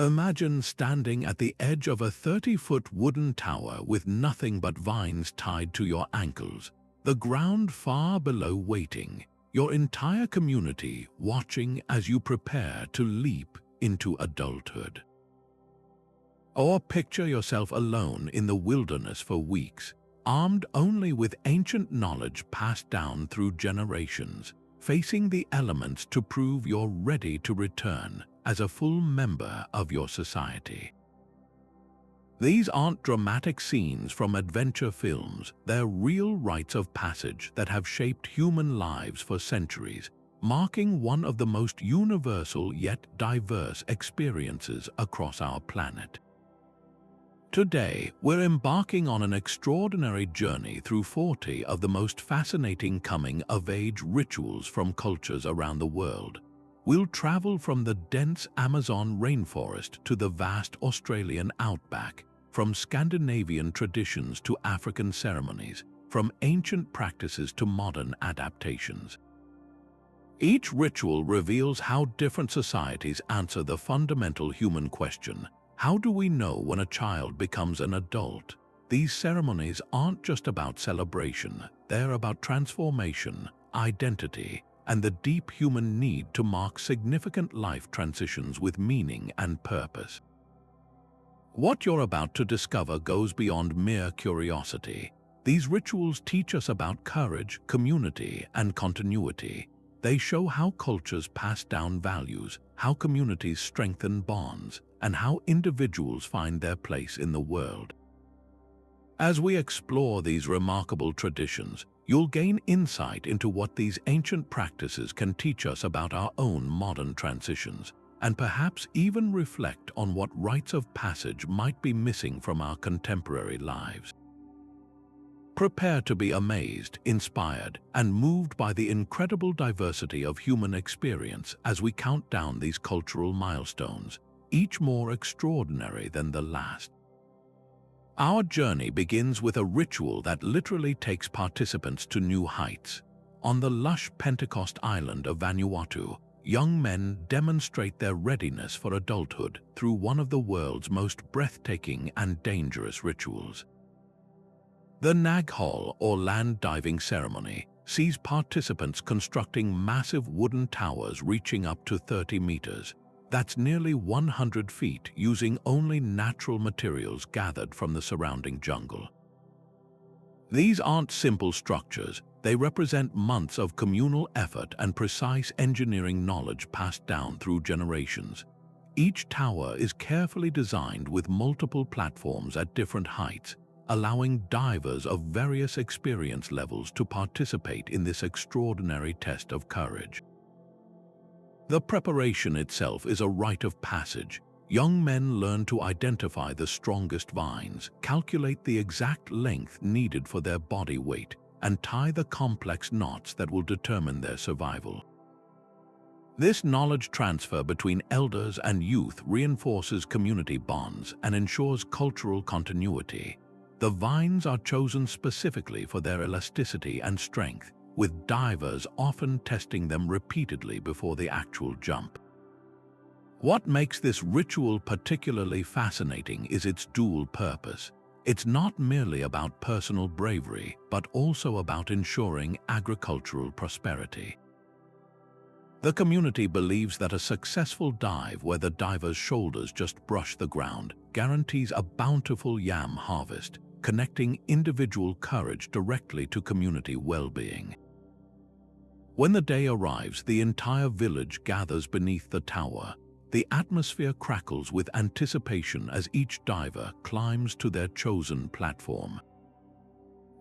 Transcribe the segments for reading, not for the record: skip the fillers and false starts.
Imagine standing at the edge of a 30-foot wooden tower with nothing but vines tied to your ankles, the ground far below waiting, your entire community watching as you prepare to leap into adulthood. Or picture yourself alone in the wilderness for weeks, armed only with ancient knowledge passed down through generations, facing the elements to prove you're ready to return as a full member of your society. These aren't dramatic scenes from adventure films, they're real rites of passage that have shaped human lives for centuries, marking one of the most universal yet diverse experiences across our planet. Today, we're embarking on an extraordinary journey through 40 of the most fascinating coming-of-age rituals from cultures around the world. We'll travel from the dense Amazon rainforest to the vast Australian outback, from Scandinavian traditions to African ceremonies, from ancient practices to modern adaptations. Each ritual reveals how different societies answer the fundamental human question: how do we know when a child becomes an adult? These ceremonies aren't just about celebration, they're about transformation, identity, and the deep human need to mark significant life transitions with meaning and purpose. What you're about to discover goes beyond mere curiosity. These rituals teach us about courage, community, and continuity. They show how cultures pass down values, how communities strengthen bonds, and how individuals find their place in the world. As we explore these remarkable traditions, you'll gain insight into what these ancient practices can teach us about our own modern transitions, and perhaps even reflect on what rites of passage might be missing from our contemporary lives. Prepare to be amazed, inspired, and moved by the incredible diversity of human experience as we count down these cultural milestones, each more extraordinary than the last. Our journey begins with a ritual that literally takes participants to new heights. On the lush Pentecost island of Vanuatu, young men demonstrate their readiness for adulthood through one of the world's most breathtaking and dangerous rituals. The Naghol, or land diving ceremony, sees participants constructing massive wooden towers reaching up to 30 meters. That's nearly 100 feet, using only natural materials gathered from the surrounding jungle. These aren't simple structures, they represent months of communal effort and precise engineering knowledge passed down through generations. Each tower is carefully designed with multiple platforms at different heights, allowing divers of various experience levels to participate in this extraordinary test of courage. The preparation itself is a rite of passage. Young men learn to identify the strongest vines, calculate the exact length needed for their body weight, and tie the complex knots that will determine their survival. This knowledge transfer between elders and youth reinforces community bonds and ensures cultural continuity. The vines are chosen specifically for their elasticity and strength, with divers often testing them repeatedly before the actual jump. What makes this ritual particularly fascinating is its dual purpose. It's not merely about personal bravery, but also about ensuring agricultural prosperity. The community believes that a successful dive where the diver's shoulders just brush the ground guarantees a bountiful yam harvest, connecting individual courage directly to community well-being. When the day arrives, the entire village gathers beneath the tower. The atmosphere crackles with anticipation as each diver climbs to their chosen platform.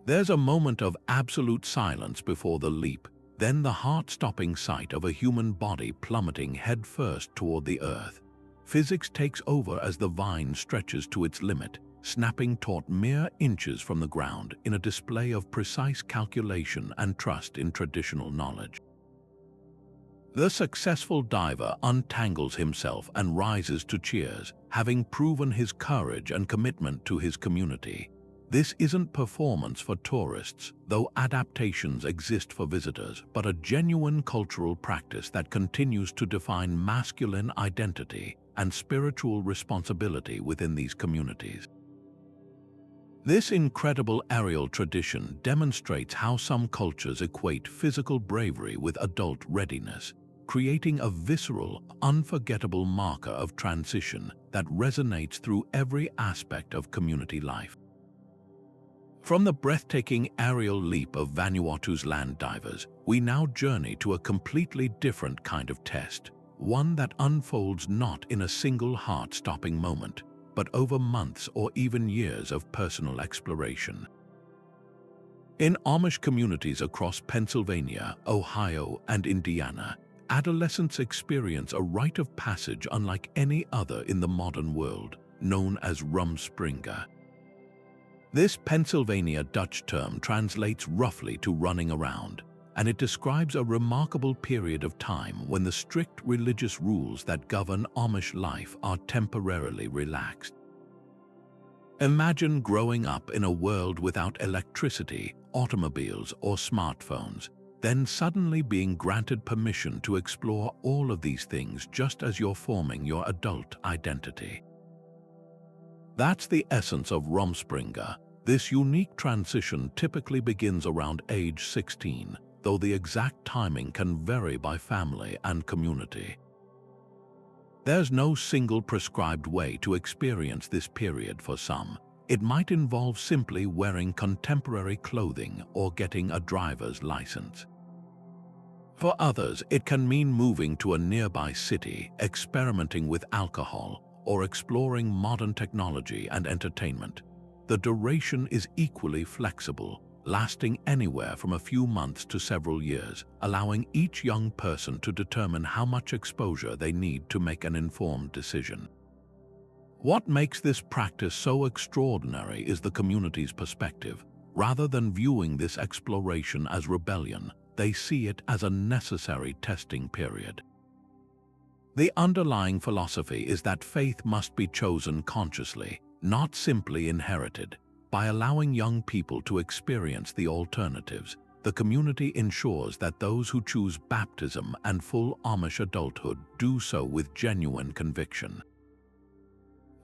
There's a moment of absolute silence before the leap, then the heart-stopping sight of a human body plummeting headfirst toward the earth. Physics takes over as the vine stretches to its limit, snapping taut mere inches from the ground in a display of precise calculation and trust in traditional knowledge. The successful diver untangles himself and rises to cheers, having proven his courage and commitment to his community. This isn't performance for tourists, though adaptations exist for visitors, but a genuine cultural practice that continues to define masculine identity, and spiritual responsibility within these communities. This incredible aerial tradition demonstrates how some cultures equate physical bravery with adult readiness, creating a visceral, unforgettable marker of transition that resonates through every aspect of community life. From the breathtaking aerial leap of Vanuatu's land divers, we now journey to a completely different kind of test, one that unfolds not in a single heart-stopping moment, but over months or even years of personal exploration. In Amish communities across Pennsylvania, Ohio, and Indiana, adolescents experience a rite of passage unlike any other in the modern world, known as Rumspringa. This Pennsylvania Dutch term translates roughly to running around, and it describes a remarkable period of time when the strict religious rules that govern Amish life are temporarily relaxed. Imagine growing up in a world without electricity, automobiles, or smartphones, then suddenly being granted permission to explore all of these things just as you're forming your adult identity. That's the essence of Rumspringa. This unique transition typically begins around age 16, though the exact timing can vary by family and community. There's no single prescribed way to experience this period for some. It might involve simply wearing contemporary clothing or getting a driver's license. For others, it can mean moving to a nearby city, experimenting with alcohol, or exploring modern technology and entertainment. The duration is equally flexible, lasting anywhere from a few months to several years, allowing each young person to determine how much exposure they need to make an informed decision. What makes this practice so extraordinary is the community's perspective. Rather than viewing this exploration as rebellion, they see it as a necessary testing period. The underlying philosophy is that faith must be chosen consciously, not simply inherited. By allowing young people to experience the alternatives, the community ensures that those who choose baptism and full Amish adulthood do so with genuine conviction.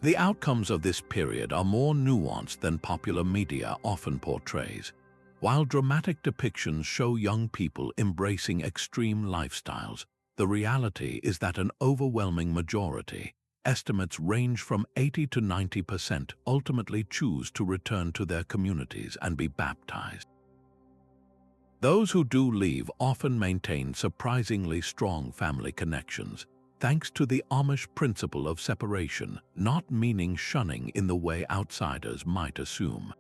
The outcomes of this period are more nuanced than popular media often portrays. While dramatic depictions show young people embracing extreme lifestyles, the reality is that an overwhelming majority, estimates range from 80 to 90%, ultimately choose to return to their communities and be baptized. Those who do leave often maintain surprisingly strong family connections, thanks to the Amish principle of separation, not meaning shunning in the way outsiders might assume.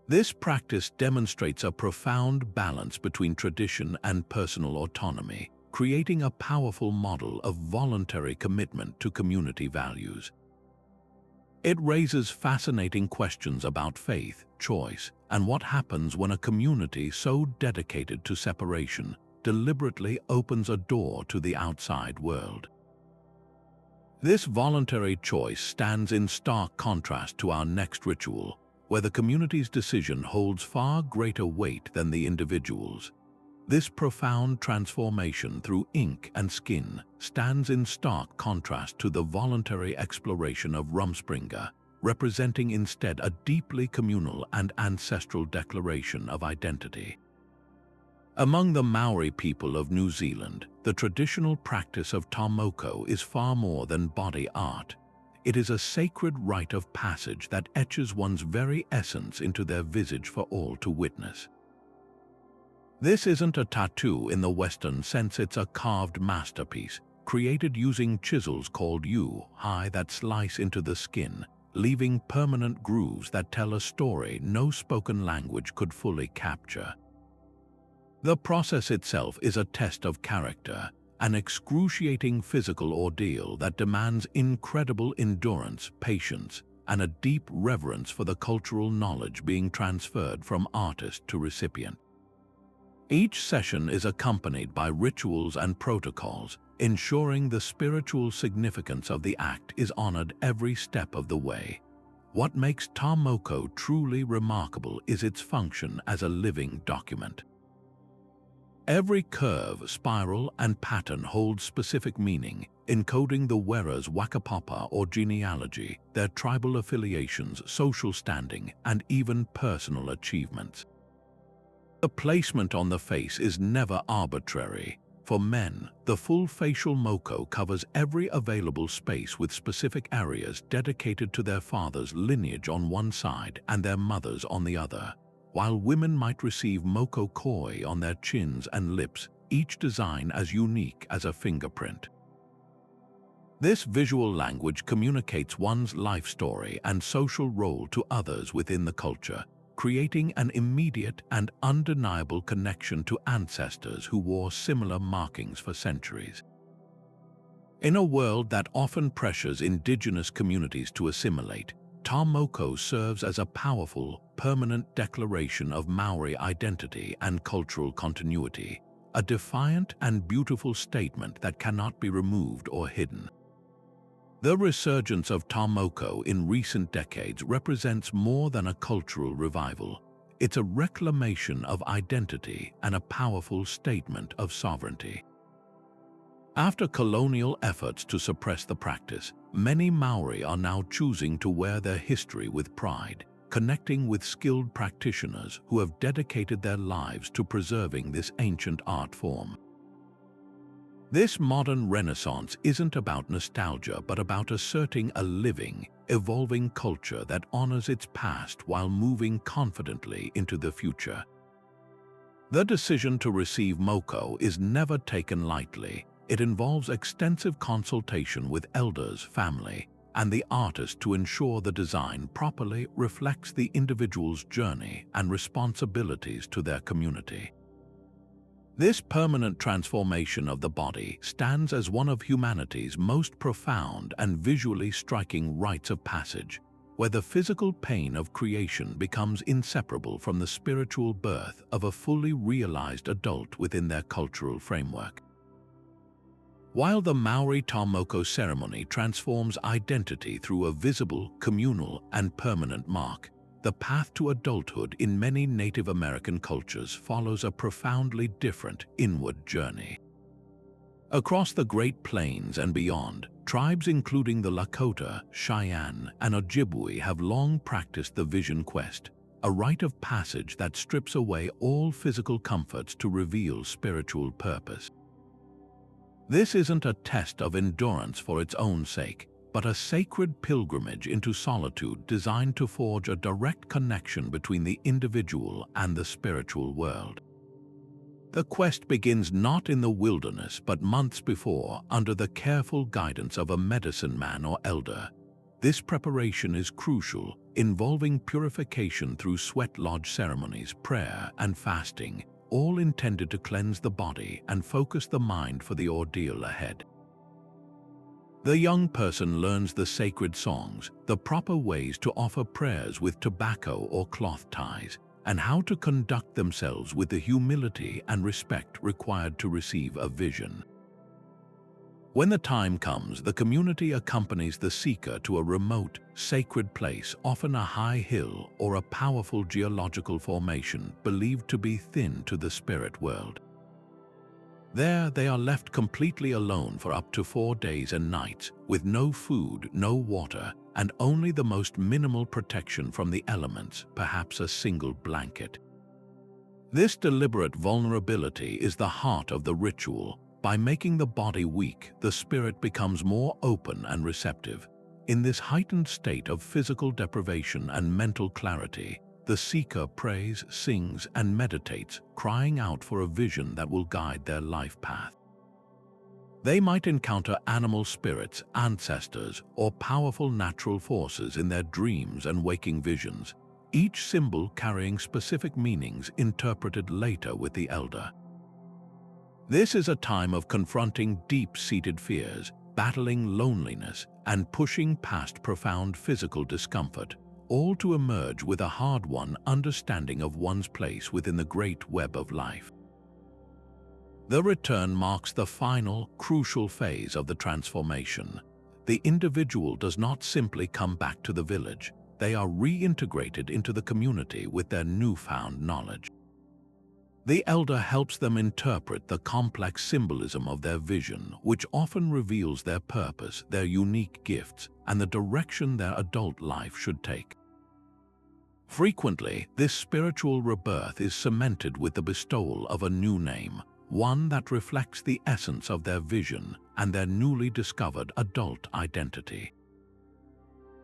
This practice demonstrates a profound balance between tradition and personal autonomy, creating a powerful model of voluntary commitment to community values. It raises fascinating questions about faith, choice, and what happens when a community so dedicated to separation deliberately opens a door to the outside world. This voluntary choice stands in stark contrast to our next ritual, where the community's decision holds far greater weight than the individual's. This profound transformation through ink and skin stands in stark contrast to the voluntary exploration of Rumspringa, representing instead a deeply communal and ancestral declaration of identity. Among the Maori people of New Zealand, the traditional practice of Tā Moko is far more than body art. It is a sacred rite of passage that etches one's very essence into their visage for all to witness. This isn't a tattoo in the Western sense, it's a carved masterpiece, created using chisels called yu-hai that slice into the skin, leaving permanent grooves that tell a story no spoken language could fully capture. The process itself is a test of character, an excruciating physical ordeal that demands incredible endurance, patience, and a deep reverence for the cultural knowledge being transferred from artist to recipient. Each session is accompanied by rituals and protocols, ensuring the spiritual significance of the act is honored every step of the way. What makes Tā Moko truly remarkable is its function as a living document. Every curve, spiral, and pattern holds specific meaning, encoding the wearer's whakapapa or genealogy, their tribal affiliations, social standing, and even personal achievements. The placement on the face is never arbitrary. For men, the full facial moko covers every available space with specific areas dedicated to their father's lineage on one side and their mother's on the other, while women might receive moko koi on their chins and lips, each design as unique as a fingerprint. This visual language communicates one's life story and social role to others within the culture, creating an immediate and undeniable connection to ancestors who wore similar markings for centuries. In a world that often pressures indigenous communities to assimilate, Tā Moko serves as a powerful, permanent declaration of Maori identity and cultural continuity, a defiant and beautiful statement that cannot be removed or hidden. The resurgence of Tā Moko in recent decades represents more than a cultural revival. It's a reclamation of identity and a powerful statement of sovereignty. After colonial efforts to suppress the practice, many Maori are now choosing to wear their history with pride, connecting with skilled practitioners who have dedicated their lives to preserving this ancient art form. This modern renaissance isn't about nostalgia but about asserting a living, evolving culture that honors its past while moving confidently into the future. The decision to receive moko is never taken lightly. It involves extensive consultation with elders, family, and the artist to ensure the design properly reflects the individual's journey and responsibilities to their community. This permanent transformation of the body stands as one of humanity's most profound and visually striking rites of passage, where the physical pain of creation becomes inseparable from the spiritual birth of a fully realized adult within their cultural framework. While the Maori Tā Moko ceremony transforms identity through a visible, communal, and permanent mark, the path to adulthood in many Native American cultures follows a profoundly different inward journey. Across the Great Plains and beyond, tribes including the Lakota, Cheyenne, and Ojibwe have long practiced the vision quest, a rite of passage that strips away all physical comforts to reveal spiritual purpose. This isn't a test of endurance for its own sake, but a sacred pilgrimage into solitude designed to forge a direct connection between the individual and the spiritual world. The quest begins not in the wilderness but months before, under the careful guidance of a medicine man or elder. This preparation is crucial, involving purification through sweat lodge ceremonies, prayer, and fasting, all intended to cleanse the body and focus the mind for the ordeal ahead. The young person learns the sacred songs, the proper ways to offer prayers with tobacco or cloth ties, and how to conduct themselves with the humility and respect required to receive a vision. When the time comes, the community accompanies the seeker to a remote, sacred place, often a high hill or a powerful geological formation believed to be thin to the spirit world. There, they are left completely alone for up to 4 days and nights, with no food, no water, and only the most minimal protection from the elements, perhaps a single blanket. This deliberate vulnerability is the heart of the ritual. By making the body weak, the spirit becomes more open and receptive. In this heightened state of physical deprivation and mental clarity, the seeker prays, sings, and meditates, crying out for a vision that will guide their life path. They might encounter animal spirits, ancestors, or powerful natural forces in their dreams and waking visions, each symbol carrying specific meanings interpreted later with the elder. This is a time of confronting deep-seated fears, battling loneliness, and pushing past profound physical discomfort, all to emerge with a hard-won understanding of one's place within the great web of life. The return marks the final, crucial phase of the transformation. The individual does not simply come back to the village. They are reintegrated into the community with their newfound knowledge. The elder helps them interpret the complex symbolism of their vision, which often reveals their purpose, their unique gifts, and the direction their adult life should take. Frequently, this spiritual rebirth is cemented with the bestowal of a new name, one that reflects the essence of their vision and their newly discovered adult identity.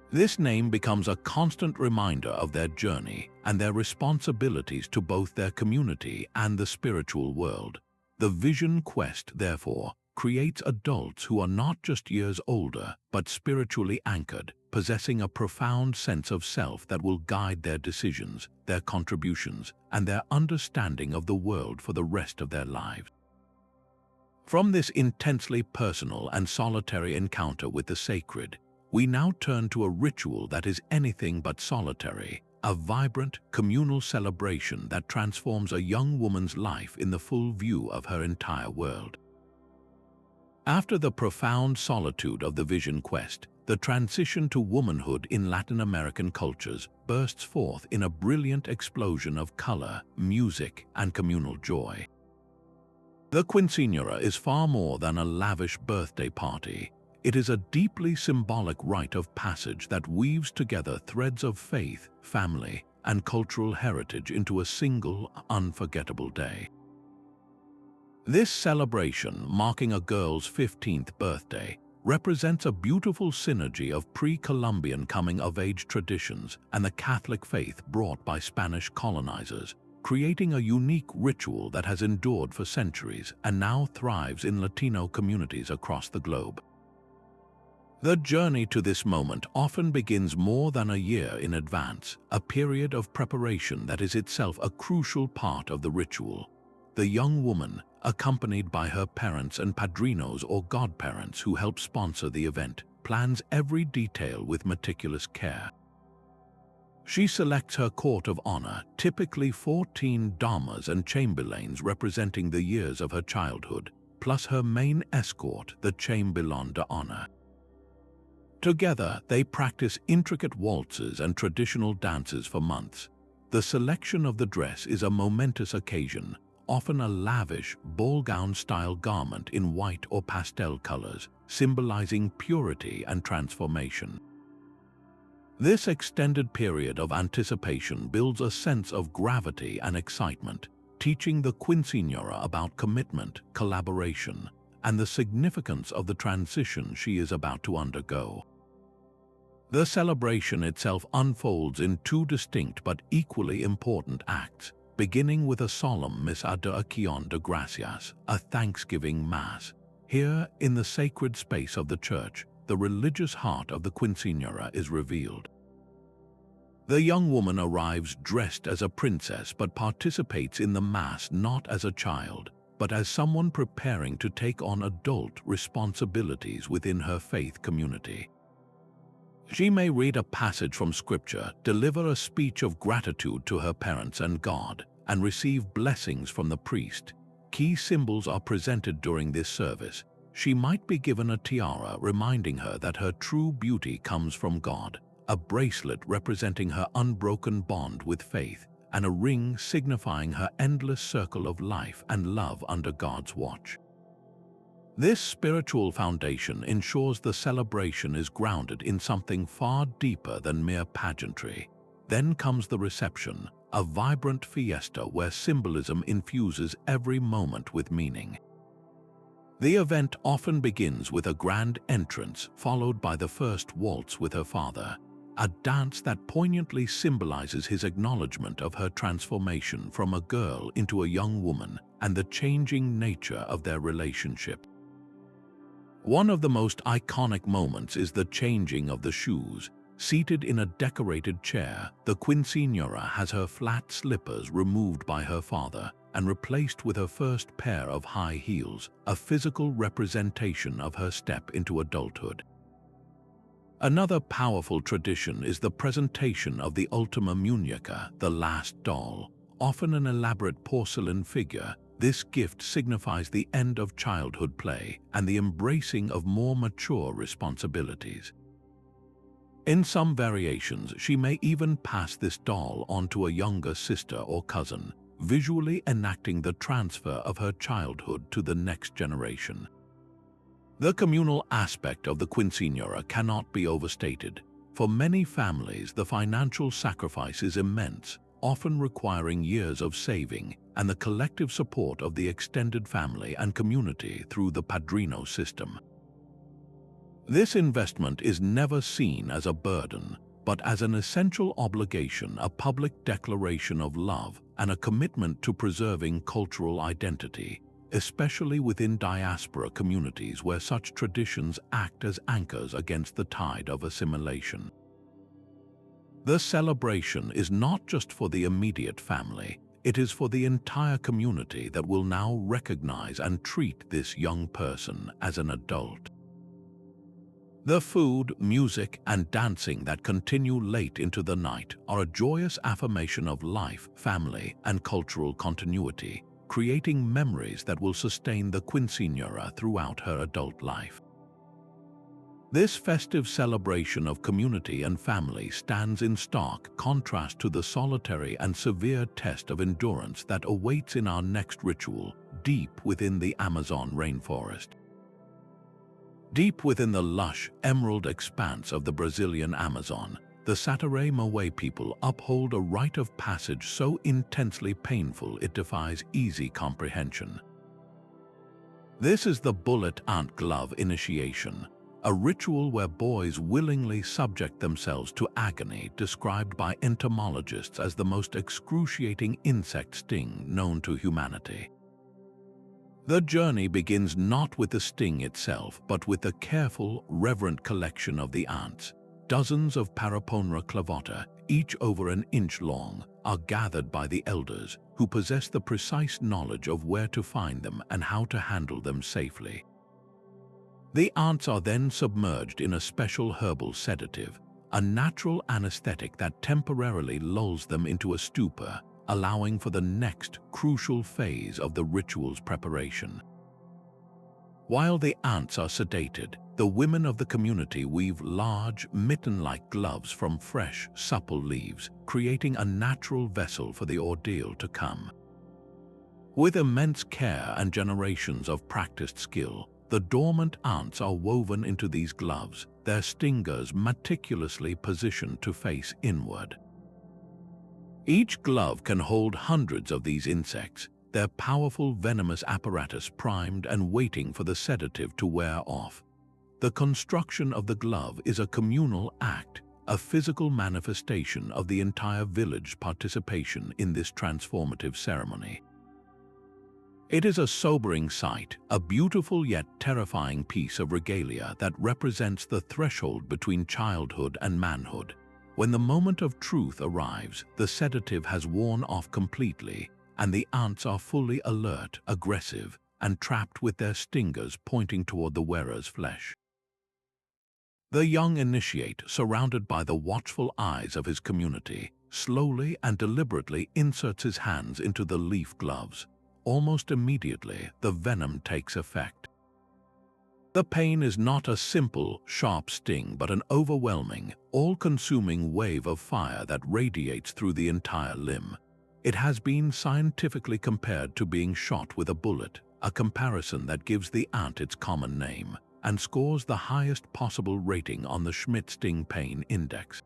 This name becomes a constant reminder of their journey and their responsibilities to both their community and the spiritual world. The vision quest, therefore, creates adults who are not just years older, but spiritually anchored, possessing a profound sense of self that will guide their decisions, their contributions, and their understanding of the world for the rest of their lives. From this intensely personal and solitary encounter with the sacred, we now turn to a ritual that is anything but solitary, a vibrant, communal celebration that transforms a young woman's life in the full view of her entire world. After the profound solitude of the vision quest, the transition to womanhood in Latin American cultures bursts forth in a brilliant explosion of color, music, and communal joy. The Quinceañera is far more than a lavish birthday party. It is a deeply symbolic rite of passage that weaves together threads of faith, family, and cultural heritage into a single, unforgettable day. This celebration, marking a girl's 15th birthday, represents a beautiful synergy of pre-Columbian coming-of-age traditions and the Catholic faith brought by Spanish colonizers, creating a unique ritual that has endured for centuries and now thrives in Latino communities across the globe. The journey to this moment often begins more than a year in advance, a period of preparation that is itself a crucial part of the ritual. The young woman, accompanied by her parents and padrinos or godparents who help sponsor the event, plans every detail with meticulous care. She selects her court of honor, typically 14 damas and chamberlains representing the years of her childhood, plus her main escort, the chambelán d'honneur. Together, they practice intricate waltzes and traditional dances for months. The selection of the dress is a momentous occasion, often a lavish, ball-gown-style garment in white or pastel colors, symbolizing purity and transformation. This extended period of anticipation builds a sense of gravity and excitement, teaching the Quinceañera about commitment, collaboration, and the significance of the transition she is about to undergo. The celebration itself unfolds in two distinct but equally important acts, beginning with a solemn Misa de Acción de Gracias, a Thanksgiving Mass. Here, in the sacred space of the church, the religious heart of the Quinceañera is revealed. The young woman arrives dressed as a princess but participates in the Mass not as a child, but as someone preparing to take on adult responsibilities within her faith community. She may read a passage from Scripture, deliver a speech of gratitude to her parents and God, and receive blessings from the priest. Key symbols are presented during this service. She might be given a tiara reminding her that her true beauty comes from God, a bracelet representing her unbroken bond with faith, and a ring signifying her endless circle of life and love under God's watch. This spiritual foundation ensures the celebration is grounded in something far deeper than mere pageantry. Then comes the reception, a vibrant fiesta where symbolism infuses every moment with meaning. The event often begins with a grand entrance followed by the first waltz with her father, a dance that poignantly symbolizes his acknowledgement of her transformation from a girl into a young woman and the changing nature of their relationship. One of the most iconic moments is the changing of the shoes. Seated in a decorated chair, the Quinceañera has her flat slippers removed by her father and replaced with her first pair of high heels, a physical representation of her step into adulthood. Another powerful tradition is the presentation of the Ultima Muñeca, the last doll, often an elaborate porcelain figure. This gift signifies the end of childhood play and the embracing of more mature responsibilities. In some variations, she may even pass this doll on to a younger sister or cousin, visually enacting the transfer of her childhood to the next generation. The communal aspect of the Quinceañera cannot be overstated. For many families, the financial sacrifice is immense, often requiring years of saving and the collective support of the extended family and community through the padrino system. This investment is never seen as a burden, but as an essential obligation, a public declaration of love and a commitment to preserving cultural identity, especially within diaspora communities where such traditions act as anchors against the tide of assimilation. The celebration is not just for the immediate family, it is for the entire community that will now recognize and treat this young person as an adult. The food, music, and dancing that continue late into the night are a joyous affirmation of life, family, and cultural continuity, creating memories that will sustain the Quinceañera throughout her adult life. This festive celebration of community and family stands in stark contrast to the solitary and severe test of endurance that awaits in our next ritual, deep within the Amazon rainforest. Deep within the lush, emerald expanse of the Brazilian Amazon, the Sateré-Mawé people uphold a rite of passage so intensely painful it defies easy comprehension. This is the bullet ant glove initiation, a ritual where boys willingly subject themselves to agony described by entomologists as the most excruciating insect sting known to humanity. The journey begins not with the sting itself, but with the careful, reverent collection of the ants. Dozens of Paraponera clavata, each over an inch long, are gathered by the elders, who possess the precise knowledge of where to find them and how to handle them safely. The ants are then submerged in a special herbal sedative, a natural anesthetic that temporarily lulls them into a stupor, allowing for the next crucial phase of the ritual's preparation. While the ants are sedated, the women of the community weave large, mitten-like gloves from fresh, supple leaves, creating a natural vessel for the ordeal to come. With immense care and generations of practiced skill, the dormant ants are woven into these gloves, their stingers meticulously positioned to face inward. Each glove can hold hundreds of these insects, their powerful venomous apparatus primed and waiting for the sedative to wear off. The construction of the glove is a communal act, a physical manifestation of the entire village's participation in this transformative ceremony. It is a sobering sight, a beautiful yet terrifying piece of regalia that represents the threshold between childhood and manhood. When the moment of truth arrives, the sedative has worn off completely, and the ants are fully alert, aggressive, and trapped with their stingers pointing toward the wearer's flesh. The young initiate, surrounded by the watchful eyes of his community, slowly and deliberately inserts his hands into the leaf gloves. Almost immediately, the venom takes effect. The pain is not a simple, sharp sting, but an overwhelming, all-consuming wave of fire that radiates through the entire limb. It has been scientifically compared to being shot with a bullet, a comparison that gives the ant its common name and scores the highest possible rating on the Schmidt-Sting Pain Index.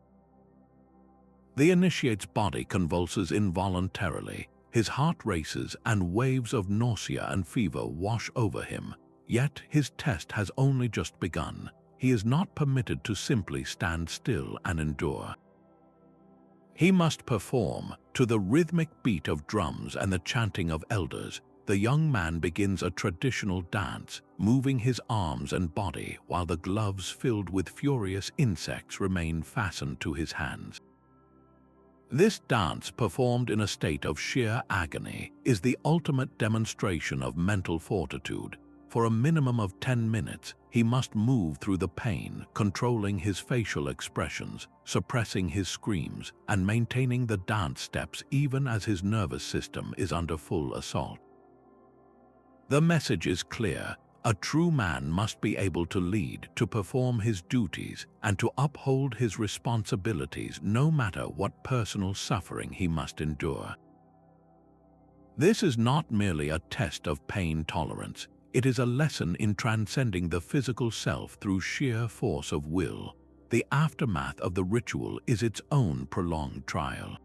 The initiate's body convulses involuntarily, his heart races, and waves of nausea and fever wash over him. Yet his test has only just begun. He is not permitted to simply stand still and endure. He must perform. To the rhythmic beat of drums and the chanting of elders, the young man begins a traditional dance, moving his arms and body while the gloves filled with furious insects remain fastened to his hands. This dance, performed in a state of sheer agony, is the ultimate demonstration of mental fortitude. For a minimum of 10 minutes, he must move through the pain, controlling his facial expressions, suppressing his screams, and maintaining the dance steps even as his nervous system is under full assault. The message is clear. A true man must be able to lead, to perform his duties, and to uphold his responsibilities no matter what personal suffering he must endure. This is not merely a test of pain tolerance, it is a lesson in transcending the physical self through sheer force of will. The aftermath of the ritual is its own prolonged trial.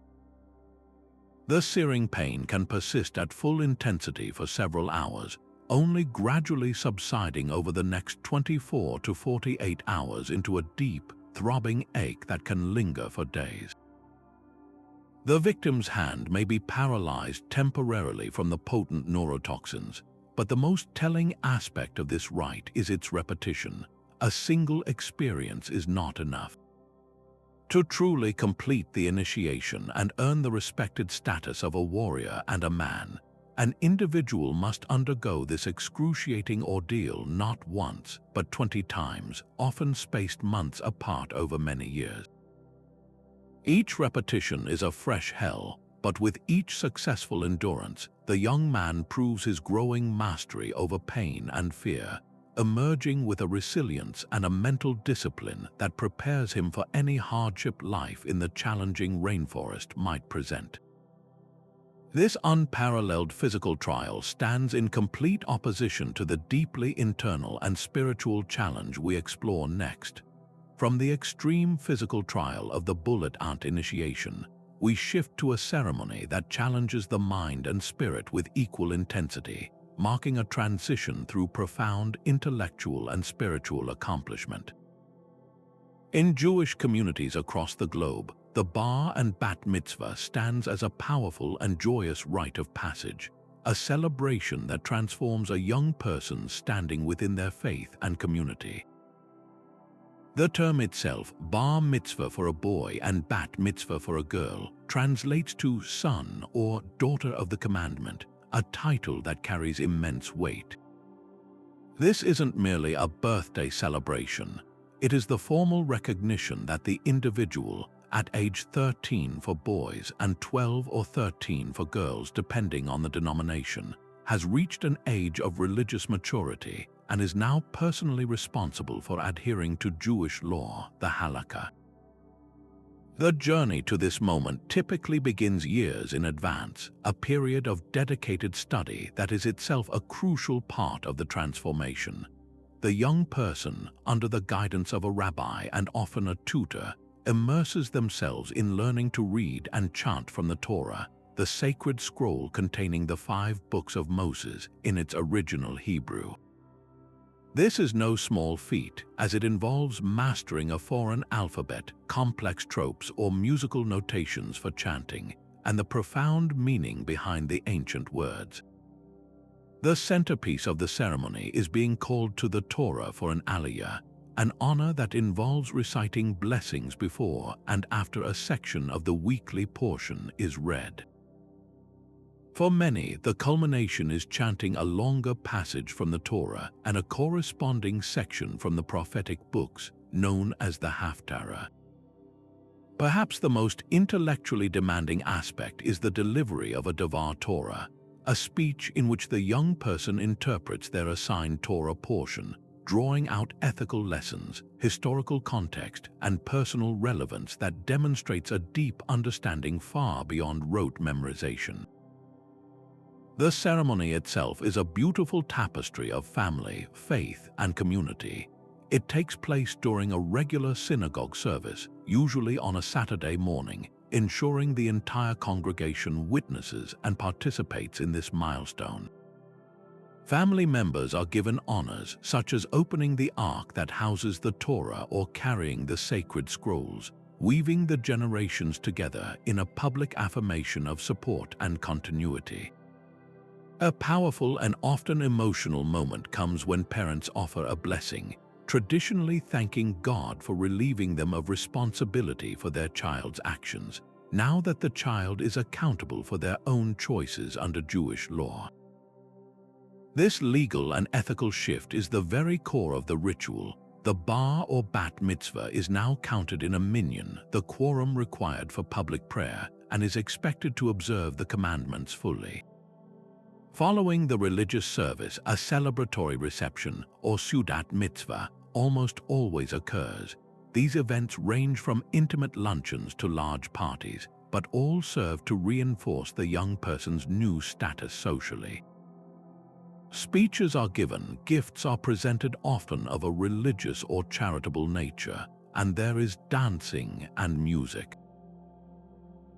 The searing pain can persist at full intensity for several hours, only gradually subsiding over the next 24 to 48 hours into a deep, throbbing ache that can linger for days. The victim's hand may be paralyzed temporarily from the potent neurotoxins, but the most telling aspect of this rite is its repetition. A single experience is not enough. To truly complete the initiation and earn the respected status of a warrior and a man, an individual must undergo this excruciating ordeal not once, but 20 times, often spaced months apart over many years. Each repetition is a fresh hell, but with each successful endurance, the young man proves his growing mastery over pain and fear, emerging with a resilience and a mental discipline that prepares him for any hardship life in the challenging rainforest might present. This unparalleled physical trial stands in complete opposition to the deeply internal and spiritual challenge we explore next. From the extreme physical trial of the bullet ant initiation, we shift to a ceremony that challenges the mind and spirit with equal intensity, marking a transition through profound intellectual and spiritual accomplishment. In Jewish communities across the globe, the bar and bat mitzvah stands as a powerful and joyous rite of passage, a celebration that transforms a young person standing within their faith and community. The term itself, bar mitzvah for a boy and bat mitzvah for a girl, translates to son or daughter of the commandment, a title that carries immense weight. This isn't merely a birthday celebration. It is the formal recognition that the individual, at age 13 for boys and 12 or 13 for girls depending on the denomination, has reached an age of religious maturity and is now personally responsible for adhering to Jewish law, the halakha. The journey to this moment typically begins years in advance, a period of dedicated study that is itself a crucial part of the transformation. The young person, under the guidance of a rabbi and often a tutor, immerses themselves in learning to read and chant from the Torah, the sacred scroll containing the 5 books of Moses in its original Hebrew. This is no small feat, as it involves mastering a foreign alphabet, complex tropes or musical notations for chanting, and the profound meaning behind the ancient words. The centerpiece of the ceremony is being called to the Torah for an aliyah, an honor that involves reciting blessings before and after a section of the weekly portion is read. For many, the culmination is chanting a longer passage from the Torah and a corresponding section from the prophetic books, known as the Haftarah. Perhaps the most intellectually demanding aspect is the delivery of a Devar Torah, a speech in which the young person interprets their assigned Torah portion, drawing out ethical lessons, historical context, and personal relevance that demonstrates a deep understanding far beyond rote memorization. The ceremony itself is a beautiful tapestry of family, faith, and community. It takes place during a regular synagogue service, usually on a Saturday morning, ensuring the entire congregation witnesses and participates in this milestone. Family members are given honors such as opening the ark that houses the Torah or carrying the sacred scrolls, weaving the generations together in a public affirmation of support and continuity. A powerful and often emotional moment comes when parents offer a blessing, traditionally thanking God for relieving them of responsibility for their child's actions, now that the child is accountable for their own choices under Jewish law. This legal and ethical shift is the very core of the ritual. The bar or bat mitzvah is now counted in a minyan, the quorum required for public prayer, and is expected to observe the commandments fully. Following the religious service, a celebratory reception, or sudat mitzvah, almost always occurs. These events range from intimate luncheons to large parties, but all serve to reinforce the young person's new status socially. Speeches are given, gifts are presented, often of a religious or charitable nature, and there is dancing and music.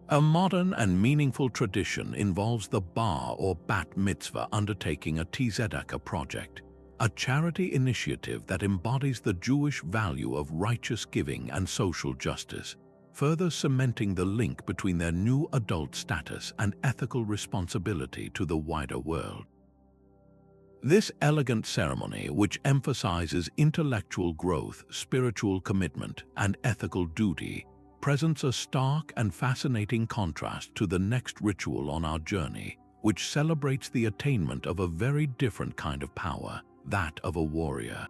A modern and meaningful tradition involves the bar or bat mitzvah undertaking a tzedakah project, a charity initiative that embodies the Jewish value of righteous giving and social justice, further cementing the link between their new adult status and ethical responsibility to the wider world. This elegant ceremony, which emphasizes intellectual growth, spiritual commitment, and ethical duty, presents a stark and fascinating contrast to the next ritual on our journey, which celebrates the attainment of a very different kind of power, that of a warrior.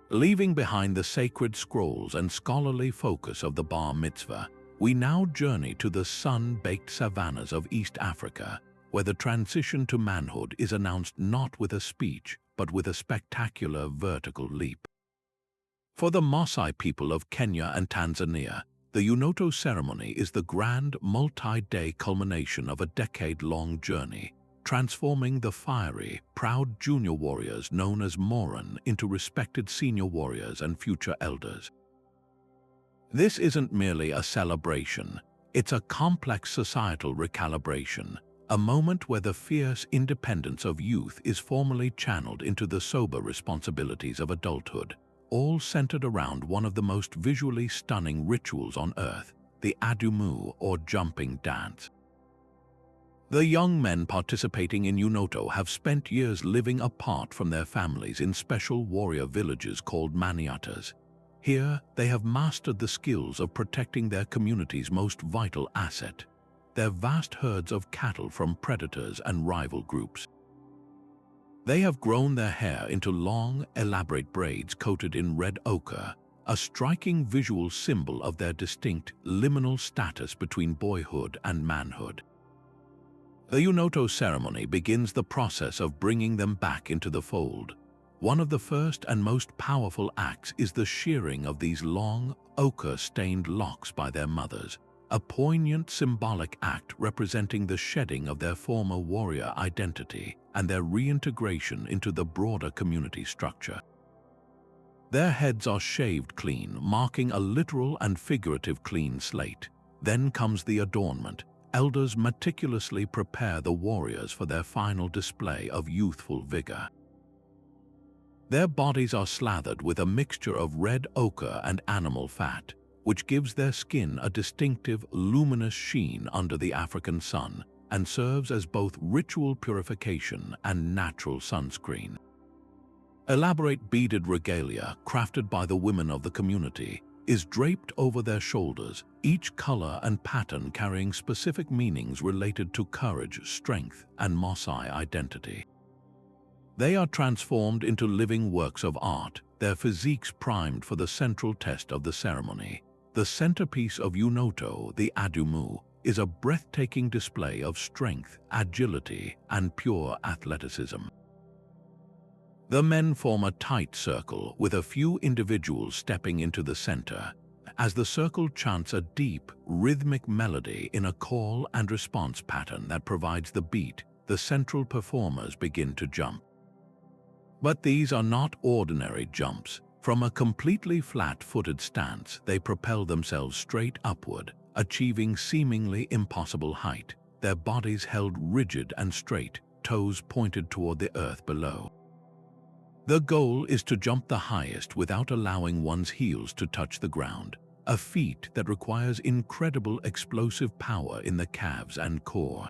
Leaving behind the sacred scrolls and scholarly focus of the bar mitzvah, we now journey to the sun-baked savannas of East Africa, where the transition to manhood is announced not with a speech, but with a spectacular vertical leap. For the Maasai people of Kenya and Tanzania, the Eunoto ceremony is the grand, multi-day culmination of a decade-long journey, transforming the fiery, proud junior warriors known as Moran into respected senior warriors and future elders. This isn't merely a celebration, it's a complex societal recalibration, a moment where the fierce independence of youth is formally channeled into the sober responsibilities of adulthood, all centered around one of the most visually stunning rituals on earth, the adumu or jumping dance. The young men participating in Eunoto have spent years living apart from their families in special warrior villages called maniatas. Here, they have mastered the skills of protecting their community's most vital asset, their vast herds of cattle from predators and rival groups. They have grown their hair into long, elaborate braids coated in red ochre, a striking visual symbol of their distinct liminal status between boyhood and manhood. The Eunoto ceremony begins the process of bringing them back into the fold. One of the first and most powerful acts is the shearing of these long, ochre-stained locks by their mothers, a poignant symbolic act representing the shedding of their former warrior identity and their reintegration into the broader community structure. Their heads are shaved clean, marking a literal and figurative clean slate. Then comes the adornment. Elders meticulously prepare the warriors for their final display of youthful vigor. Their bodies are slathered with a mixture of red ochre and animal fat, which gives their skin a distinctive, luminous sheen under the African sun and serves as both ritual purification and natural sunscreen. Elaborate beaded regalia, crafted by the women of the community, is draped over their shoulders, each color and pattern carrying specific meanings related to courage, strength, and Maasai identity. They are transformed into living works of art, their physiques primed for the central test of the ceremony. The centerpiece of Eunoto, the adumu, is a breathtaking display of strength, agility, and pure athleticism. The men form a tight circle, with a few individuals stepping into the center, as the circle chants a deep, rhythmic melody in a call and response pattern that provides the beat. The central performers begin to jump. But these are not ordinary jumps. From a completely flat-footed stance, they propel themselves straight upward, achieving seemingly impossible height, their bodies held rigid and straight, toes pointed toward the earth below. The goal is to jump the highest without allowing one's heels to touch the ground, a feat that requires incredible explosive power in the calves and core.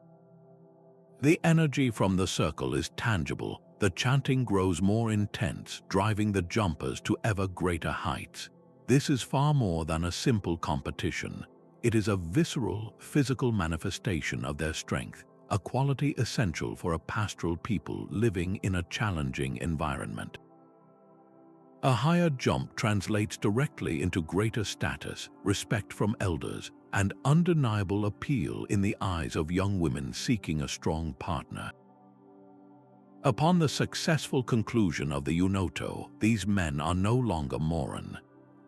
The energy from the circle is tangible. The chanting grows more intense, driving the jumpers to ever greater heights. This is far more than a simple competition. It is a visceral, physical manifestation of their strength, a quality essential for a pastoral people living in a challenging environment. A higher jump translates directly into greater status, respect from elders, and undeniable appeal in the eyes of young women seeking a strong partner. Upon the successful conclusion of the Eunoto, these men are no longer Moran.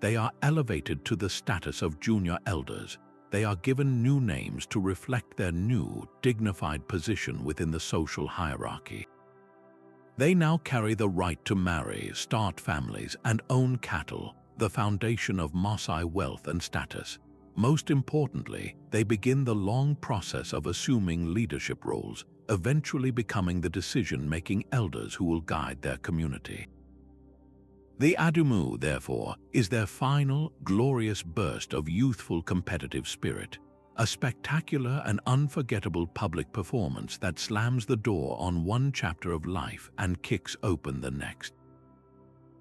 They are elevated to the status of junior elders, they are given new names to reflect their new, dignified position within the social hierarchy. They now carry the right to marry, start families, and own cattle, the foundation of Maasai wealth and status. Most importantly, they begin the long process of assuming leadership roles, eventually becoming the decision-making elders who will guide their community. The Adumu, therefore, is their final, glorious burst of youthful competitive spirit, a spectacular and unforgettable public performance that slams the door on one chapter of life and kicks open the next.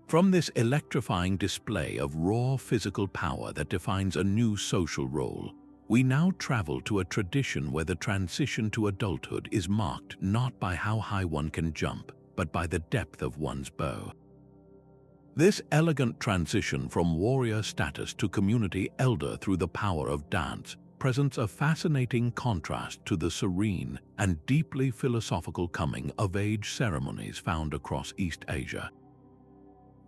From this electrifying display of raw physical power that defines a new social role, we now travel to a tradition where the transition to adulthood is marked not by how high one can jump, but by the depth of one's bow. This elegant transition from warrior status to community elder through the power of dance presents a fascinating contrast to the serene and deeply philosophical coming-of-age ceremonies found across East Asia.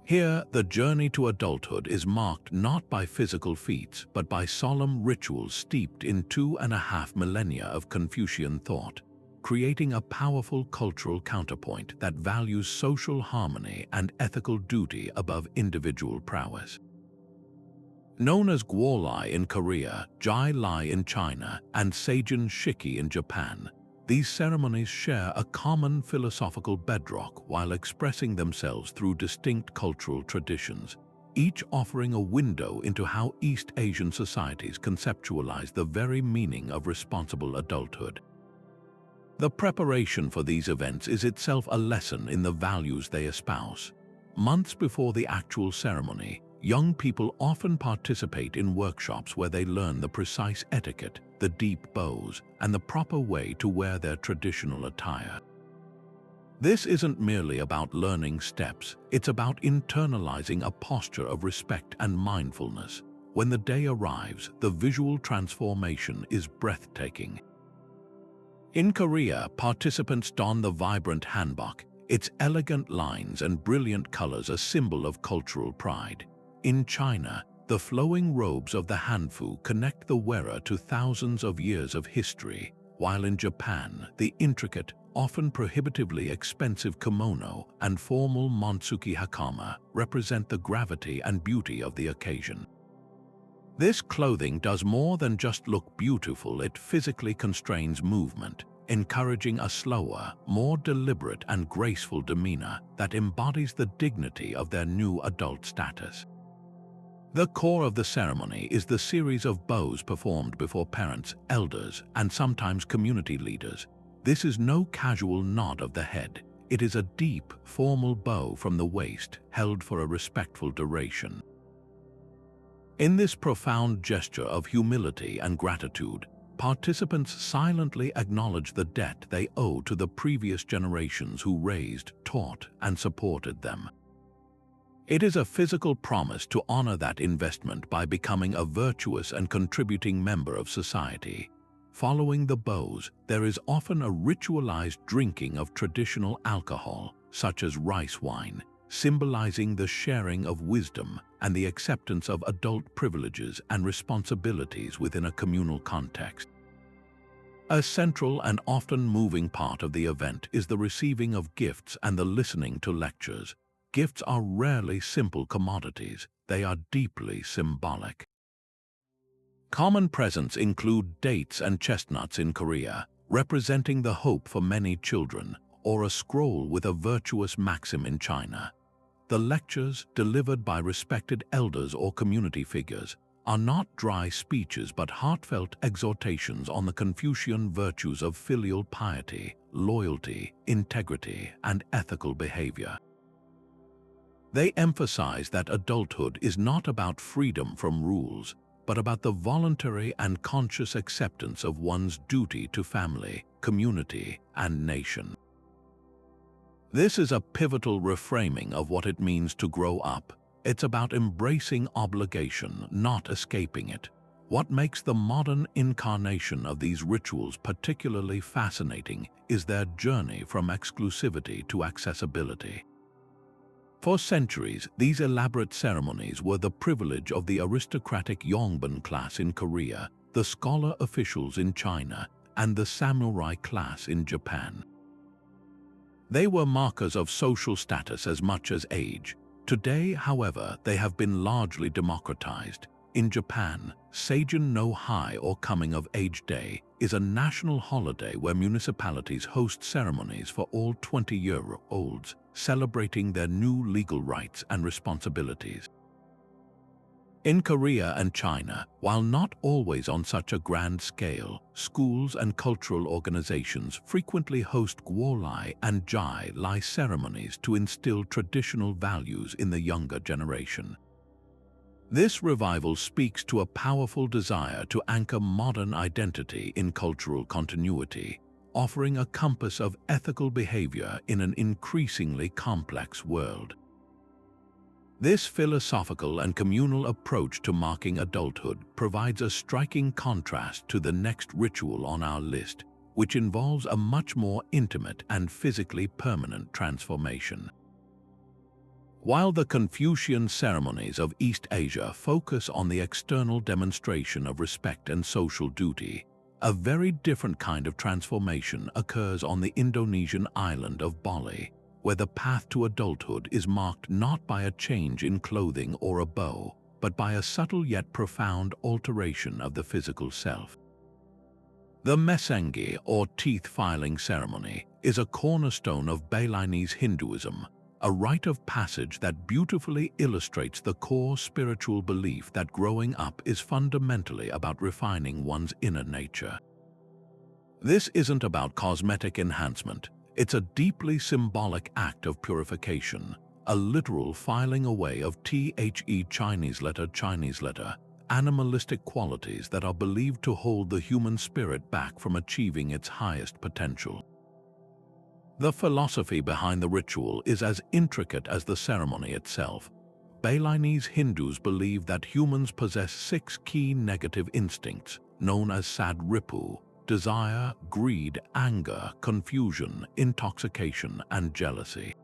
Here, the journey to adulthood is marked not by physical feats, but by solemn rituals steeped in 2.5 millennia of Confucian thought, creating a powerful cultural counterpoint that values social harmony and ethical duty above individual prowess. Known as Gwolai in Korea, Jai Lai in China, and Seijin Shiki in Japan, these ceremonies share a common philosophical bedrock while expressing themselves through distinct cultural traditions, each offering a window into how East Asian societies conceptualize the very meaning of responsible adulthood. The preparation for these events is itself a lesson in the values they espouse. Months before the actual ceremony, young people often participate in workshops where they learn the precise etiquette, the deep bows, and the proper way to wear their traditional attire. This isn't merely about learning steps, it's about internalizing a posture of respect and mindfulness. When the day arrives, the visual transformation is breathtaking. In Korea, participants don the vibrant hanbok, its elegant lines and brilliant colors a symbol of cultural pride. In China, the flowing robes of the hanfu connect the wearer to thousands of years of history, while in Japan, the intricate, often prohibitively expensive kimono and formal monsuki hakama represent the gravity and beauty of the occasion. This clothing does more than just look beautiful, it physically constrains movement, encouraging a slower, more deliberate and graceful demeanor that embodies the dignity of their new adult status. The core of the ceremony is the series of bows performed before parents, elders, and sometimes community leaders. This is no casual nod of the head. It is a deep, formal bow from the waist, held for a respectful duration. In this profound gesture of humility and gratitude, participants silently acknowledge the debt they owe to the previous generations who raised, taught, and supported them. It is a physical promise to honor that investment by becoming a virtuous and contributing member of society. Following the bows, there is often a ritualized drinking of traditional alcohol, such as rice wine, symbolizing the sharing of wisdom and the acceptance of adult privileges and responsibilities within a communal context. A central and often moving part of the event is the receiving of gifts and the listening to lectures. Gifts are rarely simple commodities, they are deeply symbolic. Common presents include dates and chestnuts in Korea, representing the hope for many children, or a scroll with a virtuous maxim in China. The lectures, delivered by respected elders or community figures, are not dry speeches but heartfelt exhortations on the Confucian virtues of filial piety, loyalty, integrity, and ethical behavior. They emphasize that adulthood is not about freedom from rules, but about the voluntary and conscious acceptance of one's duty to family, community, and nation. This is a pivotal reframing of what it means to grow up. It's about embracing obligation, not escaping it. What makes the modern incarnation of these rituals particularly fascinating is their journey from exclusivity to accessibility. For centuries, these elaborate ceremonies were the privilege of the aristocratic Yongbun class in Korea, the scholar officials in China, and the samurai class in Japan. They were markers of social status as much as age. Today, however, they have been largely democratized. In Japan, Seijin no Hai, or Coming of Age Day, is a national holiday where municipalities host ceremonies for all 20-year-olds, celebrating their new legal rights and responsibilities. In Korea and China, while not always on such a grand scale, schools and cultural organizations frequently host Gwolai and Jai Lai ceremonies to instill traditional values in the younger generation. This revival speaks to a powerful desire to anchor modern identity in cultural continuity, offering a compass of ethical behavior in an increasingly complex world. This philosophical and communal approach to marking adulthood provides a striking contrast to the next ritual on our list, which involves a much more intimate and physically permanent transformation. While the Confucian ceremonies of East Asia focus on the external demonstration of respect and social duty, a very different kind of transformation occurs on the Indonesian island of Bali, where the path to adulthood is marked not by a change in clothing or a bow, but by a subtle yet profound alteration of the physical self. The Mesengi, or teeth filing ceremony, is a cornerstone of Balinese Hinduism, a rite of passage that beautifully illustrates the core spiritual belief that growing up is fundamentally about refining one's inner nature. This isn't about cosmetic enhancement. It's a deeply symbolic act of purification, a literal filing away of the Chinese letter, animalistic qualities that are believed to hold the human spirit back from achieving its highest potential. The philosophy behind the ritual is as intricate as the ceremony itself. Balinese Hindus believe that humans possess 6 key negative instincts, known as sad-ripu: desire, greed, anger, confusion, intoxication, and jealousy.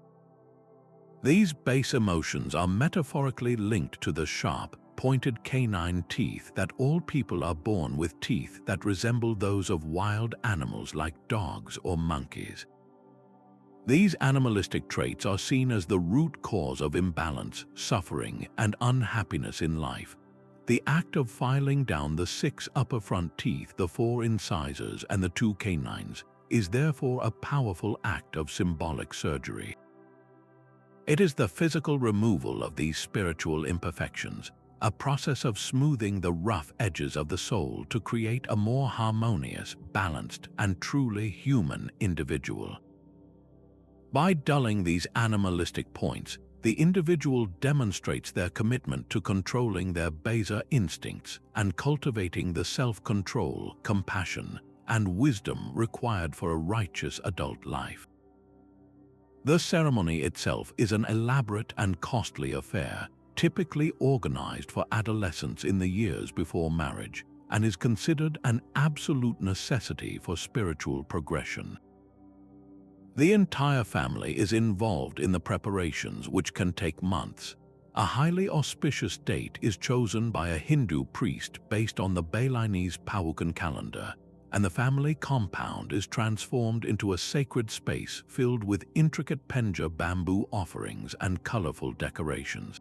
These base emotions are metaphorically linked to the sharp, pointed canine teeth that all people are born with, teeth that resemble those of wild animals like dogs or monkeys. These animalistic traits are seen as the root cause of imbalance, suffering, and unhappiness in life. The act of filing down the 6 upper front teeth, the 4 incisors, and the 2 canines, is therefore a powerful act of symbolic surgery. It is the physical removal of these spiritual imperfections, a process of smoothing the rough edges of the soul to create a more harmonious, balanced, and truly human individual. By dulling these animalistic points, the individual demonstrates their commitment to controlling their baser instincts and cultivating the self-control, compassion, and wisdom required for a righteous adult life. The ceremony itself is an elaborate and costly affair, typically organized for adolescents in the years before marriage, and is considered an absolute necessity for spiritual progression. The entire family is involved in the preparations, which can take months. A highly auspicious date is chosen by a Hindu priest based on the Balinese Paukan calendar, and the family compound is transformed into a sacred space filled with intricate penja bamboo offerings and colorful decorations.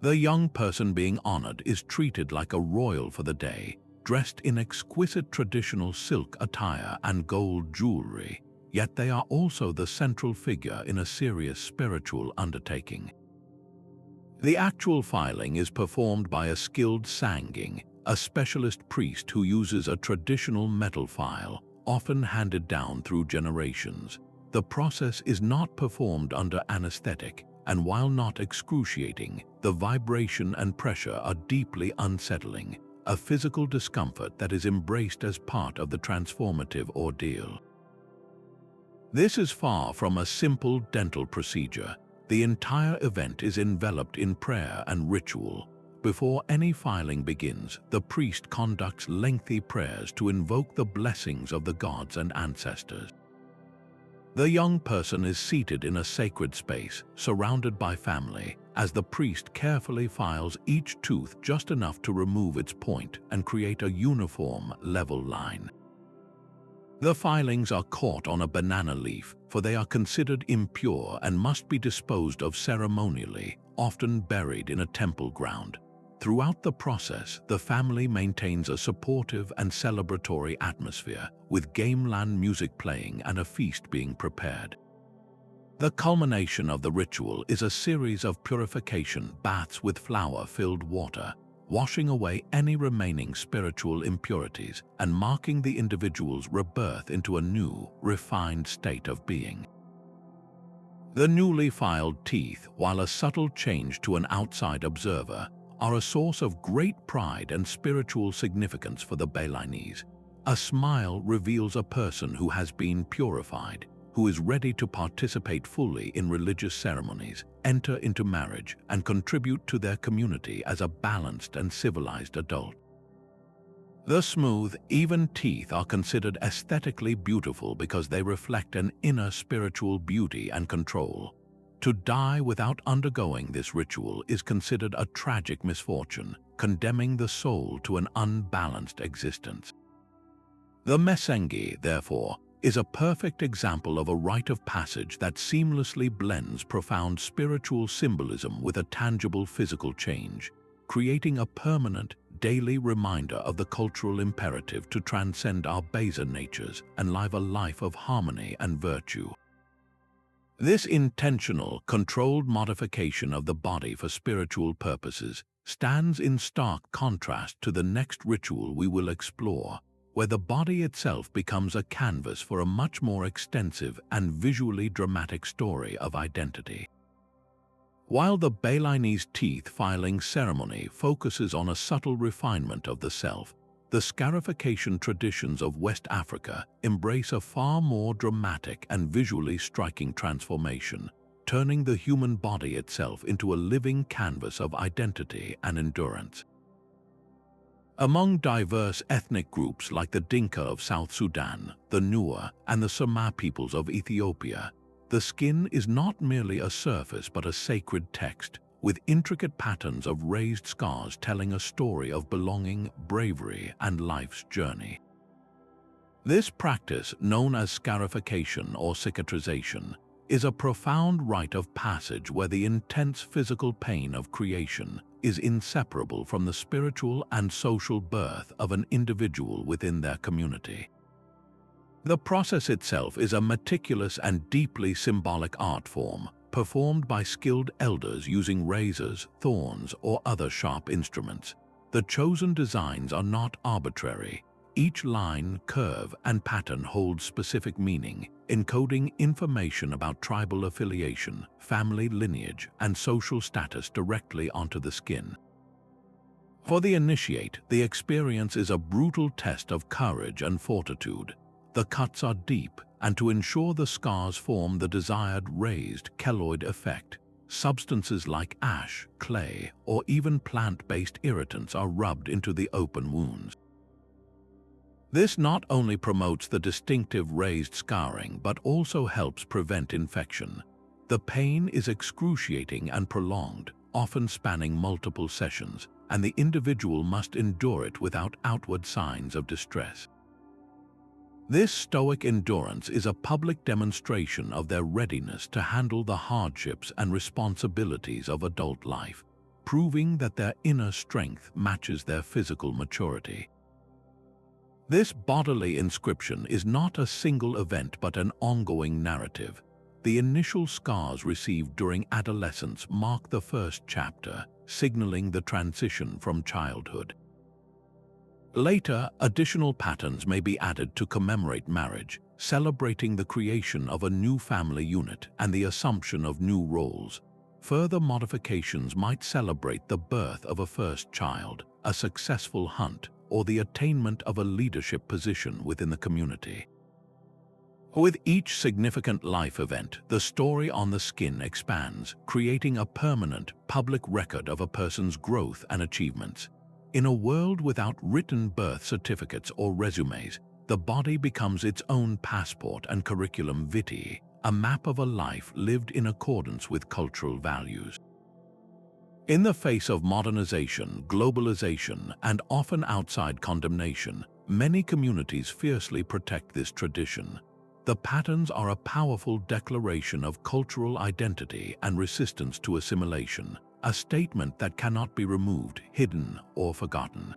The young person being honored is treated like a royal for the day, dressed in exquisite traditional silk attire and gold jewelry. Yet they are also the central figure in a serious spiritual undertaking. The actual filing is performed by a skilled sanging, a specialist priest who uses a traditional metal file, often handed down through generations. The process is not performed under anesthetic, and while not excruciating, the vibration and pressure are deeply unsettling, a physical discomfort that is embraced as part of the transformative ordeal. This is far from a simple dental procedure. The entire event is enveloped in prayer and ritual. Before any filing begins, the priest conducts lengthy prayers to invoke the blessings of the gods and ancestors. The young person is seated in a sacred space, surrounded by family, as the priest carefully files each tooth just enough to remove its point and create a uniform, level line. The filings are caught on a banana leaf, for they are considered impure and must be disposed of ceremonially, often buried in a temple ground. Throughout the process, the family maintains a supportive and celebratory atmosphere, with gamelan music playing and a feast being prepared. The culmination of the ritual is a series of purification baths with flower-filled water, washing away any remaining spiritual impurities and marking the individual's rebirth into a new, refined state of being. The newly filed teeth, while a subtle change to an outside observer, are a source of great pride and spiritual significance for the Balinese. A smile reveals a person who has been purified, who is ready to participate fully in religious ceremonies, enter into marriage, and contribute to their community as a balanced and civilized adult. The smooth, even teeth are considered aesthetically beautiful because they reflect an inner spiritual beauty and control. To die without undergoing this ritual is considered a tragic misfortune, condemning the soul to an unbalanced existence. The mesengi, therefore, is a perfect example of a rite of passage that seamlessly blends profound spiritual symbolism with a tangible physical change, creating a permanent, daily reminder of the cultural imperative to transcend our baser natures and live a life of harmony and virtue. This intentional, controlled modification of the body for spiritual purposes stands in stark contrast to the next ritual we will explore, where the body itself becomes a canvas for a much more extensive and visually dramatic story of identity. While the Balinese teeth filing ceremony focuses on a subtle refinement of the self, the scarification traditions of West Africa embrace a far more dramatic and visually striking transformation, turning the human body itself into a living canvas of identity and endurance. Among diverse ethnic groups like the Dinka of South Sudan, the Nuer, and the Sama peoples of Ethiopia, the skin is not merely a surface but a sacred text, with intricate patterns of raised scars telling a story of belonging, bravery, and life's journey. This practice, known as scarification or cicatrization, is a profound rite of passage where the intense physical pain of creation is inseparable from the spiritual and social birth of an individual within their community. The process itself is a meticulous and deeply symbolic art form, performed by skilled elders using razors, thorns, or other sharp instruments. The chosen designs are not arbitrary. Each line, curve, and pattern holds specific meaning, encoding information about tribal affiliation, family lineage, and social status directly onto the skin. For the initiate, the experience is a brutal test of courage and fortitude. The cuts are deep, and to ensure the scars form the desired raised keloid effect, substances like ash, clay, or even plant-based irritants are rubbed into the open wounds. This not only promotes the distinctive raised scarring but also helps prevent infection. The pain is excruciating and prolonged, often spanning multiple sessions, and the individual must endure it without outward signs of distress. This stoic endurance is a public demonstration of their readiness to handle the hardships and responsibilities of adult life, proving that their inner strength matches their physical maturity. This bodily inscription is not a single event but an ongoing narrative. The initial scars received during adolescence mark the first chapter, signaling the transition from childhood. Later, additional patterns may be added to commemorate marriage, celebrating the creation of a new family unit and the assumption of new roles. Further modifications might celebrate the birth of a first child, a successful hunt, or the attainment of a leadership position within the community. With each significant life event, the story on the skin expands, creating a permanent, public record of a person's growth and achievements. In a world without written birth certificates or resumes, the body becomes its own passport and curriculum vitae, a map of a life lived in accordance with cultural values. In the face of modernization, globalization, and often outside condemnation, many communities fiercely protect this tradition. The patterns are a powerful declaration of cultural identity and resistance to assimilation, a statement that cannot be removed, hidden, or forgotten.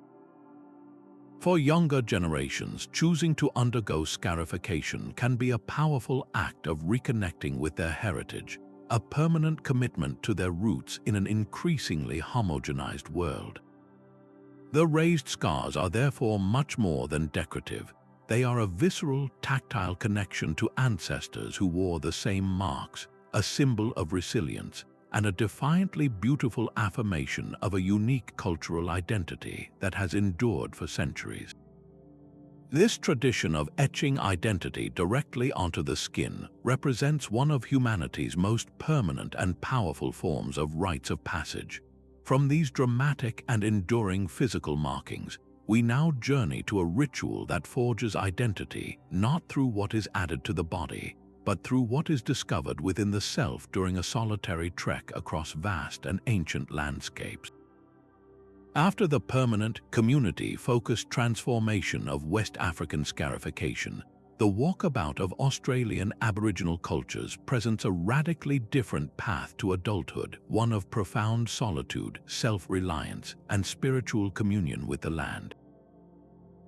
For younger generations, choosing to undergo scarification can be a powerful act of reconnecting with their heritage, a permanent commitment to their roots in an increasingly homogenized world. The raised scars are therefore much more than decorative. They are a visceral, tactile connection to ancestors who wore the same marks, a symbol of resilience, and a defiantly beautiful affirmation of a unique cultural identity that has endured for centuries. This tradition of etching identity directly onto the skin represents one of humanity's most permanent and powerful forms of rites of passage. From these dramatic and enduring physical markings, we now journey to a ritual that forges identity not through what is added to the body, but through what is discovered within the self during a solitary trek across vast and ancient landscapes. After the permanent, community-focused transformation of West African scarification, the walkabout of Australian Aboriginal cultures presents a radically different path to adulthood, one of profound solitude, self-reliance, and spiritual communion with the land.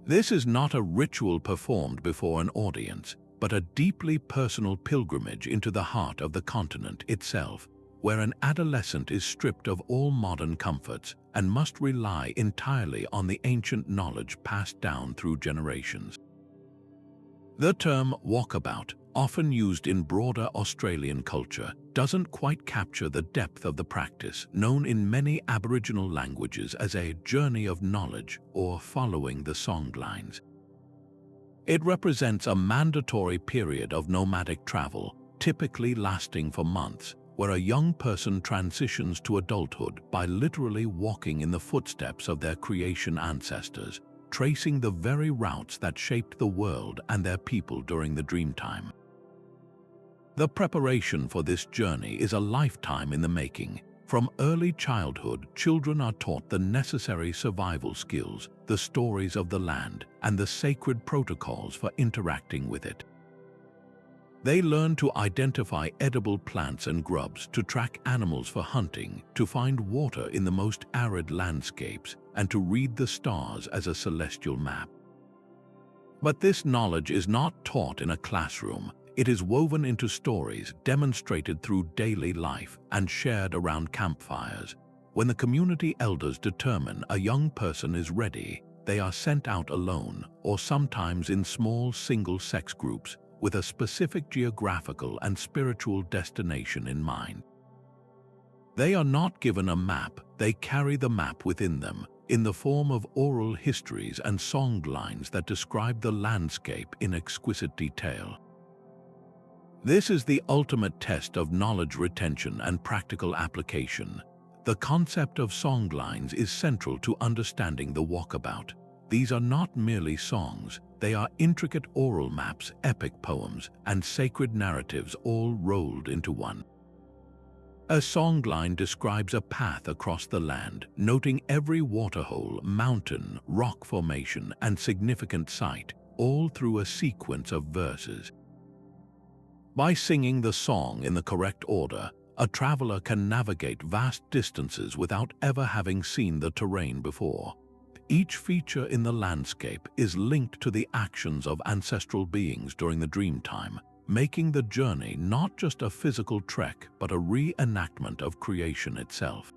This is not a ritual performed before an audience, but a deeply personal pilgrimage into the heart of the continent itself, where an adolescent is stripped of all modern comforts and must rely entirely on the ancient knowledge passed down through generations. The term walkabout, often used in broader Australian culture, doesn't quite capture the depth of the practice, known in many Aboriginal languages as a journey of knowledge or following the songlines. It represents a mandatory period of nomadic travel, typically lasting for months, where a young person transitions to adulthood by literally walking in the footsteps of their creation ancestors, tracing the very routes that shaped the world and their people during the Dreamtime. The preparation for this journey is a lifetime in the making. From early childhood, children are taught the necessary survival skills, the stories of the land, and the sacred protocols for interacting with it. They learn to identify edible plants and grubs, to track animals for hunting, to find water in the most arid landscapes, and to read the stars as a celestial map. But this knowledge is not taught in a classroom. It is woven into stories, demonstrated through daily life, and shared around campfires. When the community elders determine a young person is ready, they are sent out alone, or sometimes in small single-sex groups, with a specific geographical and spiritual destination in mind. They are not given a map, they carry the map within them, in the form of oral histories and songlines that describe the landscape in exquisite detail. This is the ultimate test of knowledge retention and practical application. The concept of songlines is central to understanding the walkabout. These are not merely songs, they are intricate oral maps, epic poems, and sacred narratives all rolled into one. A songline describes a path across the land, noting every waterhole, mountain, rock formation, and significant site, all through a sequence of verses. By singing the song in the correct order, a traveler can navigate vast distances without ever having seen the terrain before. Each feature in the landscape is linked to the actions of ancestral beings during the Dreamtime, making the journey not just a physical trek but a reenactment of creation itself.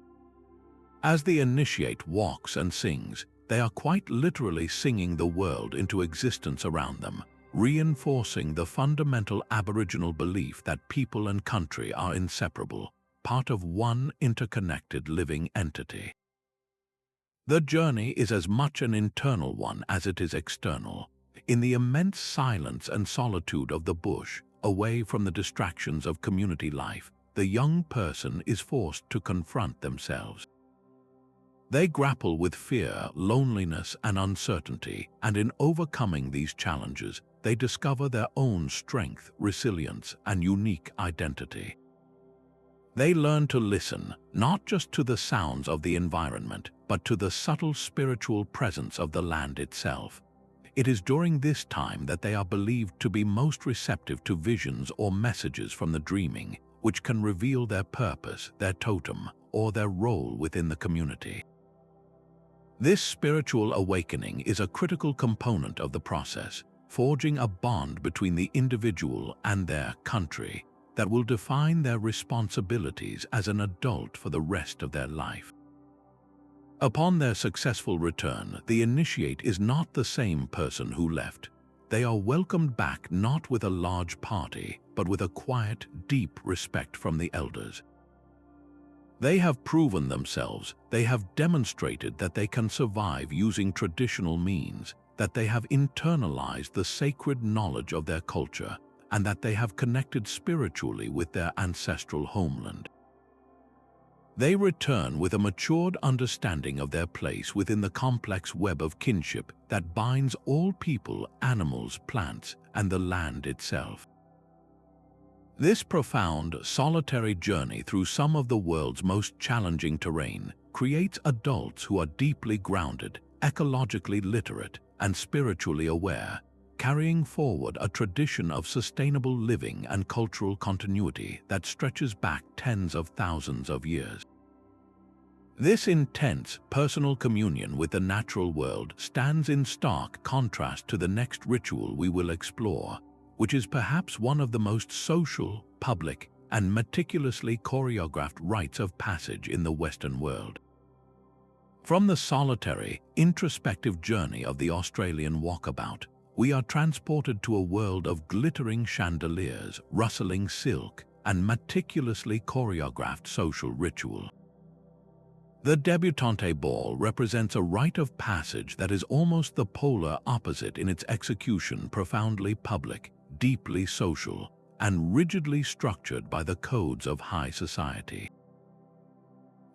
As the initiate walks and sings, they are quite literally singing the world into existence around them, reinforcing the fundamental Aboriginal belief that people and country are inseparable, part of one interconnected living entity. The journey is as much an internal one as it is external. In the immense silence and solitude of the bush, away from the distractions of community life, the young person is forced to confront themselves. They grapple with fear, loneliness, and uncertainty, and in overcoming these challenges, they discover their own strength, resilience, and unique identity. They learn to listen, not just to the sounds of the environment, but to the subtle spiritual presence of the land itself. It is during this time that they are believed to be most receptive to visions or messages from the dreaming, which can reveal their purpose, their totem, or their role within the community. This spiritual awakening is a critical component of the process, forging a bond between the individual and their country that will define their responsibilities as an adult for the rest of their life. Upon their successful return, the initiate is not the same person who left. They are welcomed back not with a large party, but with a quiet, deep respect from the elders. They have proven themselves, they have demonstrated that they can survive using traditional means, that they have internalized the sacred knowledge of their culture, and that they have connected spiritually with their ancestral homeland. They return with a matured understanding of their place within the complex web of kinship that binds all people, animals, plants, and the land itself. This profound, solitary journey through some of the world's most challenging terrain creates adults who are deeply grounded, ecologically literate, and spiritually aware, carrying forward a tradition of sustainable living and cultural continuity that stretches back tens of thousands of years. This intense, personal communion with the natural world stands in stark contrast to the next ritual we will explore, which is perhaps one of the most social, public, and meticulously choreographed rites of passage in the Western world. From the solitary, introspective journey of the Australian Walkabout, we are transported to a world of glittering chandeliers, rustling silk, and meticulously choreographed social ritual. The Debutante ball represents a rite of passage that is almost the polar opposite in its execution, profoundly public, deeply social, and rigidly structured by the codes of high society.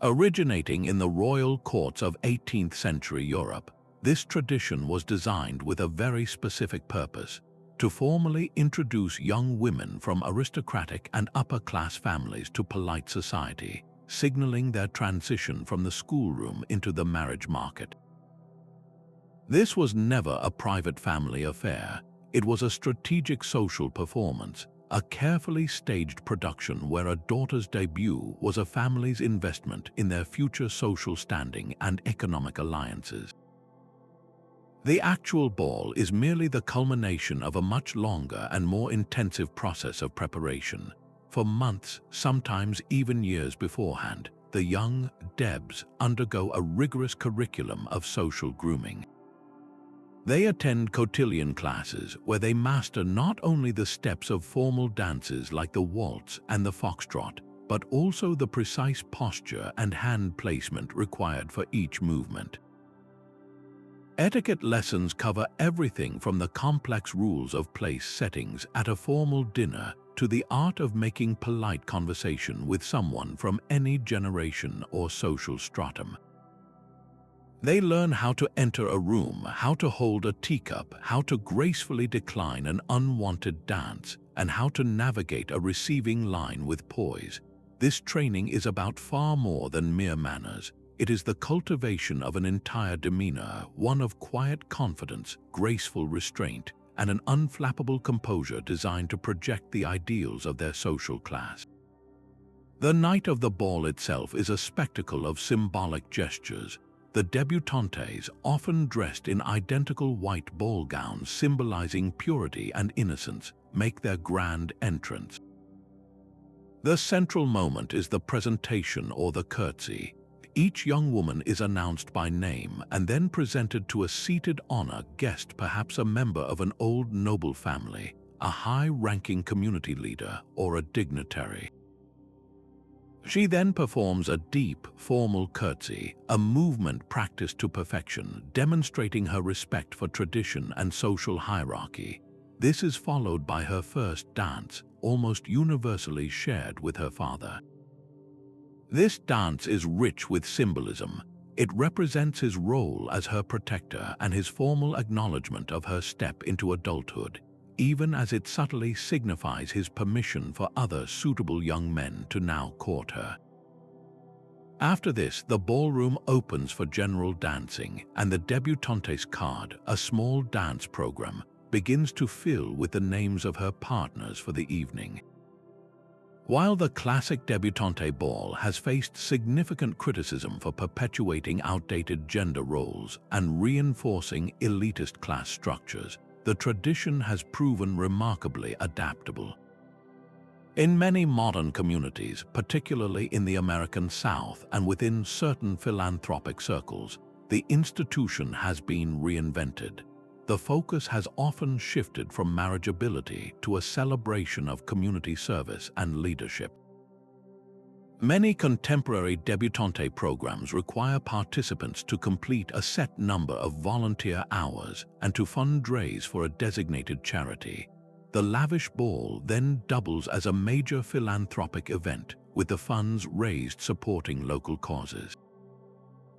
Originating in the royal courts of 18th century Europe, this tradition was designed with a very specific purpose: to formally introduce young women from aristocratic and upper-class families to polite society, signaling their transition from the schoolroom into the marriage market. This was never a private family affair. It was a strategic social performance, a carefully staged production where a daughter's debut was a family's investment in their future social standing and economic alliances. The actual ball is merely the culmination of a much longer and more intensive process of preparation. For months, sometimes even years beforehand, the young Debs undergo a rigorous curriculum of social grooming. They attend cotillion classes where they master not only the steps of formal dances like the waltz and the foxtrot, but also the precise posture and hand placement required for each movement. Etiquette lessons cover everything from the complex rules of place settings at a formal dinner to the art of making polite conversation with someone from any generation or social stratum. They learn how to enter a room, how to hold a teacup, how to gracefully decline an unwanted dance, and how to navigate a receiving line with poise. This training is about far more than mere manners. It is the cultivation of an entire demeanor, one of quiet confidence, graceful restraint, and an unflappable composure designed to project the ideals of their social class. The night of the ball itself is a spectacle of symbolic gestures. The debutantes, often dressed in identical white ball gowns symbolizing purity and innocence, make their grand entrance. The central moment is the presentation or the curtsy. Each young woman is announced by name and then presented to a seated honor guest, perhaps a member of an old noble family, a high-ranking community leader, or a dignitary. She then performs a deep, formal curtsy, a movement practiced to perfection, demonstrating her respect for tradition and social hierarchy. This is followed by her first dance, almost universally shared with her father. This dance is rich with symbolism. It represents his role as her protector and his formal acknowledgement of her step into adulthood. even as it subtly signifies his permission for other suitable young men to now court her. After this, the ballroom opens for general dancing, and the Debutante's card, a small dance program, begins to fill with the names of her partners for the evening. While the classic Debutante ball has faced significant criticism for perpetuating outdated gender roles and reinforcing elitist class structures, the tradition has proven remarkably adaptable. In many modern communities, particularly in the American South and within certain philanthropic circles, the institution has been reinvented. The focus has often shifted from marriageability to a celebration of community service and leadership. Many contemporary Debutante programs require participants to complete a set number of volunteer hours and to fundraise for a designated charity. The lavish ball then doubles as a major philanthropic event, with the funds raised supporting local causes.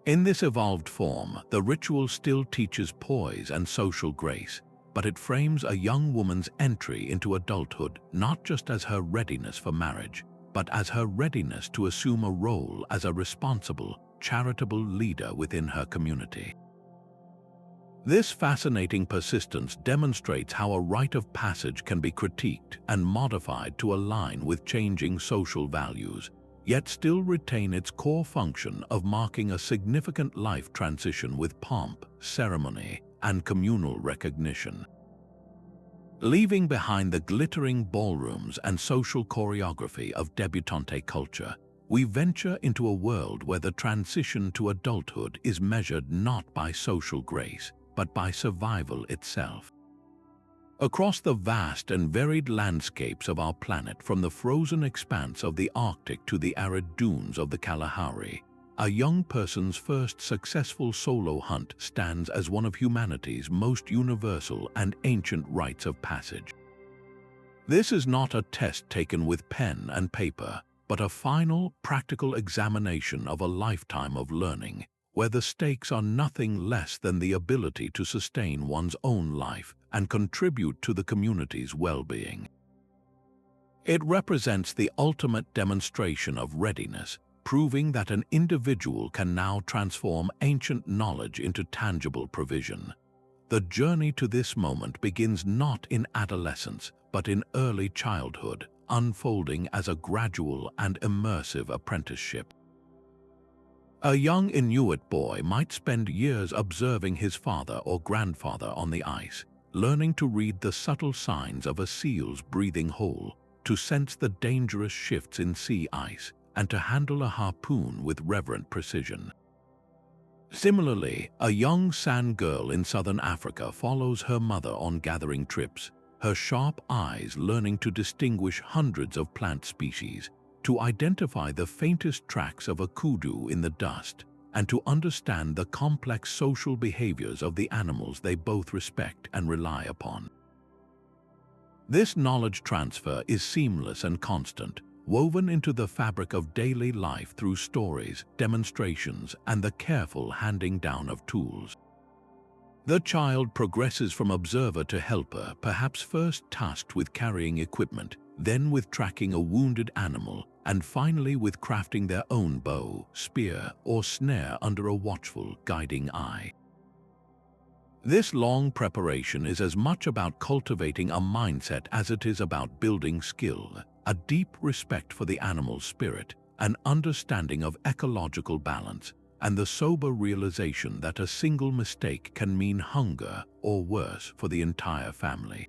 In this evolved form, the ritual still teaches poise and social grace, but it frames a young woman's entry into adulthood not just as her readiness for marriage, but as her readiness to assume a role as a responsible, charitable leader within her community. This fascinating persistence demonstrates how a rite of passage can be critiqued and modified to align with changing social values, yet still retain its core function of marking a significant life transition with pomp, ceremony, and communal recognition. Leaving behind the glittering ballrooms and social choreography of Debutante culture, we venture into a world where the transition to adulthood is measured not by social grace, but by survival itself. Across the vast and varied landscapes of our planet, from the frozen expanse of the Arctic to the arid dunes of the Kalahari, a young person's first successful solo hunt stands as one of humanity's most universal and ancient rites of passage. This is not a test taken with pen and paper, but a final, practical examination of a lifetime of learning, where the stakes are nothing less than the ability to sustain one's own life and contribute to the community's well-being. It represents the ultimate demonstration of readiness, proving that an individual can now transform ancient knowledge into tangible provision. The journey to this moment begins not in adolescence, but in early childhood, unfolding as a gradual and immersive apprenticeship. A young Inuit boy might spend years observing his father or grandfather on the ice, learning to read the subtle signs of a seal's breathing hole, to sense the dangerous shifts in sea ice, and to handle a harpoon with reverent precision. Similarly, a young San girl in southern Africa follows her mother on gathering trips, her sharp eyes learning to distinguish hundreds of plant species, to identify the faintest tracks of a kudu in the dust, and to understand the complex social behaviors of the animals they both respect and rely upon. This knowledge transfer is seamless and constant, woven into the fabric of daily life through stories, demonstrations, and the careful handing down of tools. The child progresses from observer to helper, perhaps first tasked with carrying equipment, then with tracking a wounded animal, and finally with crafting their own bow, spear, or snare under a watchful, guiding eye. This long preparation is as much about cultivating a mindset as it is about building skill, a deep respect for the animal spirit, an understanding of ecological balance, and the sober realization that a single mistake can mean hunger or worse for the entire family.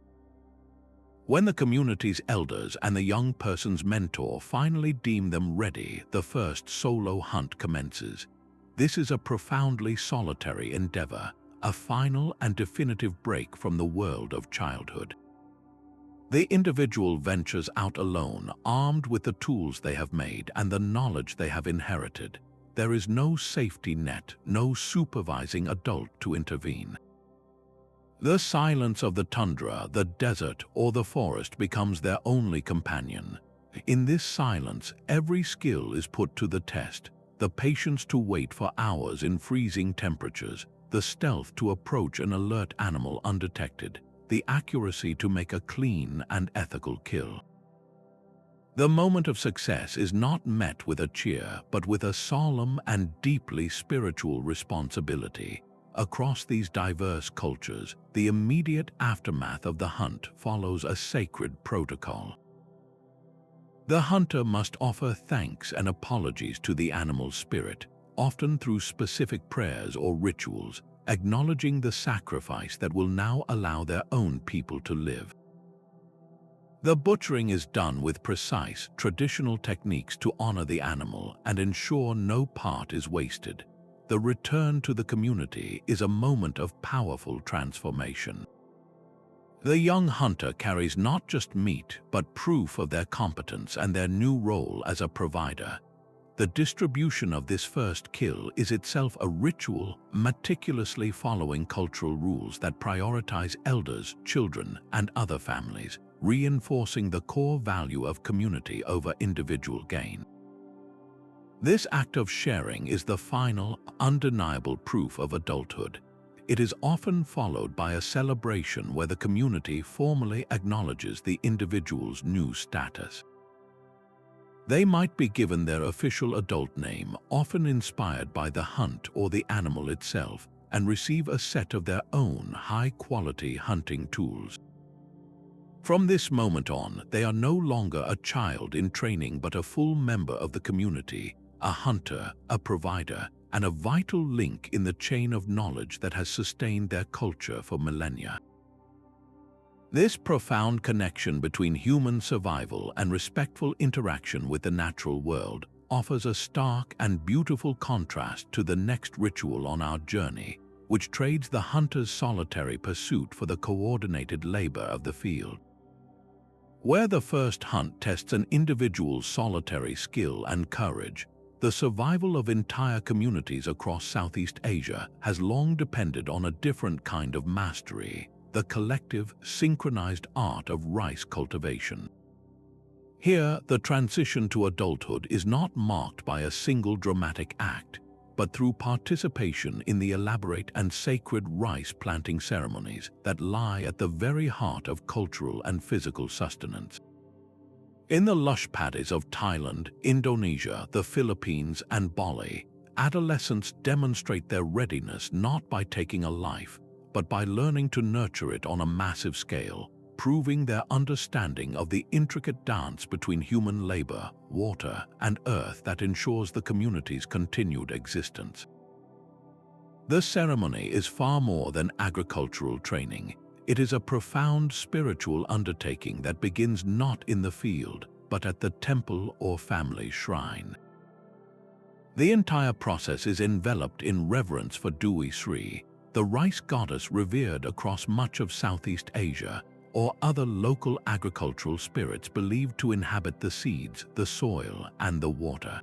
When the community's elders and the young person's mentor finally deem them ready, the first solo hunt commences. This is a profoundly solitary endeavor, a final and definitive break from the world of childhood. The individual ventures out alone, armed with the tools they have made and the knowledge they have inherited. There is no safety net, no supervising adult to intervene. The silence of the tundra, the desert, or the forest becomes their only companion. In this silence, every skill is put to the test: the patience to wait for hours in freezing temperatures, the stealth to approach an alert animal undetected, the accuracy to make a clean and ethical kill. The moment of success is not met with a cheer, but with a solemn and deeply spiritual responsibility. Across these diverse cultures, the immediate aftermath of the hunt follows a sacred protocol. The hunter must offer thanks and apologies to the animal spirit, often through specific prayers or rituals, acknowledging the sacrifice that will now allow their own people to live. The butchering is done with precise, traditional techniques to honor the animal and ensure no part is wasted. The return to the community is a moment of powerful transformation. The young hunter carries not just meat, but proof of their competence and their new role as a provider. The distribution of this first kill is itself a ritual, meticulously following cultural rules that prioritize elders, children, and other families, reinforcing the core value of community over individual gain. This act of sharing is the final, undeniable proof of adulthood. It is often followed by a celebration where the community formally acknowledges the individual's new status. They might be given their official adult name, often inspired by the hunt or the animal itself, and receive a set of their own high-quality hunting tools. From this moment on, they are no longer a child in training but a full member of the community, a hunter, a provider, and a vital link in the chain of knowledge that has sustained their culture for millennia. This profound connection between human survival and respectful interaction with the natural world offers a stark and beautiful contrast to the next ritual on our journey, which trades the hunter's solitary pursuit for the coordinated labor of the field. Where the first hunt tests an individual's solitary skill and courage, the survival of entire communities across Southeast Asia has long depended on a different kind of mastery, the collective, synchronized art of rice cultivation. Here, the transition to adulthood is not marked by a single dramatic act, but through participation in the elaborate and sacred rice planting ceremonies that lie at the very heart of cultural and physical sustenance. In the lush paddies of Thailand, Indonesia, the Philippines, and Bali, adolescents demonstrate their readiness not by taking a life, but by learning to nurture it on a massive scale, proving their understanding of the intricate dance between human labor, water, and earth that ensures the community's continued existence. The ceremony is far more than agricultural training. It is a profound spiritual undertaking that begins not in the field, but at the temple or family shrine. The entire process is enveloped in reverence for Dewi Sri, the rice goddess revered across much of Southeast Asia, or other local agricultural spirits believed to inhabit the seeds, the soil, and the water.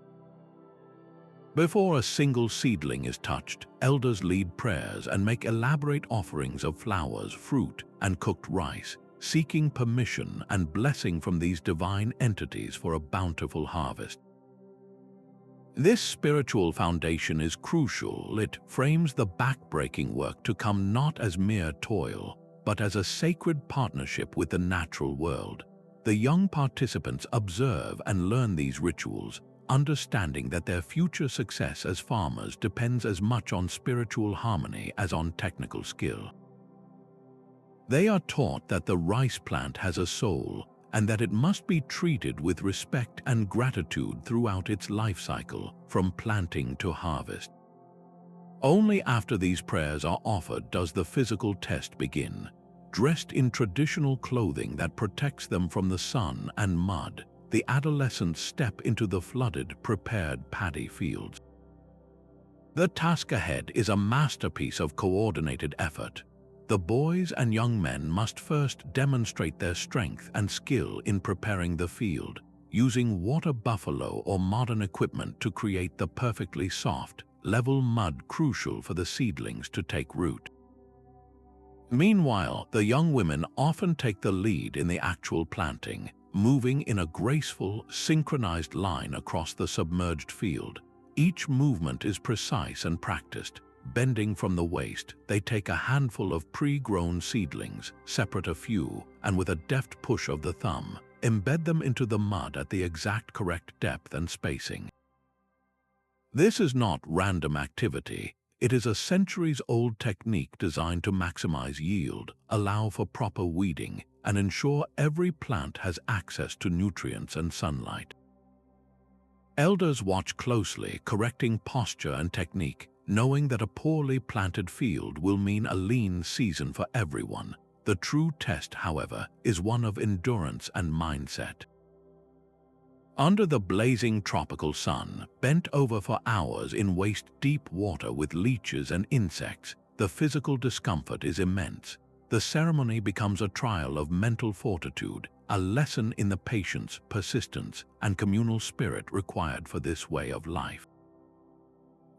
Before a single seedling is touched, elders lead prayers and make elaborate offerings of flowers, fruit, and cooked rice, seeking permission and blessing from these divine entities for a bountiful harvest. This spiritual foundation is crucial. It frames the back-breaking work to come not as mere toil, but as a sacred partnership with the natural world. The young participants observe and learn these rituals, understanding that their future success as farmers depends as much on spiritual harmony as on technical skill. They are taught that the rice plant has a soul and that it must be treated with respect and gratitude throughout its life cycle, from planting to harvest. Only after these prayers are offered does the physical test begin. Dressed in traditional clothing that protects them from the sun and mud, the adolescents step into the flooded, prepared paddy fields. The task ahead is a masterpiece of coordinated effort. The boys and young men must first demonstrate their strength and skill in preparing the field, using water buffalo or modern equipment to create the perfectly soft, level mud crucial for the seedlings to take root. Meanwhile, the young women often take the lead in the actual planting, moving in a graceful, synchronized line across the submerged field. Each movement is precise and practiced, bending from the waist, they take a handful of pre-grown seedlings, separate a few, and with a deft push of the thumb, embed them into the mud at the exact correct depth and spacing. This is not random activity. It is a centuries-old technique designed to maximize yield, allow for proper weeding, and ensure every plant has access to nutrients and sunlight. Elders watch closely, correcting posture and technique, knowing that a poorly planted field will mean a lean season for everyone. The true test, however, is one of endurance and mindset. Under the blazing tropical sun, bent over for hours in waist-deep water with leeches and insects, the physical discomfort is immense. The ceremony becomes a trial of mental fortitude, a lesson in the patience, persistence, and communal spirit required for this way of life.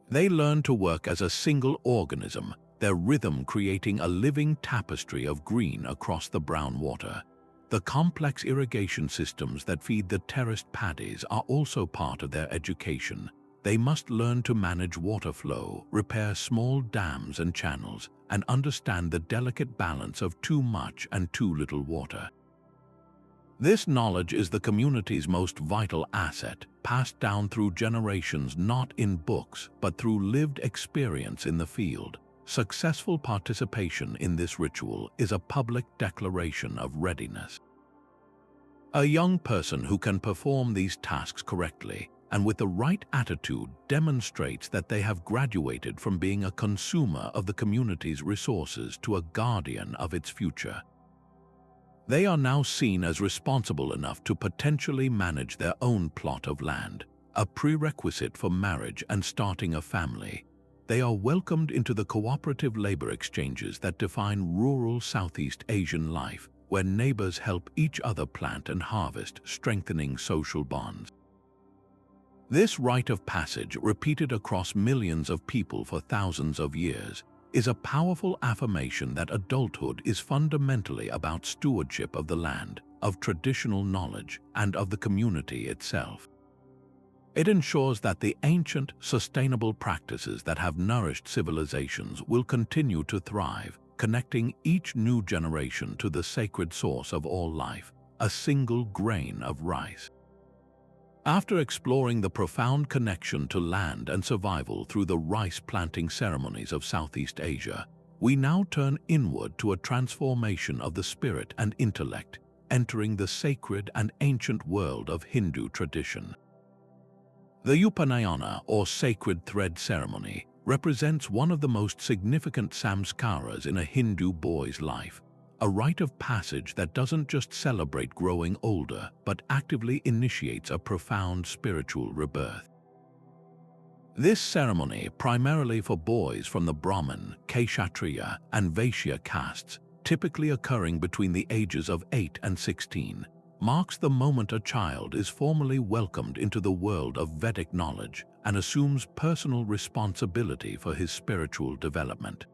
They learn to work as a single organism, their rhythm creating a living tapestry of green across the brown water. The complex irrigation systems that feed the terraced paddies are also part of their education. They must learn to manage water flow, repair small dams and channels, and understand the delicate balance of too much and too little water. This knowledge is the community's most vital asset, passed down through generations not in books but through lived experience in the field. Successful participation in this ritual is a public declaration of readiness. A young person who can perform these tasks correctly and with the right attitude demonstrates that they have graduated from being a consumer of the community's resources to a guardian of its future. They are now seen as responsible enough to potentially manage their own plot of land, a prerequisite for marriage and starting a family. They are welcomed into the cooperative labor exchanges that define rural Southeast Asian life, where neighbors help each other plant and harvest, strengthening social bonds. This rite of passage, repeated across millions of people for thousands of years, is a powerful affirmation that adulthood is fundamentally about stewardship of the land, of traditional knowledge, and of the community itself. It ensures that the ancient, sustainable practices that have nourished civilizations will continue to thrive, connecting each new generation to the sacred source of all life, a single grain of rice. After exploring the profound connection to land and survival through the rice planting ceremonies of Southeast Asia, we now turn inward to a transformation of the spirit and intellect, entering the sacred and ancient world of Hindu tradition. The Upanayana, or sacred thread ceremony, represents one of the most significant samskaras in a Hindu boy's life, a rite of passage that doesn't just celebrate growing older, but actively initiates a profound spiritual rebirth. This ceremony, primarily for boys from the Brahmin, Kshatriya, and Vaishya castes, typically occurring between the ages of 8 and 16, marks the moment a child is formally welcomed into the world of Vedic knowledge and assumes personal responsibility for his spiritual development.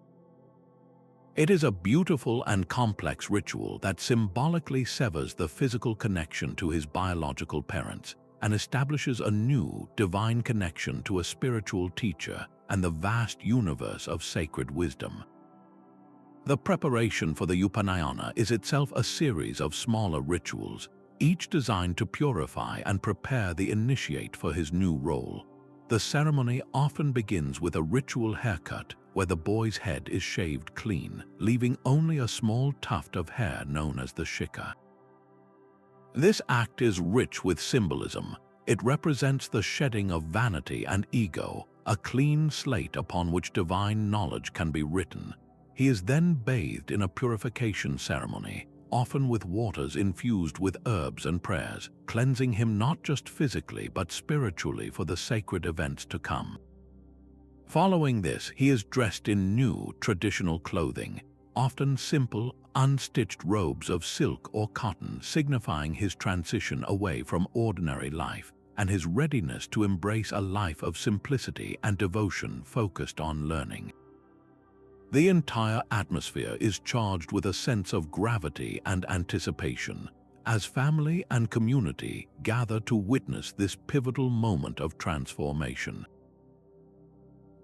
It is a beautiful and complex ritual that symbolically severs the physical connection to his biological parents and establishes a new, divine connection to a spiritual teacher and the vast universe of sacred wisdom. The preparation for the Upanayana is itself a series of smaller rituals, each designed to purify and prepare the initiate for his new role. The ceremony often begins with a ritual haircut, where the boy's head is shaved clean, leaving only a small tuft of hair known as the shika. This act is rich with symbolism. It represents the shedding of vanity and ego, a clean slate upon which divine knowledge can be written. He is then bathed in a purification ceremony, often with waters infused with herbs and prayers, cleansing him not just physically but spiritually for the sacred events to come. Following this, he is dressed in new, traditional clothing, often simple, unstitched robes of silk or cotton, signifying his transition away from ordinary life and his readiness to embrace a life of simplicity and devotion focused on learning. The entire atmosphere is charged with a sense of gravity and anticipation, as family and community gather to witness this pivotal moment of transformation.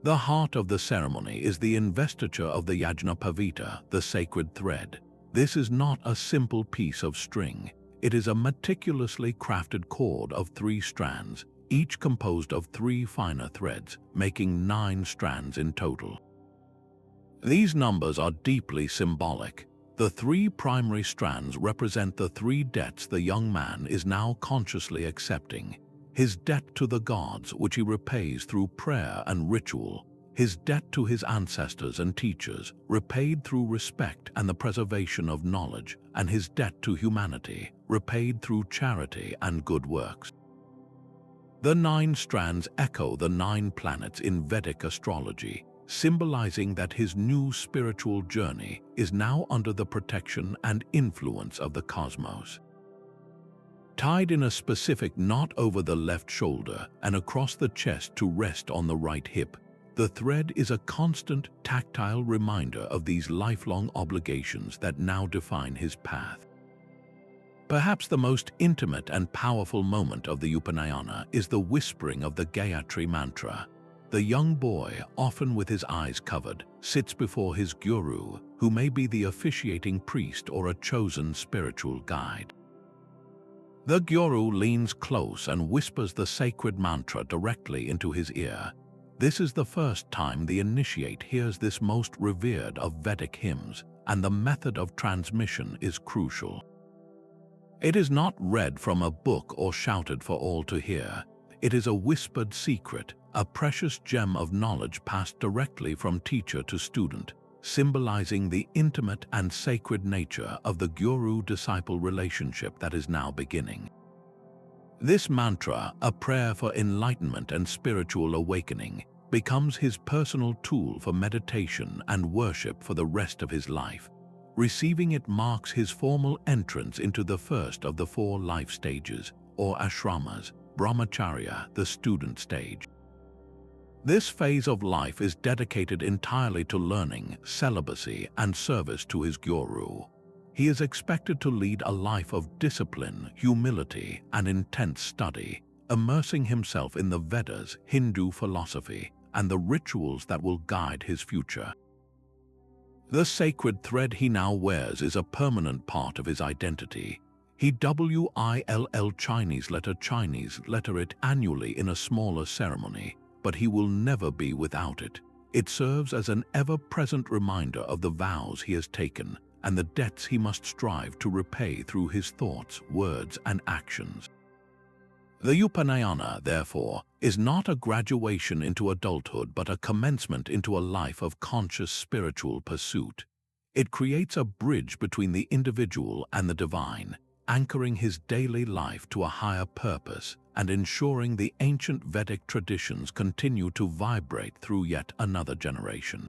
The heart of the ceremony is the investiture of the Yajna-Pavita, the sacred thread. This is not a simple piece of string. It is a meticulously crafted cord of 3 strands, each composed of 3 finer threads, making 9 strands in total. These numbers are deeply symbolic. The 3 primary strands represent the 3 debts the young man is now consciously accepting. His debt to the gods, which he repays through prayer and ritual. His debt to his ancestors and teachers, repaid through respect and the preservation of knowledge. And his debt to humanity, repaid through charity and good works. The 9 strands echo the 9 planets in Vedic astrology, symbolizing that his new spiritual journey is now under the protection and influence of the cosmos. Tied in a specific knot over the left shoulder and across the chest to rest on the right hip, the thread is a constant, tactile reminder of these lifelong obligations that now define his path. Perhaps the most intimate and powerful moment of the Upanayana is the whispering of the Gayatri mantra. The young boy, often with his eyes covered, sits before his guru, who may be the officiating priest or a chosen spiritual guide. The guru leans close and whispers the sacred mantra directly into his ear. This is the first time the initiate hears this most revered of Vedic hymns, and the method of transmission is crucial. It is not read from a book or shouted for all to hear. It is a whispered secret, a precious gem of knowledge passed directly from teacher to student, symbolizing the intimate and sacred nature of the guru-disciple relationship that is now beginning. This mantra, a prayer for enlightenment and spiritual awakening, becomes his personal tool for meditation and worship for the rest of his life. Receiving it marks his formal entrance into the first of the 4 life stages, or ashramas, brahmacharya, the student stage. This phase of life is dedicated entirely to learning, celibacy, and service to his guru. He is expected to lead a life of discipline, humility, and intense study, immersing himself in the Vedas, Hindu philosophy, and the rituals that will guide his future. The sacred thread he now wears is a permanent part of his identity. He will Chinese letter it annually in a smaller ceremony, but he will never be without it. It serves as an ever-present reminder of the vows he has taken and the debts he must strive to repay through his thoughts, words, and actions. The Upanayana, therefore, is not a graduation into adulthood but a commencement into a life of conscious spiritual pursuit. It creates a bridge between the individual and the divine, anchoring his daily life to a higher purpose and ensuring the ancient Vedic traditions continue to vibrate through yet another generation.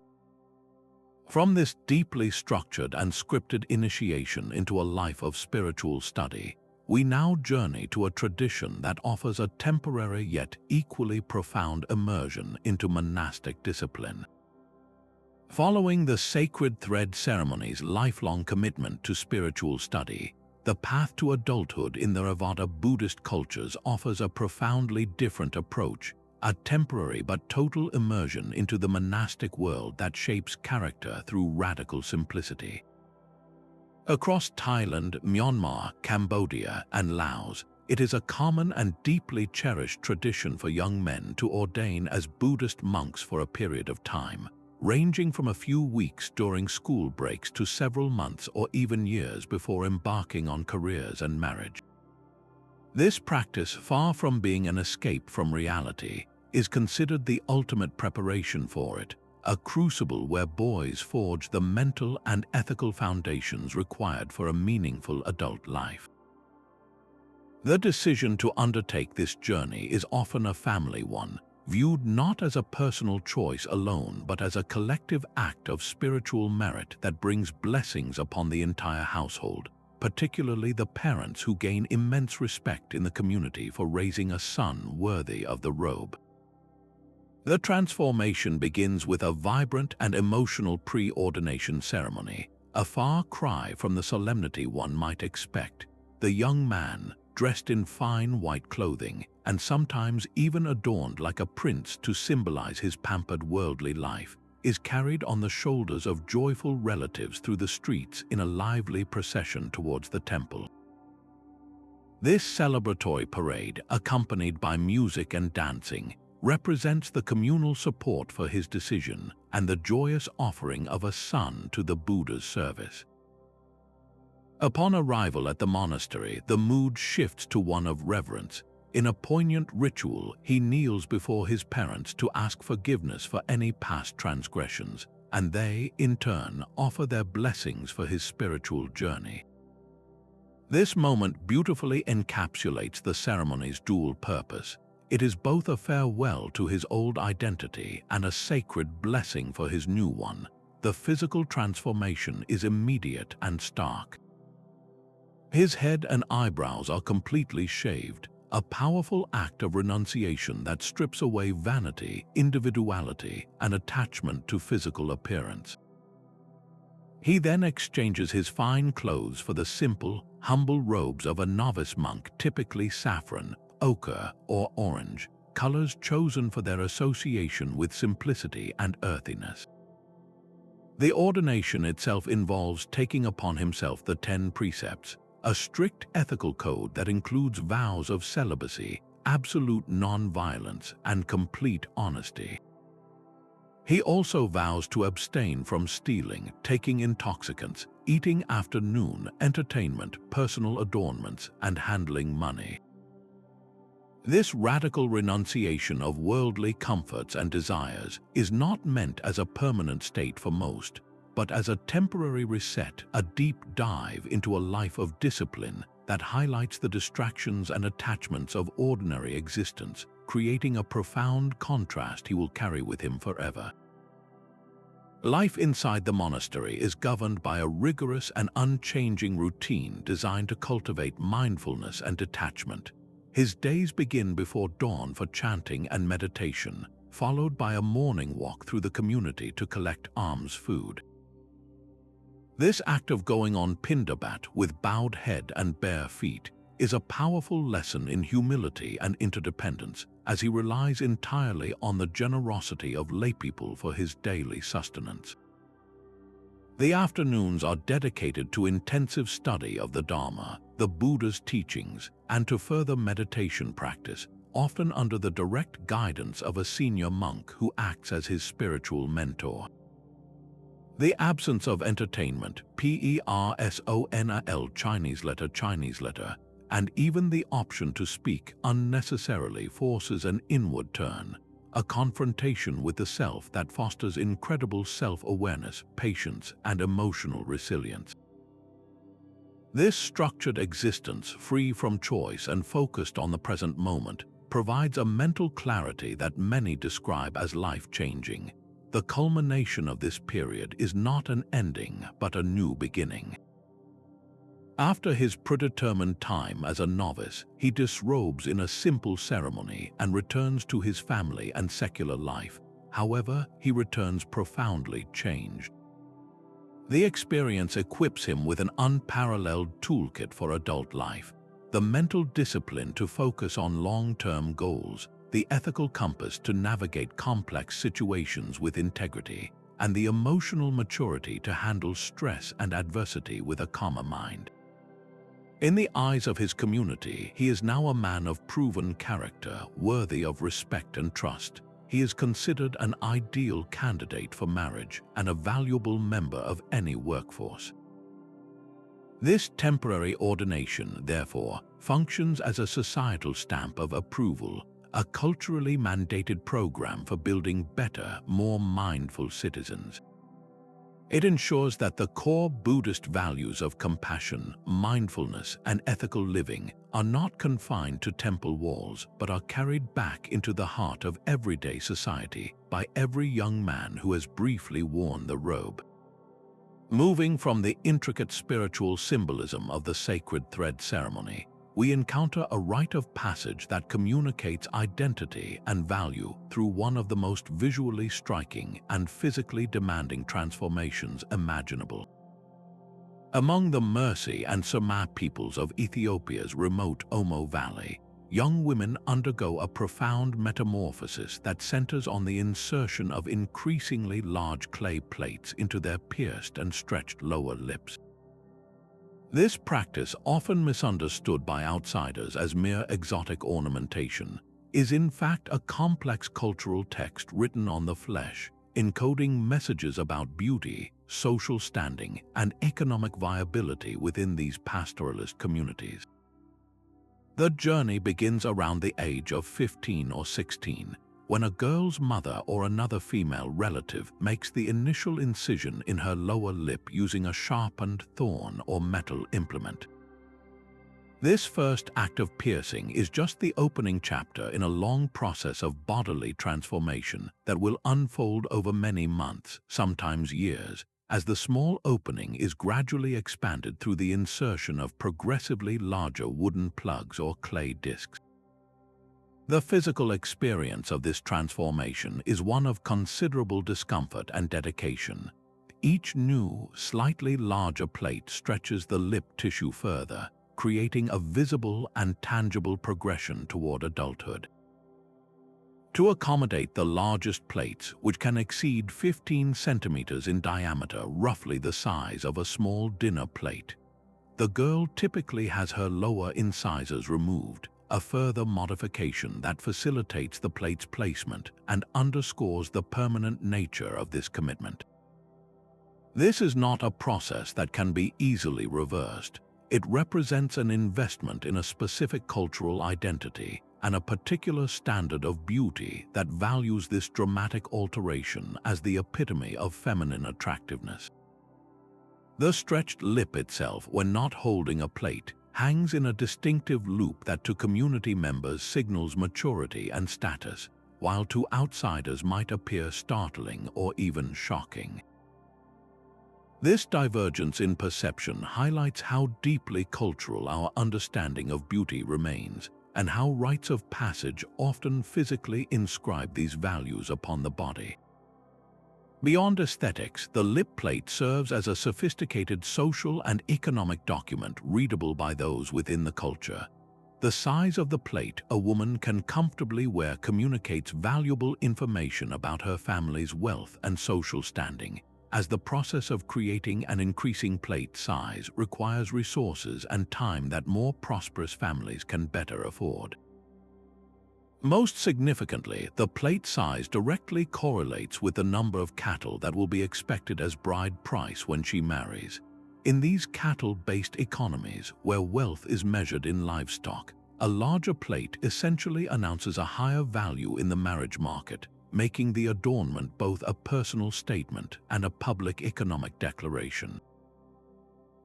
From this deeply structured and scripted initiation into a life of spiritual study, we now journey to a tradition that offers a temporary yet equally profound immersion into monastic discipline. Following the sacred thread ceremony's lifelong commitment to spiritual study, the path to adulthood in the Theravada Buddhist cultures offers a profoundly different approach, a temporary but total immersion into the monastic world that shapes character through radical simplicity. Across Thailand, Myanmar, Cambodia, and Laos, it is a common and deeply cherished tradition for young men to ordain as Buddhist monks for a period of time, ranging from a few weeks during school breaks to several months or even years before embarking on careers and marriage. This practice, far from being an escape from reality, is considered the ultimate preparation for it, a crucible where boys forge the mental and ethical foundations required for a meaningful adult life. The decision to undertake this journey is often a family one, viewed not as a personal choice alone but as a collective act of spiritual merit that brings blessings upon the entire household, particularly the parents who gain immense respect in the community for raising a son worthy of the robe. The transformation begins with a vibrant and emotional pre-ordination ceremony, a far cry from the solemnity one might expect. The young man, dressed in fine white clothing, and sometimes even adorned like a prince to symbolize his pampered worldly life, is carried on the shoulders of joyful relatives through the streets in a lively procession towards the temple. This celebratory parade, accompanied by music and dancing, represents the communal support for his decision and the joyous offering of a son to the Buddha's service. Upon arrival at the monastery, the mood shifts to one of reverence. In a poignant ritual, he kneels before his parents to ask forgiveness for any past transgressions, and they, in turn, offer their blessings for his spiritual journey. This moment beautifully encapsulates the ceremony's dual purpose. It is both a farewell to his old identity and a sacred blessing for his new one. The physical transformation is immediate and stark. His head and eyebrows are completely shaved, a powerful act of renunciation that strips away vanity, individuality, and attachment to physical appearance. He then exchanges his fine clothes for the simple, humble robes of a novice monk, typically saffron, ochre, or orange, colors chosen for their association with simplicity and earthiness. The ordination itself involves taking upon himself the 10 precepts, a strict ethical code that includes vows of celibacy, absolute non-violence, and complete honesty. He also vows to abstain from stealing, taking intoxicants, eating after noon, entertainment, personal adornments, and handling money. This radical renunciation of worldly comforts and desires is not meant as a permanent state for most, but as a temporary reset, a deep dive into a life of discipline that highlights the distractions and attachments of ordinary existence, creating a profound contrast he will carry with him forever. Life inside the monastery is governed by a rigorous and unchanging routine designed to cultivate mindfulness and detachment. His days begin before dawn for chanting and meditation, followed by a morning walk through the community to collect alms food. This act of going on pindabat with bowed head and bare feet is a powerful lesson in humility and interdependence, as he relies entirely on the generosity of laypeople for his daily sustenance. The afternoons are dedicated to intensive study of the Dharma, the Buddha's teachings, and to further meditation practice, often under the direct guidance of a senior monk who acts as his spiritual mentor. The absence of entertainment, personal Chinese letter, and even the option to speak unnecessarily forces an inward turn, a confrontation with the self that fosters incredible self-awareness, patience, and emotional resilience. This structured existence, free from choice and focused on the present moment, provides a mental clarity that many describe as life-changing. The culmination of this period is not an ending, but a new beginning. After his predetermined time as a novice, he disrobes in a simple ceremony and returns to his family and secular life. However, he returns profoundly changed. The experience equips him with an unparalleled toolkit for adult life: the mental discipline to focus on long-term goals, the ethical compass to navigate complex situations with integrity, and the emotional maturity to handle stress and adversity with a calmer mind. In the eyes of his community, he is now a man of proven character, worthy of respect and trust. He is considered an ideal candidate for marriage and a valuable member of any workforce. This temporary ordination, therefore, functions as a societal stamp of approval, a culturally mandated program for building better, more mindful citizens. It ensures that the core Buddhist values of compassion, mindfulness, and ethical living are not confined to temple walls, but are carried back into the heart of everyday society by every young man who has briefly worn the robe. Moving from the intricate spiritual symbolism of the sacred thread ceremony, we encounter a rite of passage that communicates identity and value through one of the most visually striking and physically demanding transformations imaginable. Among the Mersey and Sama peoples of Ethiopia's remote Omo Valley, young women undergo a profound metamorphosis that centers on the insertion of increasingly large clay plates into their pierced and stretched lower lips. This practice, often misunderstood by outsiders as mere exotic ornamentation, is in fact a complex cultural text written on the flesh, encoding messages about beauty, social standing, and economic viability within these pastoralist communities. The journey begins around the age of 15 or 16, when a girl's mother or another female relative makes the initial incision in her lower lip using a sharpened thorn or metal implement. This first act of piercing is just the opening chapter in a long process of bodily transformation that will unfold over many months, sometimes years, as the small opening is gradually expanded through the insertion of progressively larger wooden plugs or clay discs. The physical experience of this transformation is one of considerable discomfort and dedication. Each new, slightly larger plate stretches the lip tissue further, creating a visible and tangible progression toward adulthood. To accommodate the largest plates, which can exceed 15 centimeters in diameter, roughly the size of a small dinner plate, the girl typically has her lower incisors removed, a further modification that facilitates the plate's placement and underscores the permanent nature of this commitment. This is not a process that can be easily reversed. It represents an investment in a specific cultural identity and a particular standard of beauty that values this dramatic alteration as the epitome of feminine attractiveness. The stretched lip itself, when not holding a plate, hangs in a distinctive loop that to community members signals maturity and status, while to outsiders might appear startling or even shocking. This divergence in perception highlights how deeply cultural our understanding of beauty remains, and how rites of passage often physically inscribe these values upon the body. Beyond aesthetics, the lip plate serves as a sophisticated social and economic document readable by those within the culture. The size of the plate a woman can comfortably wear communicates valuable information about her family's wealth and social standing, as the process of creating an increasing plate size requires resources and time that more prosperous families can better afford. Most significantly, the plate size directly correlates with the number of cattle that will be expected as bride price when she marries. In these cattle-based economies, where wealth is measured in livestock, a larger plate essentially announces a higher value in the marriage market, making the adornment both a personal statement and a public economic declaration.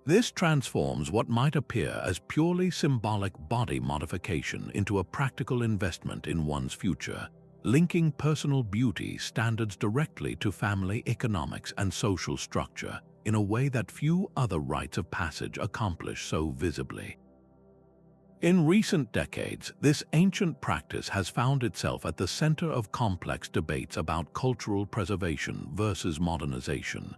This transforms what might appear as purely symbolic body modification into a practical investment in one's future, linking personal beauty standards directly to family economics and social structure in a way that few other rites of passage accomplish so visibly. In recent decades, this ancient practice has found itself at the center of complex debates about cultural preservation versus modernization.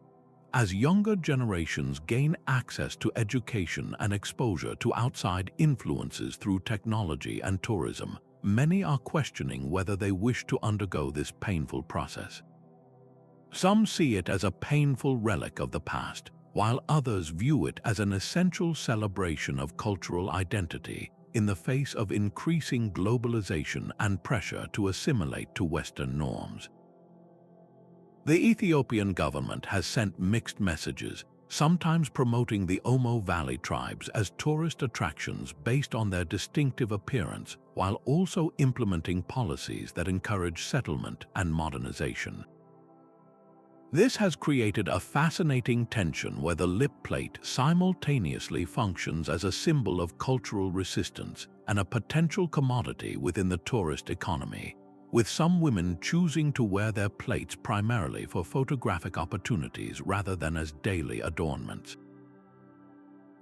As younger generations gain access to education and exposure to outside influences through technology and tourism, many are questioning whether they wish to undergo this painful process. Some see it as a painful relic of the past, while others view it as an essential celebration of cultural identity in the face of increasing globalization and pressure to assimilate to Western norms. The Ethiopian government has sent mixed messages, sometimes promoting the Omo Valley tribes as tourist attractions based on their distinctive appearance, while also implementing policies that encourage settlement and modernization. This has created a fascinating tension where the lip plate simultaneously functions as a symbol of cultural resistance and a potential commodity within the tourist economy, with some women choosing to wear their plates primarily for photographic opportunities rather than as daily adornments.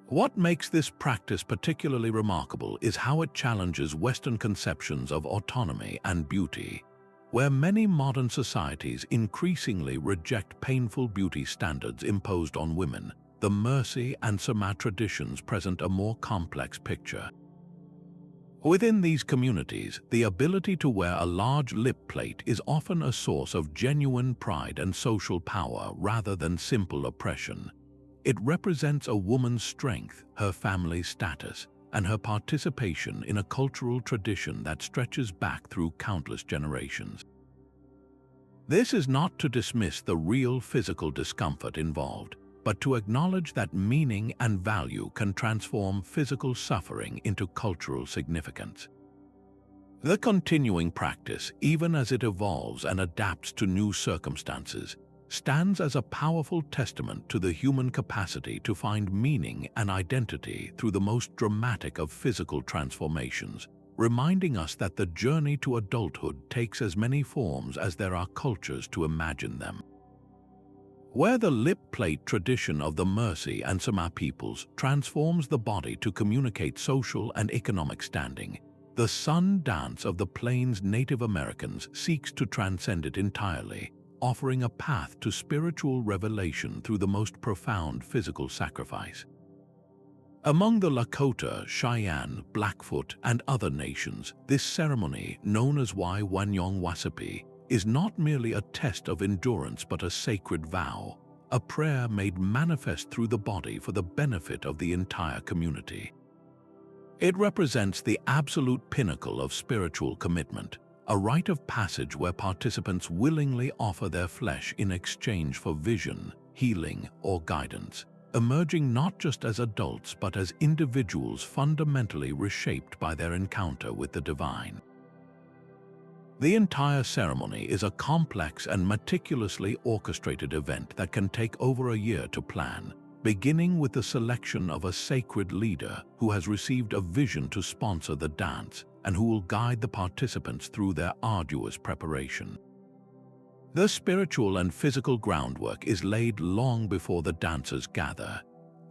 What makes this practice particularly remarkable is how it challenges Western conceptions of autonomy and beauty. Where many modern societies increasingly reject painful beauty standards imposed on women, the Mercy and Sama traditions present a more complex picture. Within these communities, the ability to wear a large lip plate is often a source of genuine pride and social power rather than simple oppression. It represents a woman's strength, her family's status, and her participation in a cultural tradition that stretches back through countless generations. This is not to dismiss the real physical discomfort involved, but to acknowledge that meaning and value can transform physical suffering into cultural significance. The continuing practice, even as it evolves and adapts to new circumstances, stands as a powerful testament to the human capacity to find meaning and identity through the most dramatic of physical transformations, reminding us that the journey to adulthood takes as many forms as there are cultures to imagine them. Where the lip plate tradition of the Mercy and Sama peoples transforms the body to communicate social and economic standing, the sun dance of the Plains Native Americans seeks to transcend it entirely, offering a path to spiritual revelation through the most profound physical sacrifice. Among the Lakota, Cheyenne, Blackfoot, and other nations, this ceremony, known as Wanyong Wasapi, is not merely a test of endurance but a sacred vow, a prayer made manifest through the body for the benefit of the entire community. It represents the absolute pinnacle of spiritual commitment, a rite of passage where participants willingly offer their flesh in exchange for vision, healing, or guidance, emerging not just as adults but as individuals fundamentally reshaped by their encounter with the divine. The entire ceremony is a complex and meticulously orchestrated event that can take over a year to plan, beginning with the selection of a sacred leader who has received a vision to sponsor the dance and who will guide the participants through their arduous preparation. The spiritual and physical groundwork is laid long before the dancers gather.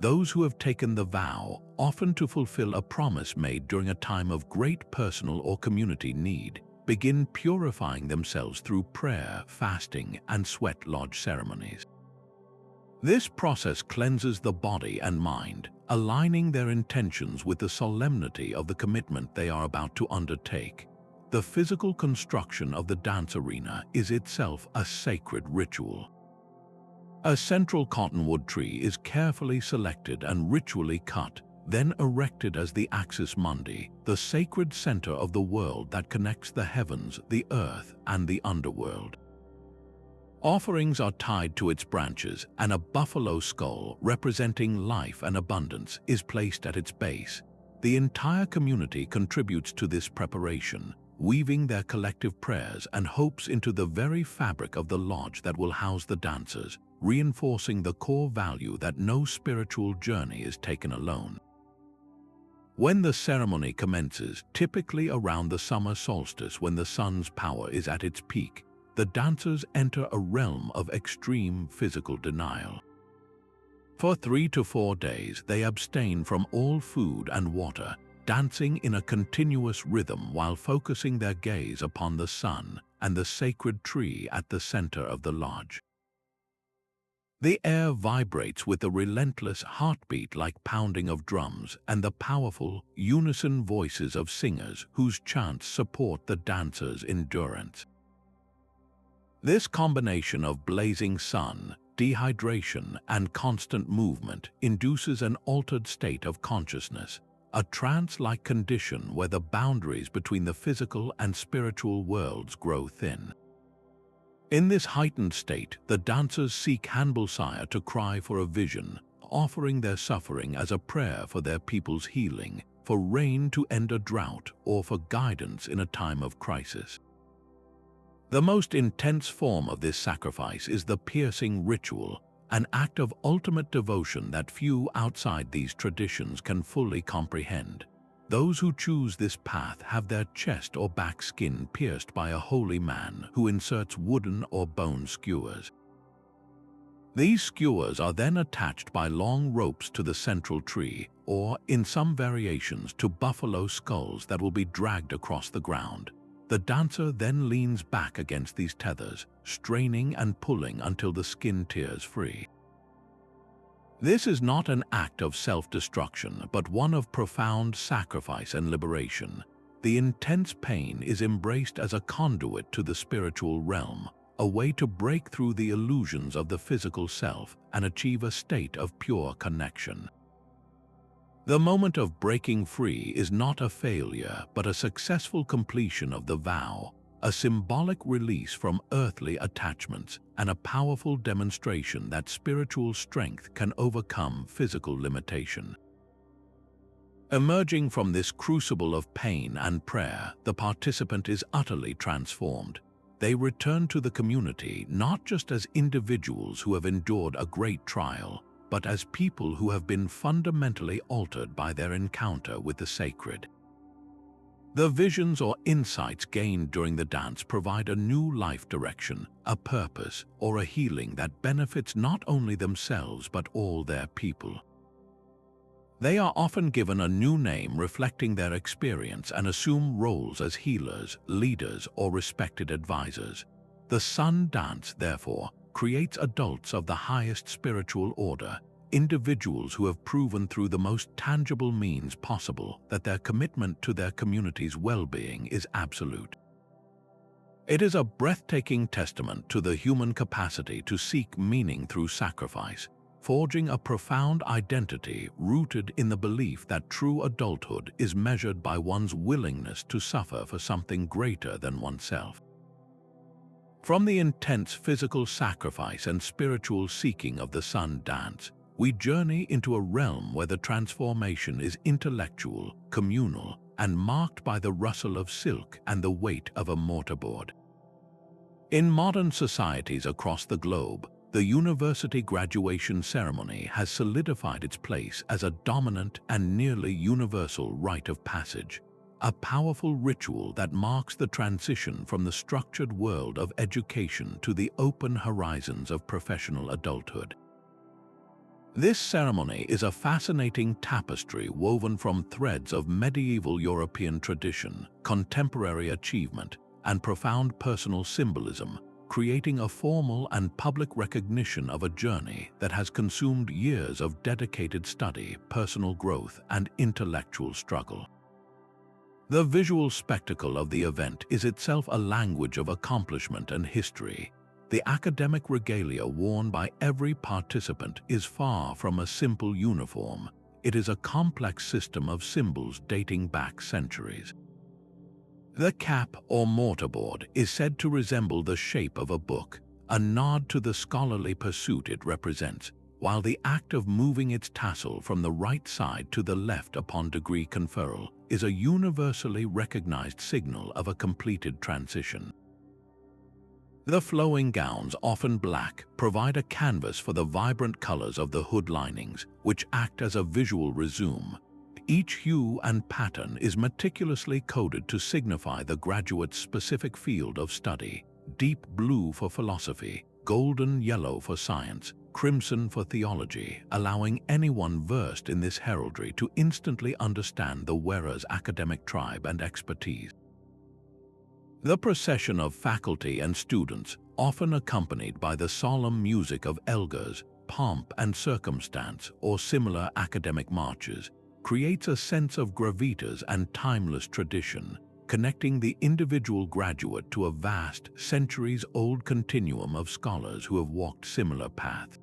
Those who have taken the vow, often to fulfill a promise made during a time of great personal or community need, begin purifying themselves through prayer, fasting, and sweat lodge ceremonies. This process cleanses the body and mind, aligning their intentions with the solemnity of the commitment they are about to undertake. The physical construction of the dance arena is itself a sacred ritual. A central cottonwood tree is carefully selected and ritually cut, then erected as the axis mundi, the sacred center of the world that connects the heavens, the earth, and the underworld. Offerings are tied to its branches, and a buffalo skull representing life and abundance is placed at its base. The entire community contributes to this preparation, weaving their collective prayers and hopes into the very fabric of the lodge that will house the dancers, reinforcing the core value that no spiritual journey is taken alone. When the ceremony commences, typically around the summer solstice when the sun's power is at its peak, the dancers enter a realm of extreme physical denial. For 3 to 4 days, they abstain from all food and water, dancing in a continuous rhythm while focusing their gaze upon the sun and the sacred tree at the center of the lodge. The air vibrates with a relentless heartbeat like pounding of drums and the powerful, unison voices of singers whose chants support the dancers' endurance. This combination of blazing sun, dehydration, and constant movement induces an altered state of consciousness, a trance-like condition where the boundaries between the physical and spiritual worlds grow thin. In this heightened state, the dancers seek Hanbulsaya to cry for a vision, offering their suffering as a prayer for their people's healing, for rain to end a drought, or for guidance in a time of crisis. The most intense form of this sacrifice is the piercing ritual, an act of ultimate devotion that few outside these traditions can fully comprehend. Those who choose this path have their chest or back skin pierced by a holy man who inserts wooden or bone skewers. These skewers are then attached by long ropes to the central tree, or, in some variations, to buffalo skulls that will be dragged across the ground. The dancer then leans back against these tethers, straining and pulling until the skin tears free. This is not an act of self-destruction, but one of profound sacrifice and liberation. The intense pain is embraced as a conduit to the spiritual realm, a way to break through the illusions of the physical self and achieve a state of pure connection. The moment of breaking free is not a failure, but a successful completion of the vow, a symbolic release from earthly attachments, and a powerful demonstration that spiritual strength can overcome physical limitation. Emerging from this crucible of pain and prayer, the participant is utterly transformed. They return to the community not just as individuals who have endured a great trial, but as people who have been fundamentally altered by their encounter with the sacred. The visions or insights gained during the dance provide a new life direction, a purpose, or a healing that benefits not only themselves but all their people. They are often given a new name reflecting their experience and assume roles as healers, leaders, or respected advisors. The Sun Dance, therefore, creates adults of the highest spiritual order, individuals who have proven through the most tangible means possible that their commitment to their community's well-being is absolute. It is a breathtaking testament to the human capacity to seek meaning through sacrifice, forging a profound identity rooted in the belief that true adulthood is measured by one's willingness to suffer for something greater than oneself. From the intense physical sacrifice and spiritual seeking of the Sun Dance, we journey into a realm where the transformation is intellectual, communal, and marked by the rustle of silk and the weight of a mortarboard. In modern societies across the globe, the university graduation ceremony has solidified its place as a dominant and nearly universal rite of passage, a powerful ritual that marks the transition from the structured world of education to the open horizons of professional adulthood. This ceremony is a fascinating tapestry woven from threads of medieval European tradition, contemporary achievement, and profound personal symbolism, creating a formal and public recognition of a journey that has consumed years of dedicated study, personal growth, and intellectual struggle. The visual spectacle of the event is itself a language of accomplishment and history. The academic regalia worn by every participant is far from a simple uniform. It is a complex system of symbols dating back centuries. The cap or mortarboard is said to resemble the shape of a book, a nod to the scholarly pursuit it represents, while the act of moving its tassel from the right side to the left upon degree conferral is a universally recognized signal of a completed transition. The flowing gowns, often black, provide a canvas for the vibrant colors of the hood linings, which act as a visual resume. Each hue and pattern is meticulously coded to signify the graduate's specific field of study: deep blue for philosophy, golden yellow for science, crimson for theology, allowing anyone versed in this heraldry to instantly understand the wearer's academic tribe and expertise. The procession of faculty and students, often accompanied by the solemn music of elders, pomp and circumstance, or similar academic marches, creates a sense of gravitas and timeless tradition, connecting the individual graduate to a vast, centuries-old continuum of scholars who have walked similar paths.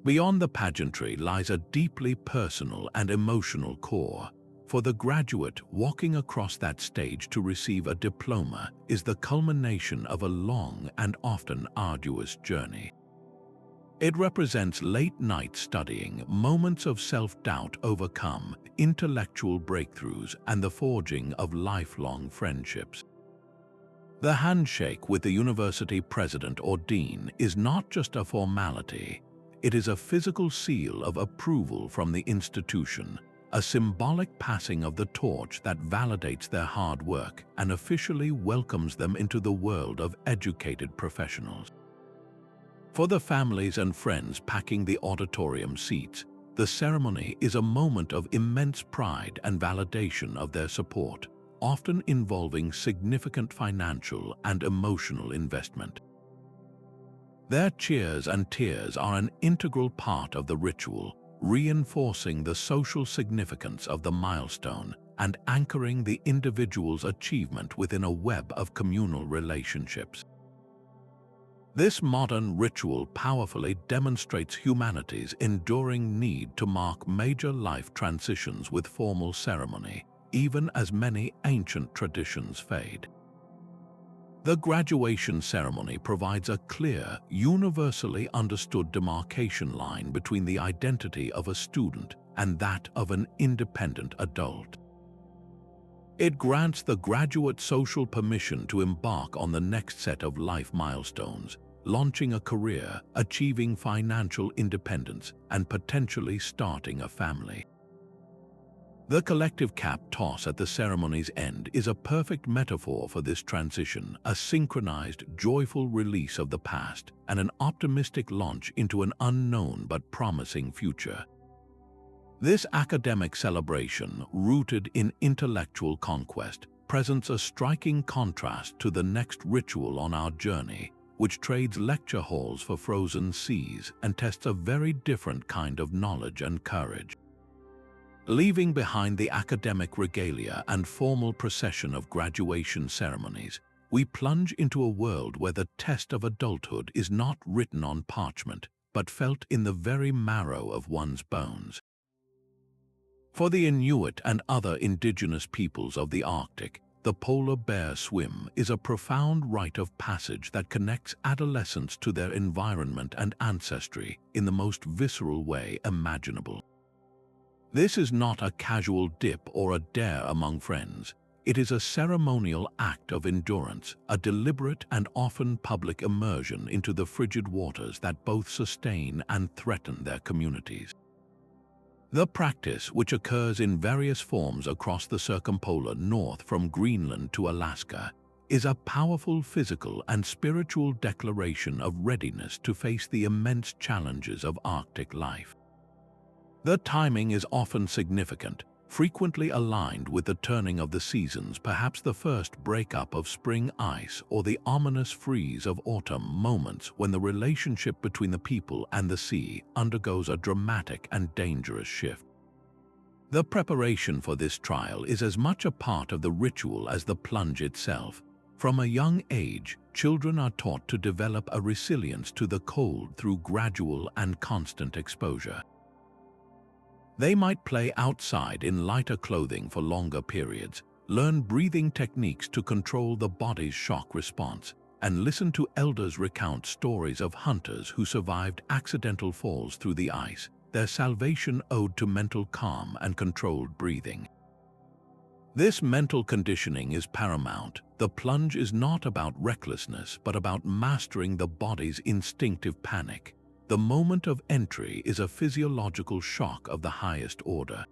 Beyond the pageantry lies a deeply personal and emotional core. For the graduate, walking across that stage to receive a diploma is the culmination of a long and often arduous journey. It represents late-night studying, moments of self-doubt overcome, intellectual breakthroughs, and the forging of lifelong friendships. The handshake with the university president or dean is not just a formality. It is a physical seal of approval from the institution, a symbolic passing of the torch that validates their hard work and officially welcomes them into the world of educated professionals. For the families and friends packing the auditorium seats, the ceremony is a moment of immense pride and validation of their support, often involving significant financial and emotional investment. Their cheers and tears are an integral part of the ritual, reinforcing the social significance of the milestone and anchoring the individual's achievement within a web of communal relationships. This modern ritual powerfully demonstrates humanity's enduring need to mark major life transitions with formal ceremony, even as many ancient traditions fade. The graduation ceremony provides a clear, universally understood demarcation line between the identity of a student and that of an independent adult. It grants the graduate social permission to embark on the next set of life milestones, launching a career, achieving financial independence, and potentially starting a family. The collective cap toss at the ceremony's end is a perfect metaphor for this transition, a synchronized, joyful release of the past and an optimistic launch into an unknown but promising future. This academic celebration, rooted in intellectual conquest, presents a striking contrast to the next ritual on our journey, which trades lecture halls for frozen seas and tests a very different kind of knowledge and courage. Leaving behind the academic regalia and formal procession of graduation ceremonies, we plunge into a world where the test of adulthood is not written on parchment, but felt in the very marrow of one's bones. For the Inuit and other indigenous peoples of the Arctic, the polar bear swim is a profound rite of passage that connects adolescents to their environment and ancestry in the most visceral way imaginable. This is not a casual dip or a dare among friends. It is a ceremonial act of endurance, a deliberate and often public immersion into the frigid waters that both sustain and threaten their communities. The practice, which occurs in various forms across the circumpolar north from Greenland to Alaska, is a powerful physical and spiritual declaration of readiness to face the immense challenges of Arctic life. The timing is often significant, frequently aligned with the turning of the seasons, perhaps the first breakup of spring ice or the ominous freeze of autumn, moments when the relationship between the people and the sea undergoes a dramatic and dangerous shift. The preparation for this trial is as much a part of the ritual as the plunge itself. From a young age, children are taught to develop a resilience to the cold through gradual and constant exposure. They might play outside in lighter clothing for longer periods, learn breathing techniques to control the body's shock response, and listen to elders recount stories of hunters who survived accidental falls through the ice, their salvation owed to mental calm and controlled breathing. This mental conditioning is paramount. The plunge is not about recklessness, but about mastering the body's instinctive panic. The moment of entry is a physiological shock of the highest order.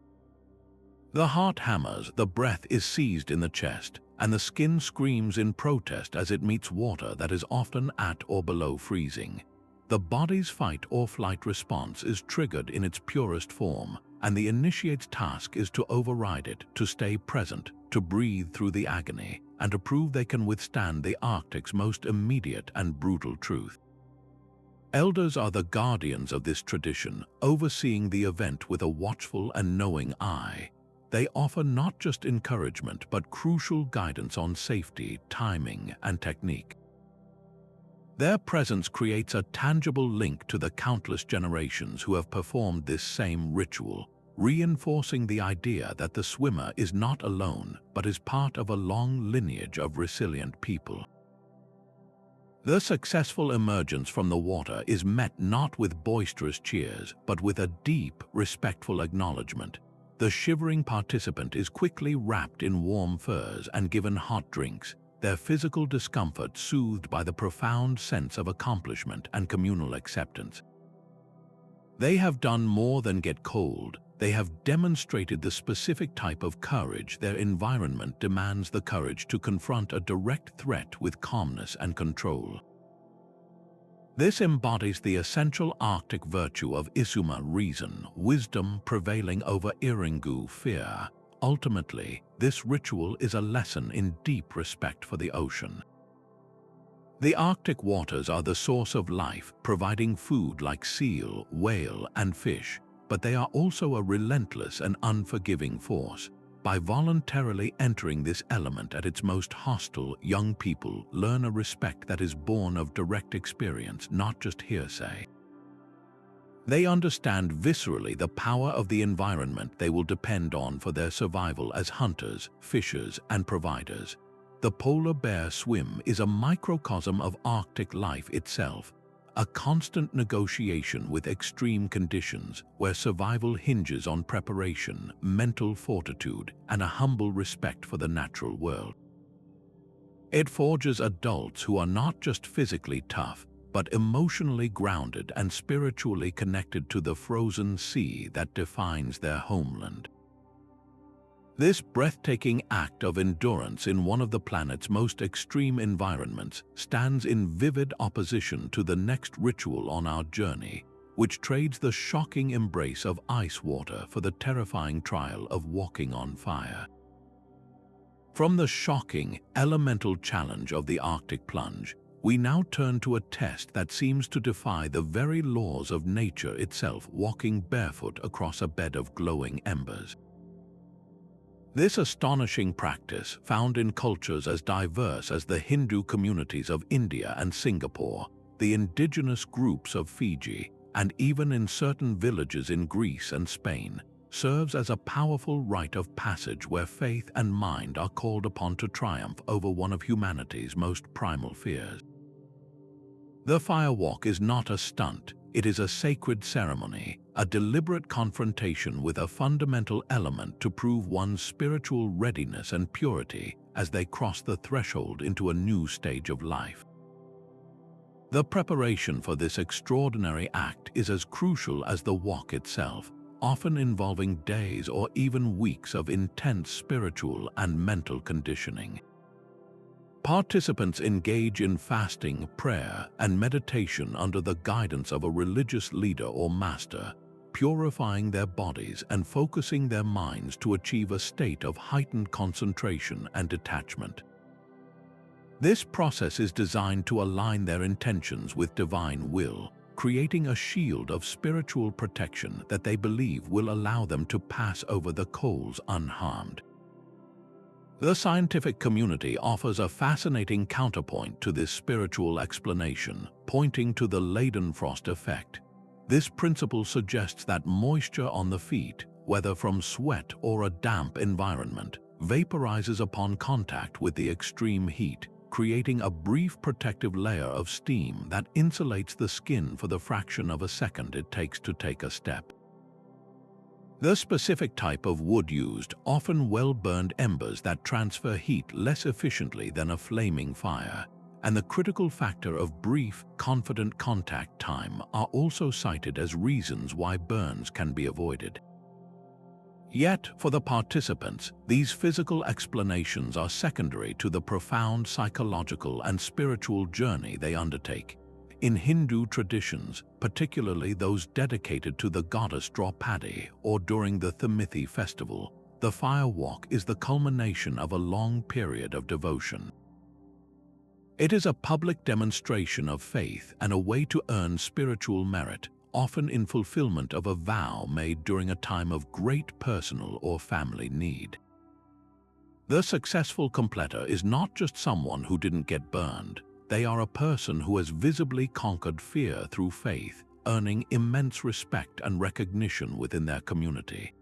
The heart hammers, the breath is seized in the chest, and the skin screams in protest as it meets water that is often at or below freezing. The body's fight or flight response is triggered in its purest form, and the initiate's task is to override it, to stay present, to breathe through the agony, and to prove they can withstand the Arctic's most immediate and brutal truth. Elders are the guardians of this tradition, overseeing the event with a watchful and knowing eye. They offer not just encouragement but crucial guidance on safety, timing, and technique. Their presence creates a tangible link to the countless generations who have performed this same ritual, reinforcing the idea that the swimmer is not alone but is part of a long lineage of resilient people. The successful emergence from the water is met not with boisterous cheers, but with a deep, respectful acknowledgement. The shivering participant is quickly wrapped in warm furs and given hot drinks, their physical discomfort soothed by the profound sense of accomplishment and communal acceptance. They have done more than get cold. They have demonstrated the specific type of courage their environment demands, the courage to confront a direct threat with calmness and control. This embodies the essential Arctic virtue of Isuma, reason, wisdom prevailing over Iringu, fear. Ultimately, this ritual is a lesson in deep respect for the ocean. The Arctic waters are the source of life, providing food like seal, whale, and fish, but they are also a relentless and unforgiving force. By voluntarily entering this element at its most hostile, young people learn a respect that is born of direct experience, not just hearsay. They understand viscerally the power of the environment they will depend on for their survival as hunters, fishers, and providers. The polar bear swim is a microcosm of Arctic life itself, a constant negotiation with extreme conditions where survival hinges on preparation, mental fortitude, and a humble respect for the natural world. It forges adults who are not just physically tough, but emotionally grounded and spiritually connected to the frozen sea that defines their homeland. This breathtaking act of endurance in one of the planet's most extreme environments stands in vivid opposition to the next ritual on our journey, which trades the shocking embrace of ice water for the terrifying trial of walking on fire. From the shocking, elemental challenge of the Arctic plunge, we now turn to a test that seems to defy the very laws of nature itself, walking barefoot across a bed of glowing embers. This astonishing practice, found in cultures as diverse as the Hindu communities of India and Singapore, the indigenous groups of Fiji, and even in certain villages in Greece and Spain, serves as a powerful rite of passage where faith and mind are called upon to triumph over one of humanity's most primal fears. The firewalk is not a stunt. It is a sacred ceremony, a deliberate confrontation with a fundamental element to prove one's spiritual readiness and purity as they cross the threshold into a new stage of life. The preparation for this extraordinary act is as crucial as the walk itself, often involving days or even weeks of intense spiritual and mental conditioning. Participants engage in fasting, prayer, and meditation under the guidance of a religious leader or master, purifying their bodies and focusing their minds to achieve a state of heightened concentration and detachment. This process is designed to align their intentions with divine will, creating a shield of spiritual protection that they believe will allow them to pass over the coals unharmed. The scientific community offers a fascinating counterpoint to this spiritual explanation, pointing to the Leidenfrost effect. This principle suggests that moisture on the feet, whether from sweat or a damp environment, vaporizes upon contact with the extreme heat, creating a brief protective layer of steam that insulates the skin for the fraction of a second it takes to take a step. The specific type of wood used, often well-burned embers that transfer heat less efficiently than a flaming fire, and the critical factor of brief, confident contact time are also cited as reasons why burns can be avoided. Yet, for the participants, these physical explanations are secondary to the profound psychological and spiritual journey they undertake. In Hindu traditions, particularly those dedicated to the goddess Draupadi or during the Thamithi festival, the firewalk is the culmination of a long period of devotion. It is a public demonstration of faith and a way to earn spiritual merit, often in fulfillment of a vow made during a time of great personal or family need. The successful completer is not just someone who didn't get burned. They are a person who has visibly conquered fear through faith, earning immense respect and recognition within their community.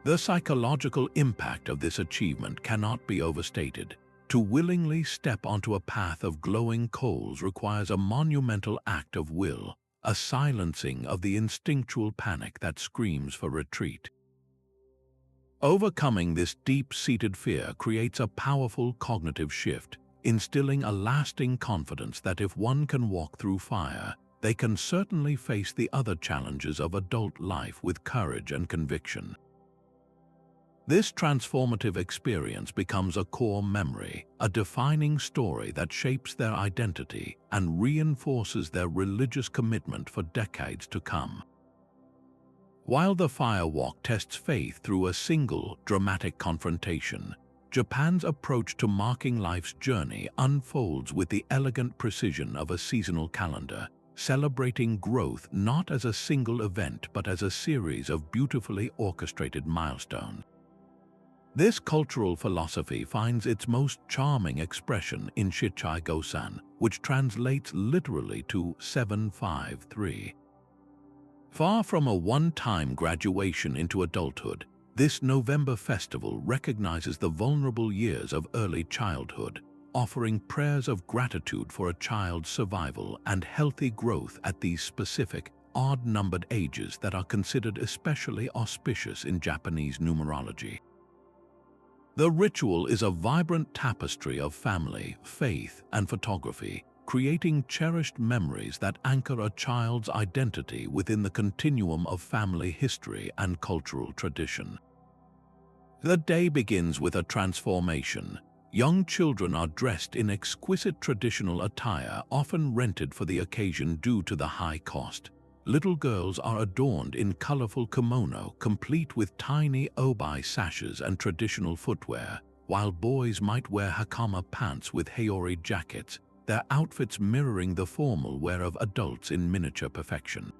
The psychological impact of this achievement cannot be overstated. To willingly step onto a path of glowing coals requires a monumental act of will, a silencing of the instinctual panic that screams for retreat. Overcoming this deep-seated fear creates a powerful cognitive shift, instilling a lasting confidence that if one can walk through fire, they can certainly face the other challenges of adult life with courage and conviction. This transformative experience becomes a core memory, a defining story that shapes their identity and reinforces their religious commitment for decades to come. While the firewalk tests faith through a single, dramatic confrontation, Japan's approach to marking life's journey unfolds with the elegant precision of a seasonal calendar, celebrating growth not as a single event but as a series of beautifully orchestrated milestones. This cultural philosophy finds its most charming expression in Shichi-Go-San, which translates literally to 753. Far from a one-time graduation into adulthood, this November festival recognizes the vulnerable years of early childhood, offering prayers of gratitude for a child's survival and healthy growth at these specific, odd-numbered ages that are considered especially auspicious in Japanese numerology. The ritual is a vibrant tapestry of family, faith, and photography, creating cherished memories that anchor a child's identity within the continuum of family history and cultural tradition. The day begins with a transformation. Young children are dressed in exquisite traditional attire, often rented for the occasion due to the high cost. Little girls are adorned in colorful kimono, complete with tiny obi sashes and traditional footwear, while boys might wear hakama pants with haori jackets, their outfits mirroring the formal wear of adults in miniature perfection.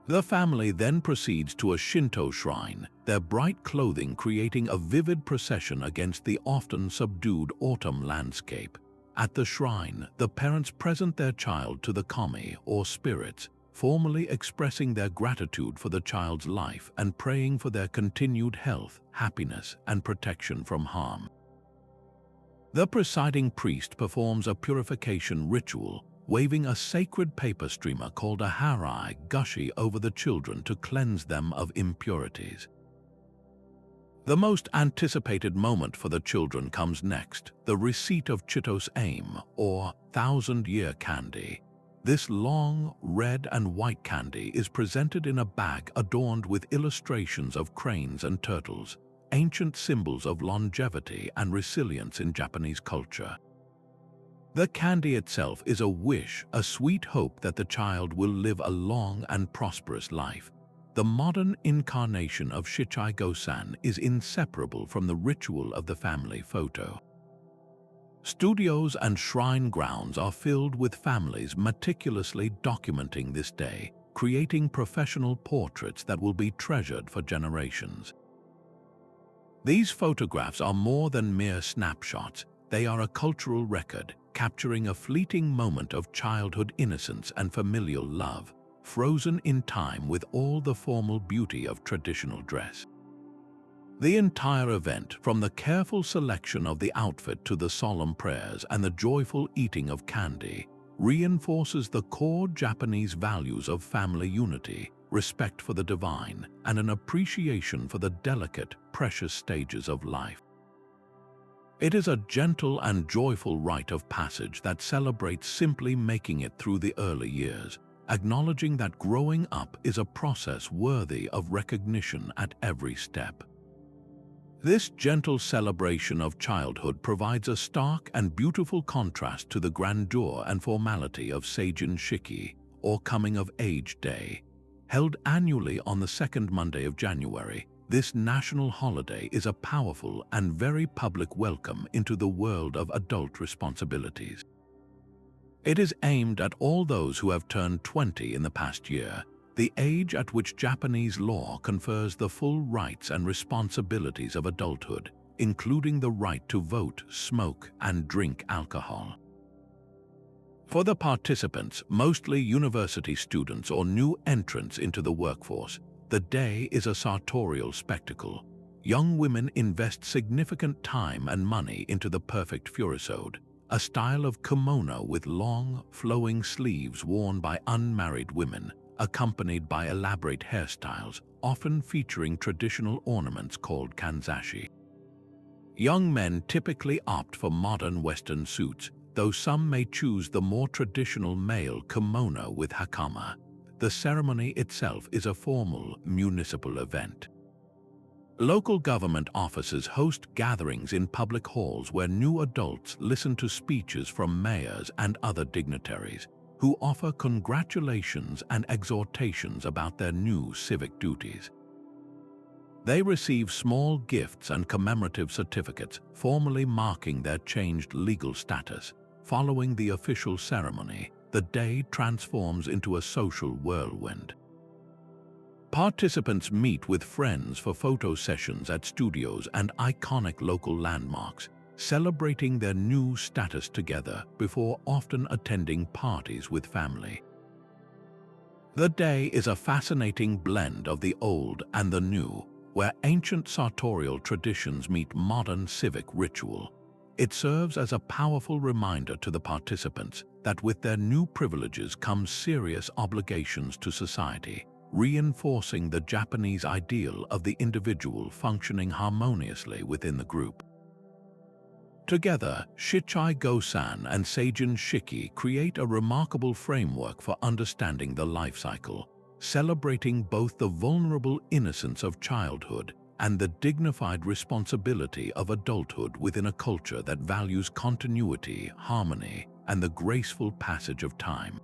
The family then proceeds to a Shinto shrine, their bright clothing creating a vivid procession against the often subdued autumn landscape. At the shrine, the parents present their child to the kami, or spirits, formally expressing their gratitude for the child's life and praying for their continued health, happiness, and protection from harm. The presiding priest performs a purification ritual, waving a sacred paper streamer called a harai gushi over the children to cleanse them of impurities. The most anticipated moment for the children comes next, the receipt of Chitos aim, or thousand-year candy. This long, red and white candy is presented in a bag adorned with illustrations of cranes and turtles, ancient symbols of longevity and resilience in Japanese culture. The candy itself is a wish, a sweet hope that the child will live a long and prosperous life. The modern incarnation of Shichi-Go-San is inseparable from the ritual of the family photo. Studios and shrine grounds are filled with families meticulously documenting this day, creating professional portraits that will be treasured for generations. These photographs are more than mere snapshots. They are a cultural record, capturing a fleeting moment of childhood innocence and familial love, frozen in time with all the formal beauty of traditional dress. The entire event, from the careful selection of the outfit to the solemn prayers and the joyful eating of candy, reinforces the core Japanese values of family unity, respect for the divine, and an appreciation for the delicate, precious stages of life. It is a gentle and joyful rite of passage that celebrates simply making it through the early years, acknowledging that growing up is a process worthy of recognition at every step. This gentle celebration of childhood provides a stark and beautiful contrast to the grandeur and formality of Seijin Shiki, or Coming-of-Age Day. Held annually on the second Monday of January, this national holiday is a powerful and very public welcome into the world of adult responsibilities. It is aimed at all those who have turned 20 in the past year, the age at which Japanese law confers the full rights and responsibilities of adulthood, including the right to vote, smoke, and drink alcohol. For the participants, mostly university students or new entrants into the workforce, the day is a sartorial spectacle. Young women invest significant time and money into the perfect furisode, a style of kimono with long, flowing sleeves worn by unmarried women, accompanied by elaborate hairstyles, often featuring traditional ornaments called kanzashi. Young men typically opt for modern Western suits, though some may choose the more traditional male kimono with hakama. The ceremony itself is a formal municipal event. Local government offices host gatherings in public halls where new adults listen to speeches from mayors and other dignitaries, who offer congratulations and exhortations about their new civic duties. They receive small gifts and commemorative certificates, formally marking their changed legal status. Following the official ceremony, the day transforms into a social whirlwind. Participants meet with friends for photo sessions at studios and iconic local landmarks, celebrating their new status together before often attending parties with family. The day is a fascinating blend of the old and the new, where ancient sartorial traditions meet modern civic ritual. It serves as a powerful reminder to the participants that with their new privileges come serious obligations to society, reinforcing the Japanese ideal of the individual functioning harmoniously within the group. Together, Shichi-Go-San and Seijin Shiki create a remarkable framework for understanding the life cycle, celebrating both the vulnerable innocence of childhood and the dignified responsibility of adulthood within a culture that values continuity, harmony, and the graceful passage of time.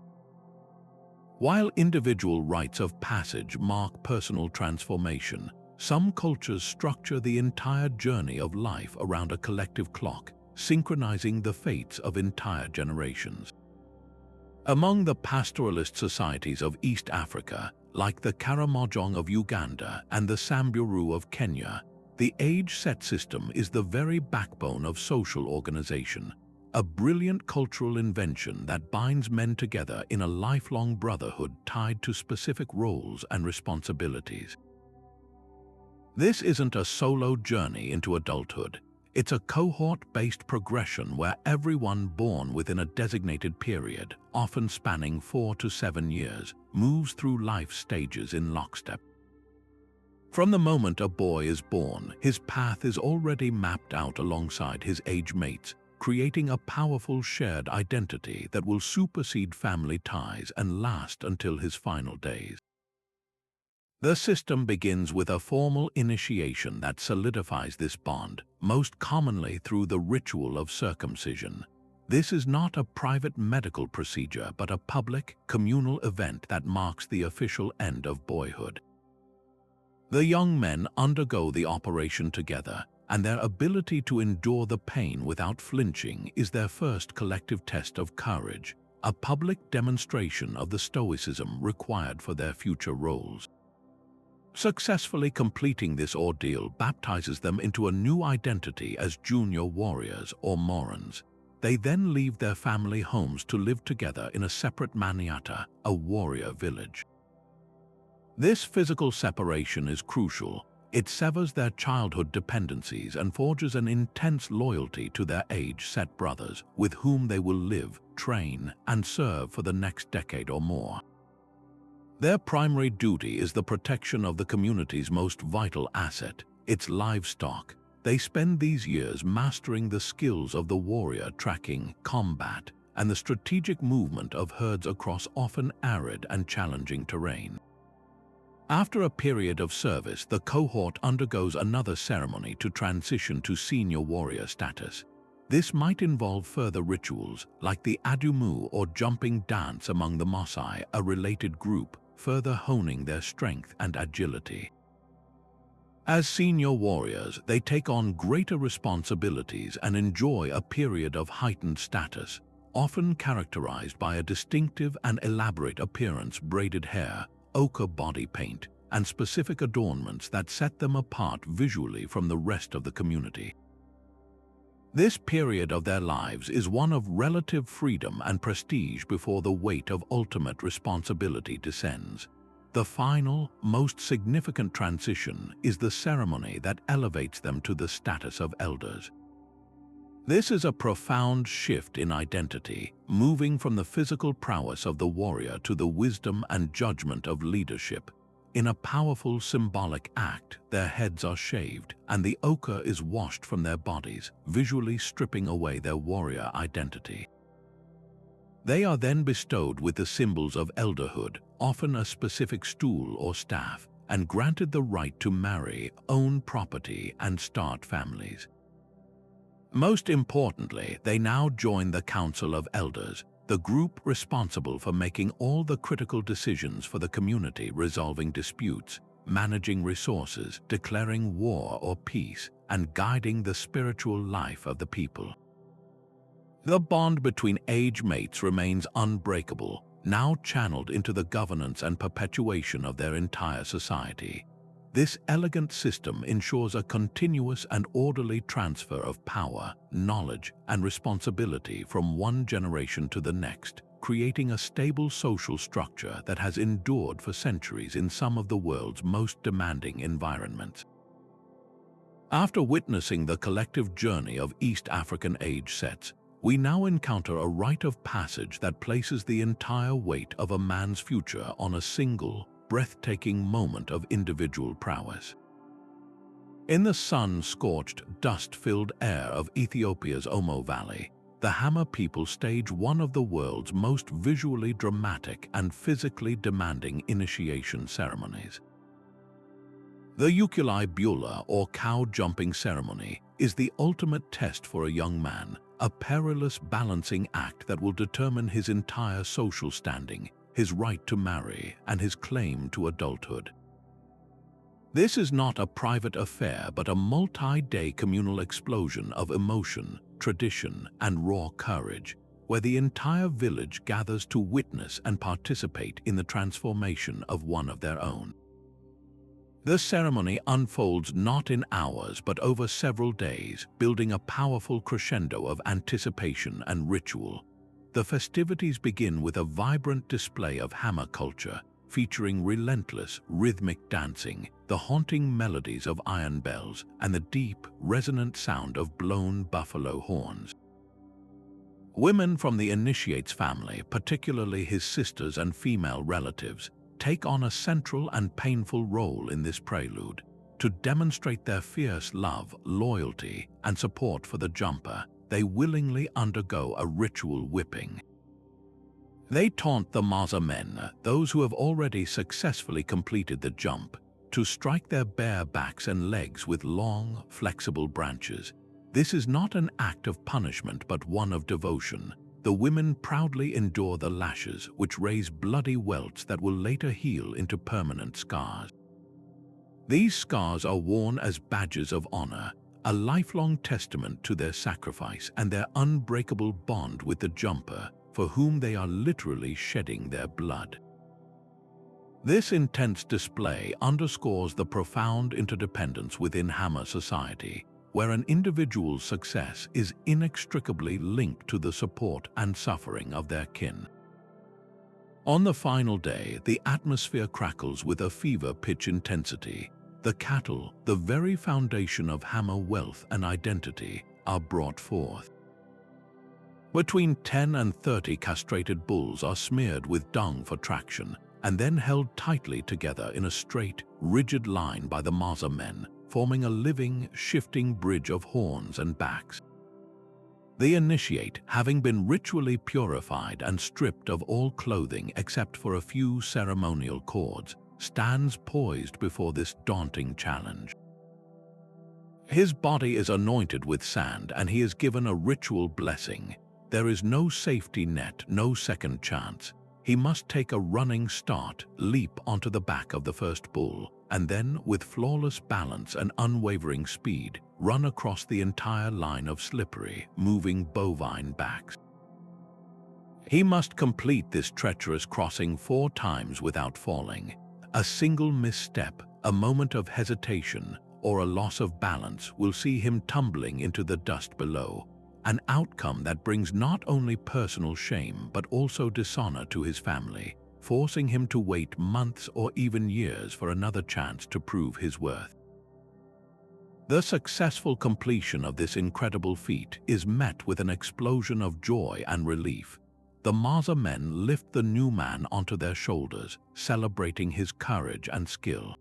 While individual rites of passage mark personal transformation, some cultures structure the entire journey of life around a collective clock, synchronizing the fates of entire generations. Among the pastoralist societies of East Africa, like the Karamojong of Uganda and the Samburu of Kenya, the age-set system is the very backbone of social organization, a brilliant cultural invention that binds men together in a lifelong brotherhood tied to specific roles and responsibilities. This isn't a solo journey into adulthood. It's a cohort-based progression where everyone born within a designated period, often spanning 4 to 7 years, moves through life stages in lockstep. From the moment a boy is born, his path is already mapped out alongside his age mates, creating a powerful shared identity that will supersede family ties and last until his final days. The system begins with a formal initiation that solidifies this bond, most commonly through the ritual of circumcision. This is not a private medical procedure, but a public, communal event that marks the official end of boyhood. The young men undergo the operation together, and their ability to endure the pain without flinching is their first collective test of courage, a public demonstration of the stoicism required for their future roles. Successfully completing this ordeal baptizes them into a new identity as junior warriors or Morans. They then leave their family homes to live together in a separate maniata, a warrior village. This physical separation is crucial. It severs their childhood dependencies and forges an intense loyalty to their age-set brothers, with whom they will live, train, and serve for the next decade or more. Their primary duty is the protection of the community's most vital asset, its livestock. They spend these years mastering the skills of the warrior, tracking, combat, and the strategic movement of herds across often arid and challenging terrain. After a period of service, the cohort undergoes another ceremony to transition to senior warrior status. This might involve further rituals, like the adumu or jumping dance among the Maasai, a related group, further honing their strength and agility. As senior warriors, they take on greater responsibilities and enjoy a period of heightened status, often characterized by a distinctive and elaborate appearance, braided hair, ochre body paint, and specific adornments that set them apart visually from the rest of the community. This period of their lives is one of relative freedom and prestige before the weight of ultimate responsibility descends. The final, most significant transition is the ceremony that elevates them to the status of elders. This is a profound shift in identity, moving from the physical prowess of the warrior to the wisdom and judgment of leadership. In a powerful symbolic act, their heads are shaved and the ochre is washed from their bodies, visually stripping away their warrior identity. They are then bestowed with the symbols of elderhood, often a specific stool or staff, and granted the right to marry, own property, and start families. Most importantly, they now join the Council of Elders, the group responsible for making all the critical decisions for the community, resolving disputes, managing resources, declaring war or peace, and guiding the spiritual life of the people. The bond between age mates remains unbreakable, now channeled into the governance and perpetuation of their entire society. This elegant system ensures a continuous and orderly transfer of power, knowledge, and responsibility from one generation to the next, creating a stable social structure that has endured for centuries in some of the world's most demanding environments. After witnessing the collective journey of East African age sets, we now encounter a rite of passage that places the entire weight of a man's future on a single, breathtaking moment of individual prowess. In the sun-scorched, dust-filled air of Ethiopia's Omo Valley, the Hamar people stage one of the world's most visually dramatic and physically demanding initiation ceremonies. The Ukulai Bula, or cow-jumping ceremony, is the ultimate test for a young man, a perilous balancing act that will determine his entire social standing, his right to marry, and his claim to adulthood. This is not a private affair but a multi-day communal explosion of emotion, tradition, and raw courage, where the entire village gathers to witness and participate in the transformation of one of their own. The ceremony unfolds not in hours but over several days, building a powerful crescendo of anticipation and ritual. The festivities begin with a vibrant display of Hamar culture, featuring relentless, rhythmic dancing, the haunting melodies of iron bells, and the deep, resonant sound of blown buffalo horns. Women from the initiate's family, particularly his sisters and female relatives, take on a central and painful role in this prelude. To demonstrate their fierce love, loyalty, and support for the jumper, they willingly undergo a ritual whipping. They taunt the Maasai men, those who have already successfully completed the jump, to strike their bare backs and legs with long, flexible branches. This is not an act of punishment but one of devotion. The women proudly endure the lashes, which raise bloody welts that will later heal into permanent scars. These scars are worn as badges of honor, a lifelong testament to their sacrifice and their unbreakable bond with the jumper, for whom they are literally shedding their blood. This intense display underscores the profound interdependence within Hamar society, where an individual's success is inextricably linked to the support and suffering of their kin. On the final day, the atmosphere crackles with a fever-pitch intensity. The cattle, the very foundation of Hamar wealth and identity, are brought forth. Between 10 and 30 castrated bulls are smeared with dung for traction, and then held tightly together in a straight, rigid line by the Maasai men, forming a living, shifting bridge of horns and backs. The initiate, having been ritually purified and stripped of all clothing except for a few ceremonial cords, stands poised before this daunting challenge. His body is anointed with sand and he is given a ritual blessing. There is no safety net, no second chance. He must take a running start, leap onto the back of the first bull, and then, with flawless balance and unwavering speed, run across the entire line of slippery, moving bovine backs. He must complete this treacherous crossing 4 times without falling. A single misstep, a moment of hesitation, or a loss of balance will see him tumbling into the dust below, an outcome that brings not only personal shame but also dishonor to his family, forcing him to wait months or even years for another chance to prove his worth. The successful completion of this incredible feat is met with an explosion of joy and relief. The Maasai men lift the new man onto their shoulders, celebrating his courage and skill.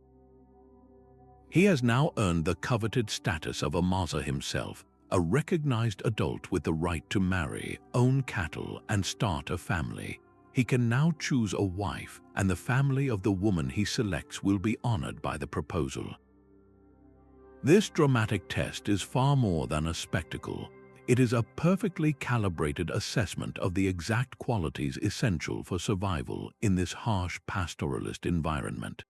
He has now earned the coveted status of a Maasai himself, a recognized adult with the right to marry, own cattle, and start a family. He can now choose a wife, and the family of the woman he selects will be honored by the proposal. This dramatic test is far more than a spectacle. It is a perfectly calibrated assessment of the exact qualities essential for survival in this harsh pastoralist environment.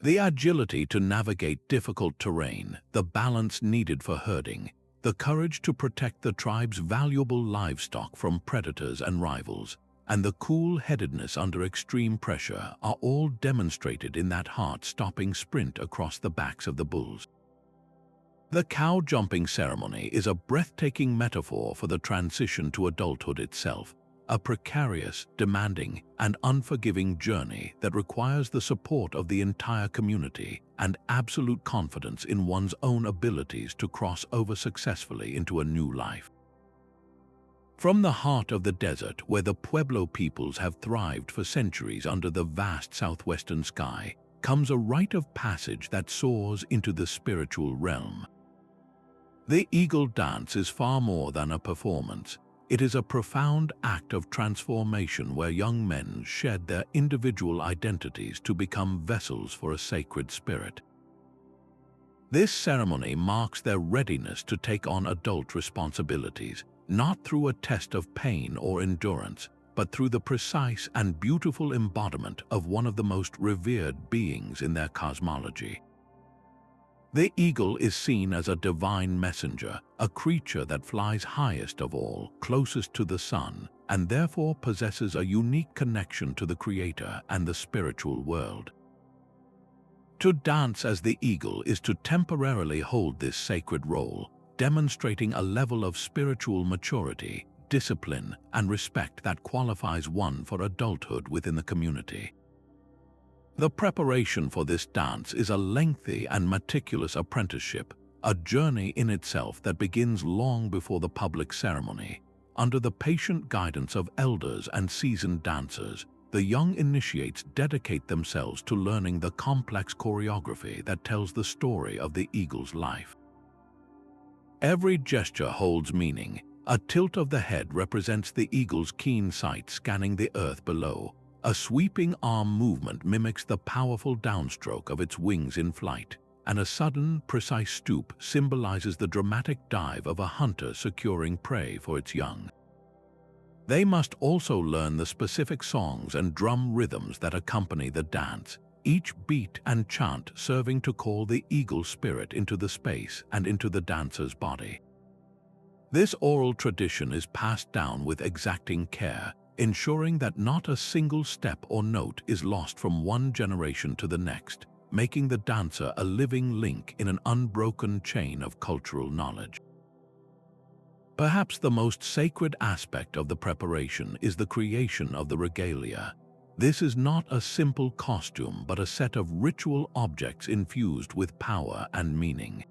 The agility to navigate difficult terrain, the balance needed for herding, the courage to protect the tribe's valuable livestock from predators and rivals, and the cool-headedness under extreme pressure are all demonstrated in that heart-stopping sprint across the backs of the bulls. The cow jumping ceremony is a breathtaking metaphor for the transition to adulthood itself, a precarious, demanding, and unforgiving journey that requires the support of the entire community and absolute confidence in one's own abilities to cross over successfully into a new life. From the heart of the desert, where the Pueblo peoples have thrived for centuries under the vast southwestern sky, comes a rite of passage that soars into the spiritual realm. The eagle dance is far more than a performance. It is a profound act of transformation where young men shed their individual identities to become vessels for a sacred spirit. This ceremony marks their readiness to take on adult responsibilities, not through a test of pain or endurance, but through the precise and beautiful embodiment of one of the most revered beings in their cosmology. The eagle is seen as a divine messenger, a creature that flies highest of all, closest to the sun, and therefore possesses a unique connection to the Creator and the spiritual world. To dance as the eagle is to temporarily hold this sacred role, demonstrating a level of spiritual maturity, discipline, and respect that qualifies one for adulthood within the community. The preparation for this dance is a lengthy and meticulous apprenticeship, a journey in itself that begins long before the public ceremony. Under the patient guidance of elders and seasoned dancers, the young initiates dedicate themselves to learning the complex choreography that tells the story of the eagle's life. Every gesture holds meaning. A tilt of the head represents the eagle's keen sight scanning the earth below. A sweeping arm movement mimics the powerful downstroke of its wings in flight, and a sudden, precise stoop symbolizes the dramatic dive of a hunter securing prey for its young. They must also learn the specific songs and drum rhythms that accompany the dance, each beat and chant serving to call the eagle spirit into the space and into the dancer's body. This oral tradition is passed down with exacting care, ensuring that not a single step or note is lost from one generation to the next, making the dancer a living link in an unbroken chain of cultural knowledge. Perhaps the most sacred aspect of the preparation is the creation of the regalia. This is not a simple costume, but a set of ritual objects infused with power and meaning.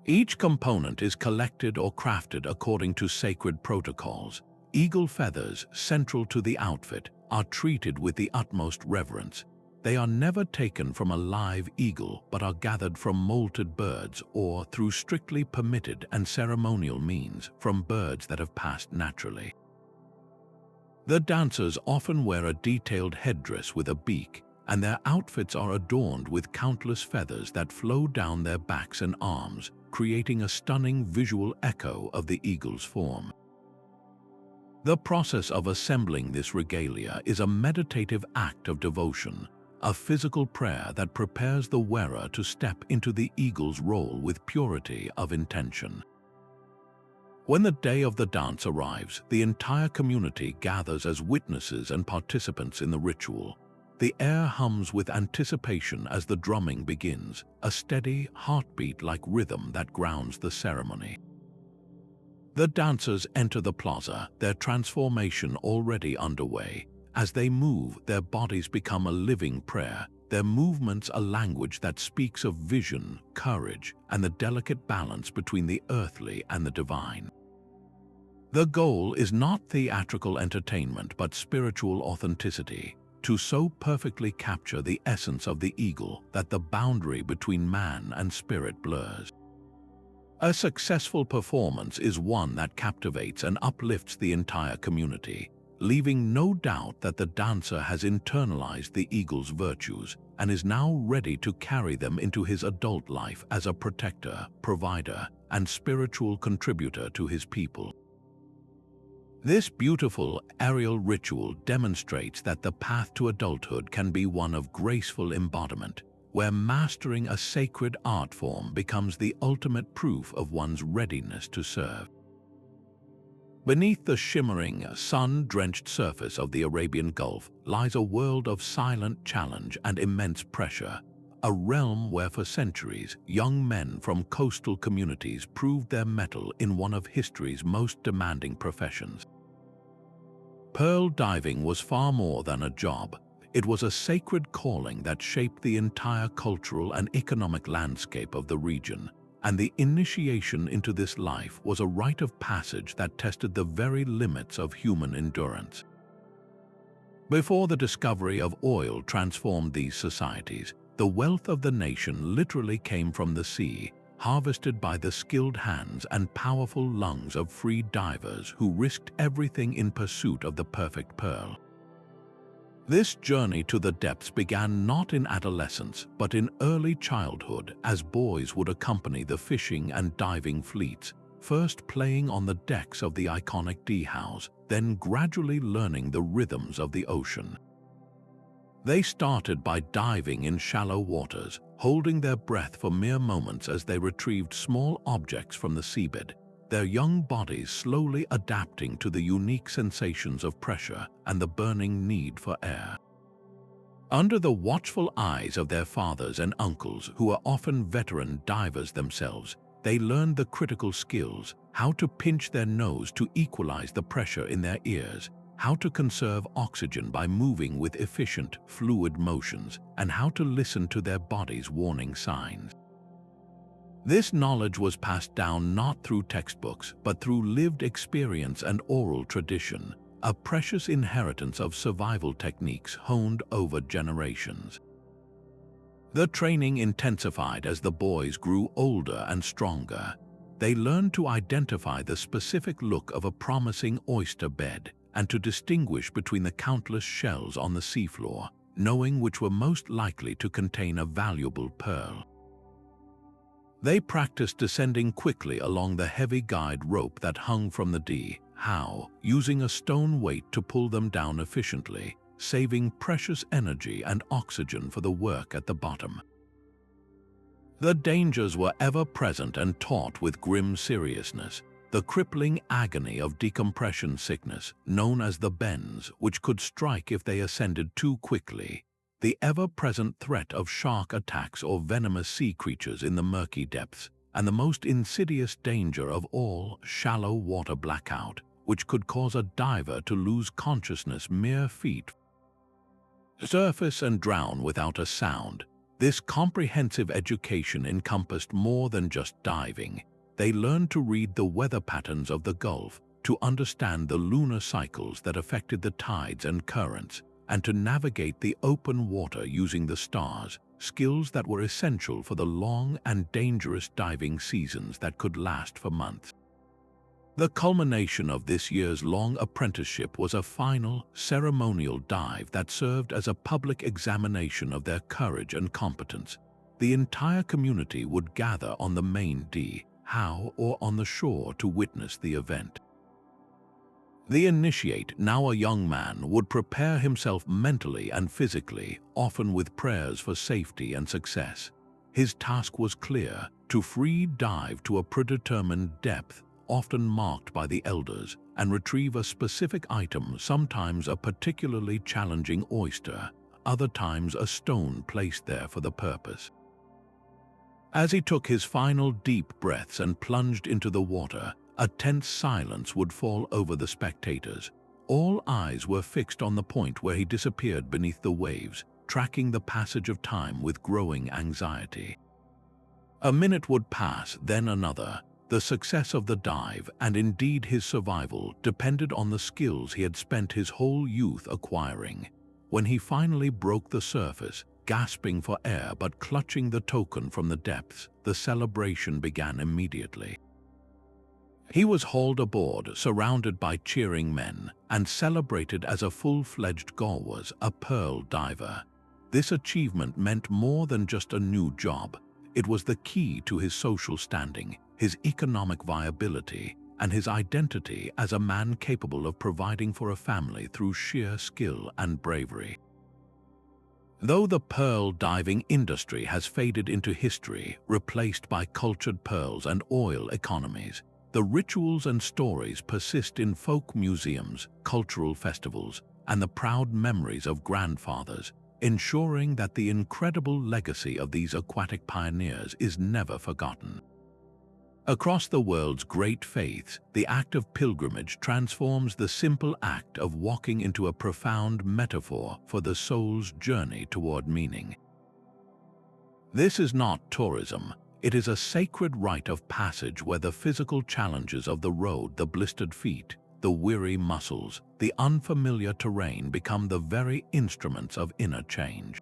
Each component is collected or crafted according to sacred protocols. Eagle feathers, central to the outfit, are treated with the utmost reverence. They are never taken from a live eagle, but are gathered from molted birds or, through strictly permitted and ceremonial means, from birds that have passed naturally. The dancers often wear a detailed headdress with a beak, and their outfits are adorned with countless feathers that flow down their backs and arms, creating a stunning visual echo of the eagle's form. The process of assembling this regalia is a meditative act of devotion, a physical prayer that prepares the wearer to step into the eagle's role with purity of intention. When the day of the dance arrives, the entire community gathers as witnesses and participants in the ritual. The air hums with anticipation as the drumming begins, a steady, heartbeat-like rhythm that grounds the ceremony. The dancers enter the plaza, their transformation already underway. As they move, their bodies become a living prayer, their movements a language that speaks of vision, courage, and the delicate balance between the earthly and the divine. The goal is not theatrical entertainment but spiritual authenticity, to so perfectly capture the essence of the eagle that the boundary between man and spirit blurs. A successful performance is one that captivates and uplifts the entire community, leaving no doubt that the dancer has internalized the eagle's virtues and is now ready to carry them into his adult life as a protector, provider, and spiritual contributor to his people. This beautiful aerial ritual demonstrates that the path to adulthood can be one of graceful embodiment, where mastering a sacred art form becomes the ultimate proof of one's readiness to serve. Beneath the shimmering, sun-drenched surface of the Arabian Gulf lies a world of silent challenge and immense pressure, a realm where for centuries young men from coastal communities proved their mettle in one of history's most demanding professions. Pearl diving was far more than a job. It was a sacred calling that shaped the entire cultural and economic landscape of the region, and the initiation into this life was a rite of passage that tested the very limits of human endurance. Before the discovery of oil transformed these societies, the wealth of the nation literally came from the sea, harvested by the skilled hands and powerful lungs of free divers who risked everything in pursuit of the perfect pearl. This journey to the depths began not in adolescence but in early childhood, as boys would accompany the fishing and diving fleets, first playing on the decks of the iconic D-House, then gradually learning the rhythms of the ocean. They started by diving in shallow waters, holding their breath for mere moments as they retrieved small objects from the seabed, their young bodies slowly adapting to the unique sensations of pressure and the burning need for air. Under the watchful eyes of their fathers and uncles, who were often veteran divers themselves, they learned the critical skills: how to pinch their nose to equalize the pressure in their ears, how to conserve oxygen by moving with efficient, fluid motions, and how to listen to their body's warning signs. This knowledge was passed down not through textbooks, but through lived experience and oral tradition, a precious inheritance of survival techniques honed over generations. The training intensified as the boys grew older and stronger. They learned to identify the specific look of a promising oyster bed, and to distinguish between the countless shells on the seafloor, knowing which were most likely to contain a valuable pearl. They practiced descending quickly along the heavy guide rope that hung from the D-House, using a stone weight to pull them down efficiently, saving precious energy and oxygen for the work at the bottom. The dangers were ever present and taught with grim seriousness. The crippling agony of decompression sickness, known as the bends, which could strike if they ascended too quickly, the ever-present threat of shark attacks or venomous sea creatures in the murky depths, and the most insidious danger of all, shallow water blackout, which could cause a diver to lose consciousness mere feet surface and drown without a sound. This comprehensive education encompassed more than just diving. They learned to read the weather patterns of the Gulf, to understand the lunar cycles that affected the tides and currents, and to navigate the open water using the stars, skills that were essential for the long and dangerous diving seasons that could last for months. The culmination of this years-long apprenticeship was a final, ceremonial dive that served as a public examination of their courage and competence. The entire community would gather on the main D-House or on the shore to witness the event. The initiate, now a young man, would prepare himself mentally and physically, often with prayers for safety and success. His task was clear: to free dive to a predetermined depth, often marked by the elders, and retrieve a specific item, sometimes a particularly challenging oyster, other times a stone placed there for the purpose. As he took his final deep breaths and plunged into the water, a tense silence would fall over the spectators. All eyes were fixed on the point where he disappeared beneath the waves, tracking the passage of time with growing anxiety. A minute would pass, then another. The success of the dive, and indeed his survival, depended on the skills he had spent his whole youth acquiring. When he finally broke the surface, gasping for air but clutching the token from the depths, the celebration began immediately. He was hauled aboard, surrounded by cheering men, and celebrated as a full-fledged Gawaz, a pearl diver. This achievement meant more than just a new job. It was the key to his social standing, his economic viability, and his identity as a man capable of providing for a family through sheer skill and bravery. Though the pearl diving industry has faded into history, replaced by cultured pearls and oil economies, the rituals and stories persist in folk museums, cultural festivals, and the proud memories of grandfathers, ensuring that the incredible legacy of these aquatic pioneers is never forgotten. Across the world's great faiths, the act of pilgrimage transforms the simple act of walking into a profound metaphor for the soul's journey toward meaning. This is not tourism. It is a sacred rite of passage where the physical challenges of the road, the blistered feet, the weary muscles, the unfamiliar terrain become the very instruments of inner change.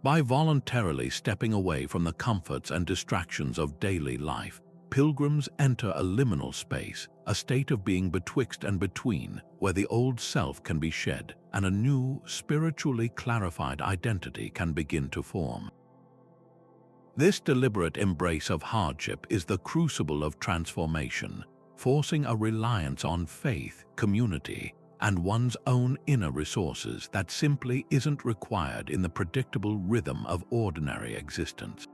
By voluntarily stepping away from the comforts and distractions of daily life, pilgrims enter a liminal space, a state of being betwixt and between, where the old self can be shed and a new, spiritually clarified identity can begin to form. This deliberate embrace of hardship is the crucible of transformation, forcing a reliance on faith, community, and one's own inner resources that simply isn't required in the predictable rhythm of ordinary existence.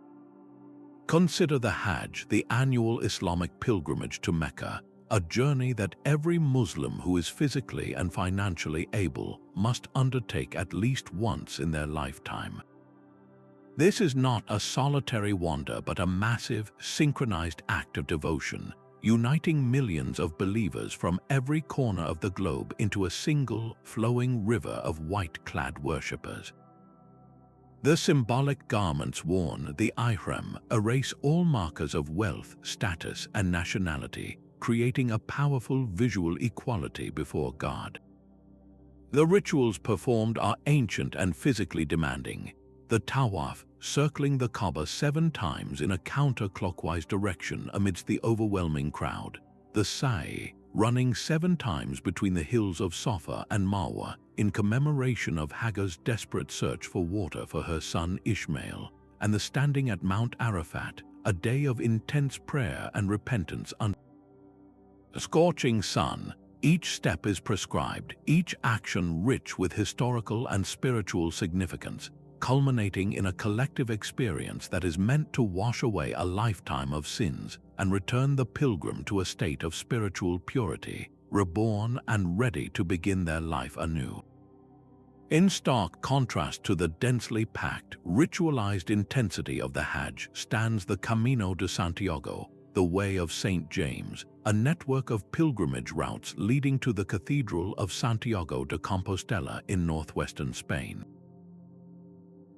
Consider the Hajj, the annual Islamic pilgrimage to Mecca, a journey that every Muslim who is physically and financially able must undertake at least once in their lifetime. This is not a solitary wander but a massive, synchronized act of devotion, uniting millions of believers from every corner of the globe into a single, flowing river of white-clad worshippers. The symbolic garments worn, the ihram, erase all markers of wealth, status, and nationality, creating a powerful visual equality before God. The rituals performed are ancient and physically demanding. The tawaf, circling the Kaaba 7 times in a counterclockwise direction amidst the overwhelming crowd. The sa'i, running 7 times between the hills of Safa and Marwa in commemoration of Hagar's desperate search for water for her son Ishmael, and the standing at Mount Arafat, a day of intense prayer and repentance under a scorching sun. Each step is prescribed, each action rich with historical and spiritual significance, culminating in a collective experience that is meant to wash away a lifetime of sins and return the pilgrim to a state of spiritual purity, reborn and ready to begin their life anew. In stark contrast to the densely packed, ritualized intensity of the Hajj stands the Camino de Santiago, the Way of St. James, a network of pilgrimage routes leading to the Cathedral of Santiago de Compostela in northwestern Spain.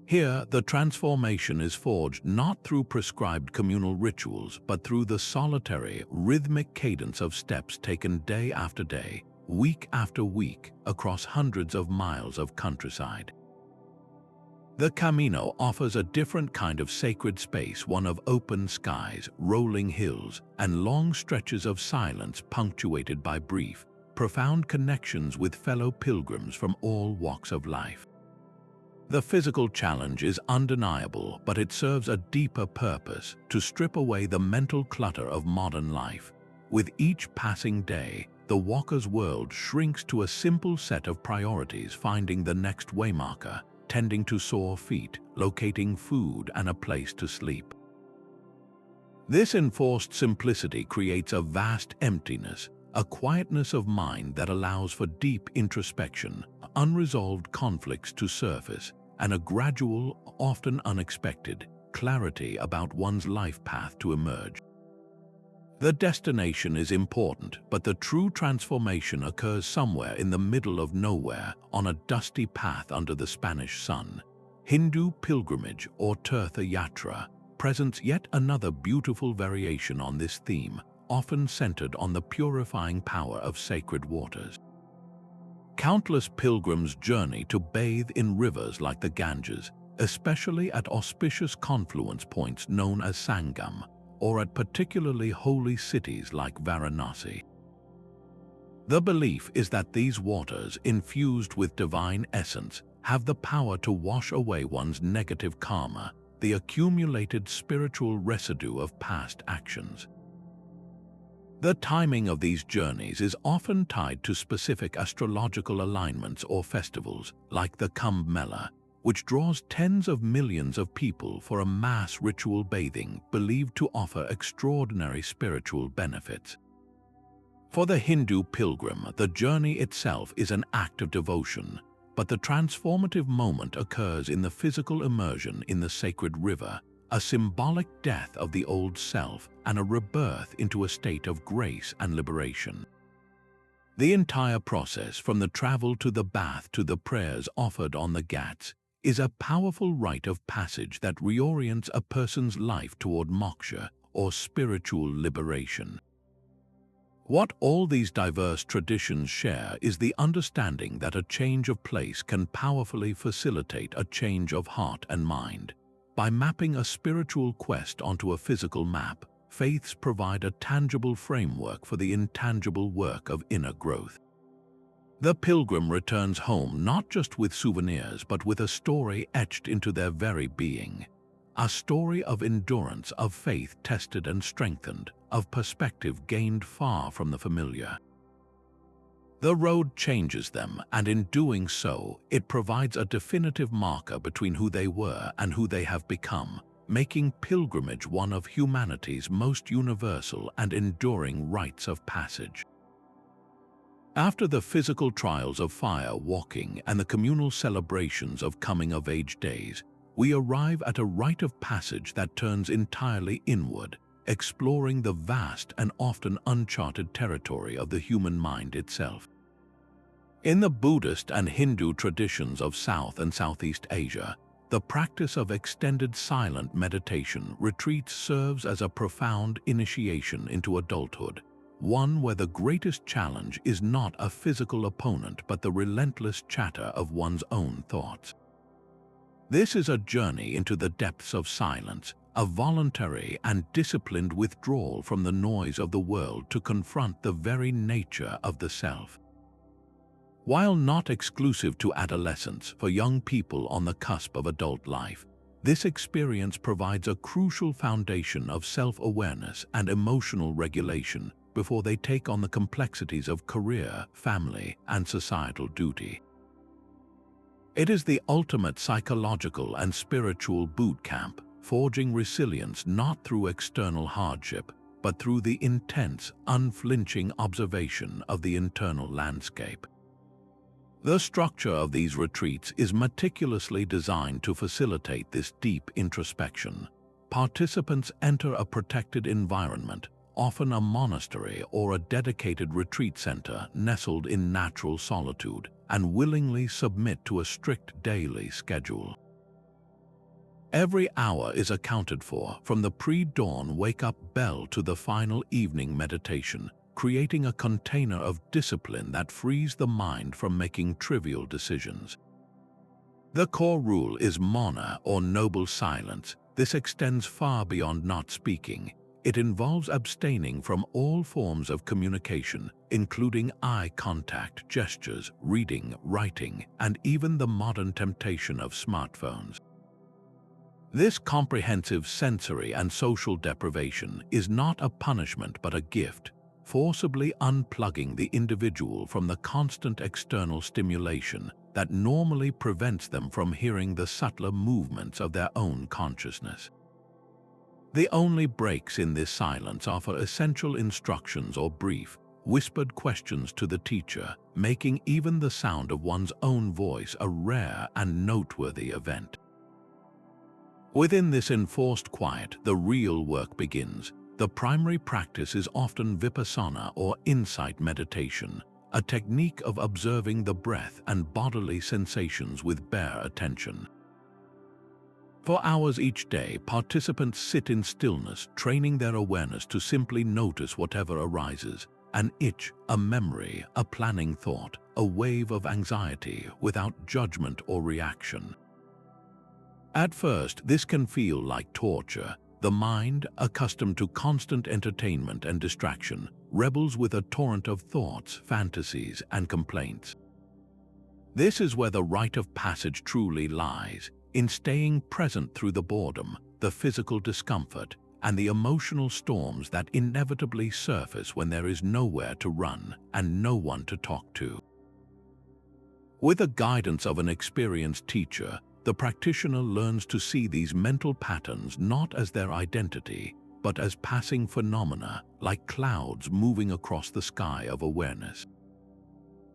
Here, the transformation is forged not through prescribed communal rituals, but through the solitary, rhythmic cadence of steps taken day after day, week after week, across hundreds of miles of countryside. The Camino offers a different kind of sacred space, one of open skies, rolling hills, and long stretches of silence punctuated by brief, profound connections with fellow pilgrims from all walks of life. The physical challenge is undeniable, but it serves a deeper purpose: to strip away the mental clutter of modern life. With each passing day, the walker's world shrinks to a simple set of priorities: finding the next waymarker, tending to sore feet, locating food and a place to sleep. This enforced simplicity creates a vast emptiness, a quietness of mind that allows for deep introspection, unresolved conflicts to surface, and a gradual, often unexpected, clarity about one's life path to emerge. The destination is important, but the true transformation occurs somewhere in the middle of nowhere, on a dusty path under the Spanish sun. Hindu pilgrimage, or Tirtha Yatra, presents yet another beautiful variation on this theme, often centered on the purifying power of sacred waters. Countless pilgrims journey to bathe in rivers like the Ganges, especially at auspicious confluence points known as Sangam, or at particularly holy cities like Varanasi. The belief is that these waters, infused with divine essence, have the power to wash away one's negative karma, the accumulated spiritual residue of past actions. The timing of these journeys is often tied to specific astrological alignments or festivals, like the Kumbh Mela, which draws tens of millions of people for a mass ritual bathing believed to offer extraordinary spiritual benefits. For the Hindu pilgrim, the journey itself is an act of devotion, but the transformative moment occurs in the physical immersion in the sacred river, a symbolic death of the old self and a rebirth into a state of grace and liberation. The entire process, from the travel to the bath to the prayers offered on the ghats, is a powerful rite of passage that reorients a person's life toward moksha, or spiritual liberation. What all these diverse traditions share is the understanding that a change of place can powerfully facilitate a change of heart and mind. By mapping a spiritual quest onto a physical map, faiths provide a tangible framework for the intangible work of inner growth. The pilgrim returns home not just with souvenirs but with a story etched into their very being. A story of endurance, of faith tested and strengthened, of perspective gained far from the familiar. The road changes them, and in doing so, it provides a definitive marker between who they were and who they have become, making pilgrimage one of humanity's most universal and enduring rites of passage. After the physical trials of fire walking and the communal celebrations of coming-of-age days, we arrive at a rite of passage that turns entirely inward, exploring the vast and often uncharted territory of the human mind itself. In the Buddhist and Hindu traditions of South and Southeast Asia, the practice of extended silent meditation retreats serves as a profound initiation into adulthood, one where the greatest challenge is not a physical opponent but the relentless chatter of one's own thoughts. This is a journey into the depths of silence, a voluntary and disciplined withdrawal from the noise of the world to confront the very nature of the self. While not exclusive to adolescence, for young people on the cusp of adult life, this experience provides a crucial foundation of self-awareness and emotional regulation before they take on the complexities of career, family, and societal duty. It is the ultimate psychological and spiritual boot camp, forging resilience not through external hardship, but through the intense, unflinching observation of the internal landscape. The structure of these retreats is meticulously designed to facilitate this deep introspection. Participants enter a protected environment, often a monastery or a dedicated retreat center nestled in natural solitude, and willingly submit to a strict daily schedule. Every hour is accounted for, from the pre-dawn wake-up bell to the final evening meditation, creating a container of discipline that frees the mind from making trivial decisions. The core rule is mana, or noble silence. This extends far beyond not speaking. It involves abstaining from all forms of communication, including eye contact, gestures, reading, writing, and even the modern temptation of smartphones. This comprehensive sensory and social deprivation is not a punishment but a gift, forcibly unplugging the individual from the constant external stimulation that normally prevents them from hearing the subtler movements of their own consciousness. The only breaks in this silence are for essential instructions or brief, whispered questions to the teacher, making even the sound of one's own voice a rare and noteworthy event. Within this enforced quiet, the real work begins. The primary practice is often vipassana, or insight meditation, a technique of observing the breath and bodily sensations with bare attention. For hours each day, participants sit in stillness, training their awareness to simply notice whatever arises: an itch, a memory, a planning thought, a wave of anxiety, without judgment or reaction. At first, this can feel like torture. The mind, accustomed to constant entertainment and distraction, rebels with a torrent of thoughts, fantasies, and complaints. This is where the rite of passage truly lies, in staying present through the boredom, the physical discomfort, and the emotional storms that inevitably surface when there is nowhere to run and no one to talk to. With the guidance of an experienced teacher, the practitioner learns to see these mental patterns not as their identity, but as passing phenomena like clouds moving across the sky of awareness.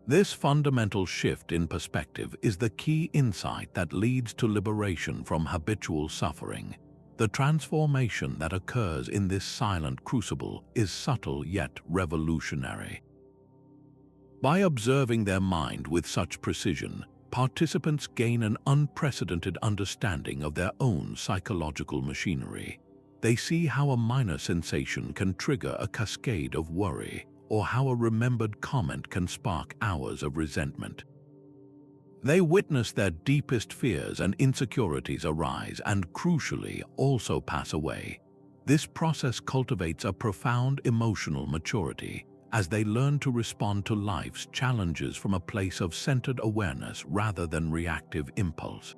This fundamental shift in perspective is the key insight that leads to liberation from habitual suffering. The transformation that occurs in this silent crucible is subtle yet revolutionary. By observing their mind with such precision, participants gain an unprecedented understanding of their own psychological machinery. They see how a minor sensation can trigger a cascade of worry, or how a remembered comment can spark hours of resentment. They witness their deepest fears and insecurities arise and, crucially, also pass away. This process cultivates a profound emotional maturity, as they learn to respond to life's challenges from a place of centered awareness rather than reactive impulse.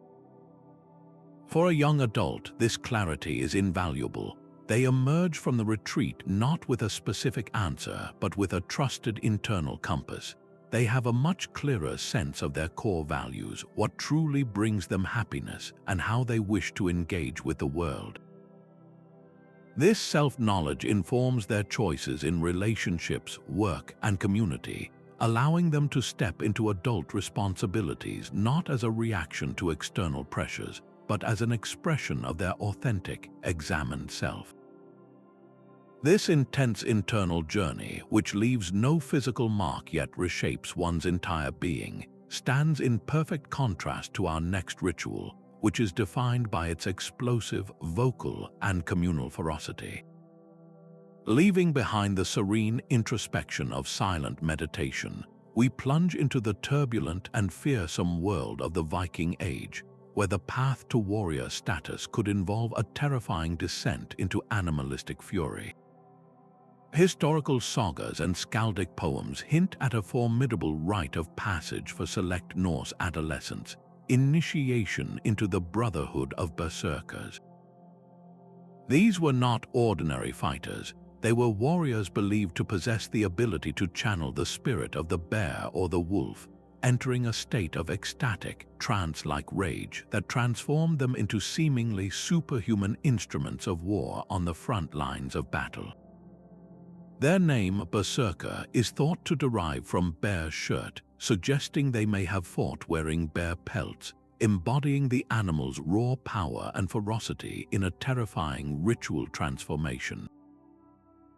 For a young adult, this clarity is invaluable. They emerge from the retreat not with a specific answer, but with a trusted internal compass. They have a much clearer sense of their core values, what truly brings them happiness, and how they wish to engage with the world. This self-knowledge informs their choices in relationships, work, and community, allowing them to step into adult responsibilities not as a reaction to external pressures, but as an expression of their authentic, examined self. This intense internal journey, which leaves no physical mark yet reshapes one's entire being, stands in perfect contrast to our next ritual, which is defined by its explosive, vocal, and communal ferocity. Leaving behind the serene introspection of silent meditation, we plunge into the turbulent and fearsome world of the Viking Age, where the path to warrior status could involve a terrifying descent into animalistic fury. Historical sagas and skaldic poems hint at a formidable rite of passage for select Norse adolescents, initiation into the brotherhood of berserkers. These were not ordinary fighters. They were warriors believed to possess the ability to channel the spirit of the bear or the wolf, entering a state of ecstatic, trance-like rage that transformed them into seemingly superhuman instruments of war on the front lines of battle. Their name, Berserker, is thought to derive from bear shirt, suggesting they may have fought wearing bear pelts, embodying the animal's raw power and ferocity in a terrifying ritual transformation.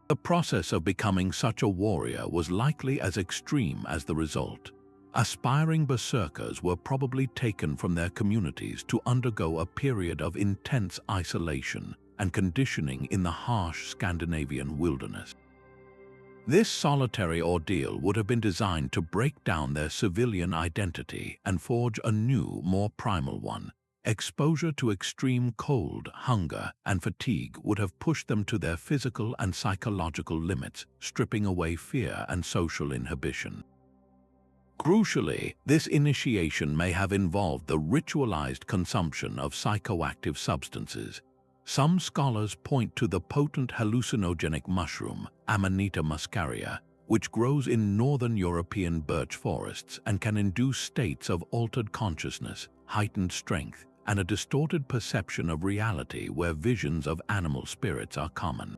The process of becoming such a warrior was likely as extreme as the result. Aspiring berserkers were probably taken from their communities to undergo a period of intense isolation and conditioning in the harsh Scandinavian wilderness. This solitary ordeal would have been designed to break down their civilian identity and forge a new, more primal one. Exposure to extreme cold, hunger, and fatigue would have pushed them to their physical and psychological limits, stripping away fear and social inhibition. Crucially, this initiation may have involved the ritualized consumption of psychoactive substances. Some scholars point to the potent hallucinogenic mushroom, Amanita muscaria, which grows in northern European birch forests and can induce states of altered consciousness, heightened strength, and a distorted perception of reality where visions of animal spirits are common.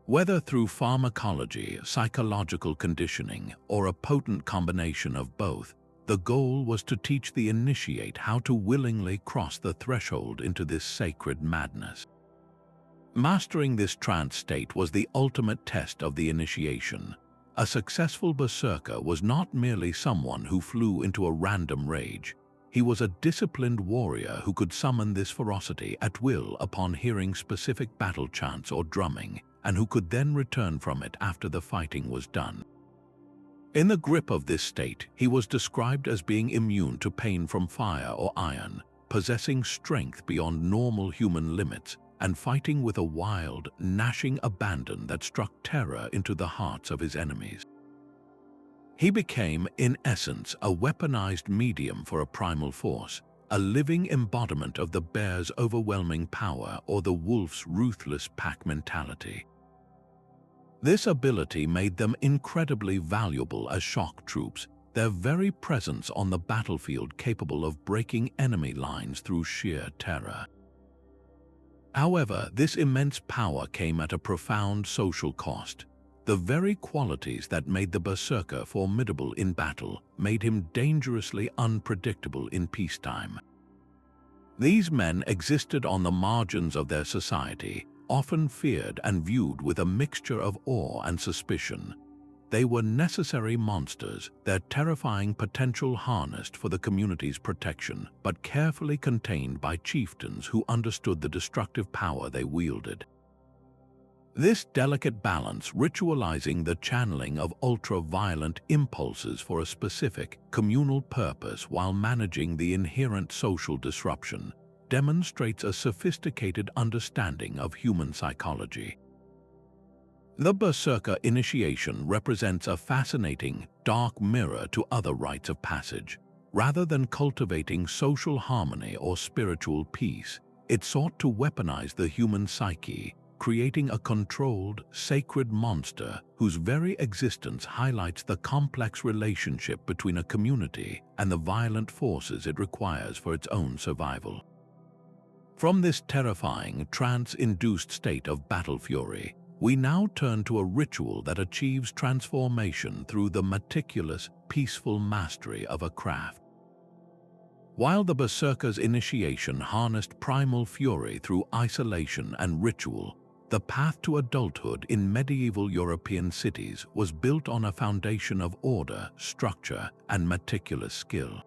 Whether through pharmacology, psychological conditioning, or a potent combination of both, the goal was to teach the initiate how to willingly cross the threshold into this sacred madness. Mastering this trance state was the ultimate test of the initiation. A successful berserker was not merely someone who flew into a random rage. He was a disciplined warrior who could summon this ferocity at will upon hearing specific battle chants or drumming, and who could then return from it after the fighting was done. In the grip of this state, he was described as being immune to pain from fire or iron, possessing strength beyond normal human limits, and fighting with a wild, gnashing abandon that struck terror into the hearts of his enemies. He became, in essence, a weaponized medium for a primal force, a living embodiment of the bear's overwhelming power or the wolf's ruthless pack mentality. This ability made them incredibly valuable as shock troops, their very presence on the battlefield capable of breaking enemy lines through sheer terror. However, this immense power came at a profound social cost. The very qualities that made the Berserker formidable in battle made him dangerously unpredictable in peacetime. These men existed on the margins of their society, often feared and viewed with a mixture of awe and suspicion. They were necessary monsters, their terrifying potential harnessed for the community's protection, but carefully contained by chieftains who understood the destructive power they wielded. This delicate balance, ritualizing the channeling of ultra-violent impulses for a specific, communal purpose while managing the inherent social disruption, demonstrates a sophisticated understanding of human psychology. The Berserker initiation represents a fascinating, dark mirror to other rites of passage. Rather than cultivating social harmony or spiritual peace, it sought to weaponize the human psyche, creating a controlled, sacred monster whose very existence highlights the complex relationship between a community and the violent forces it requires for its own survival. From this terrifying, trance-induced state of battle fury, we now turn to a ritual that achieves transformation through the meticulous, peaceful mastery of a craft. While the Berserker's initiation harnessed primal fury through isolation and ritual, the path to adulthood in medieval European cities was built on a foundation of order, structure, and meticulous skill.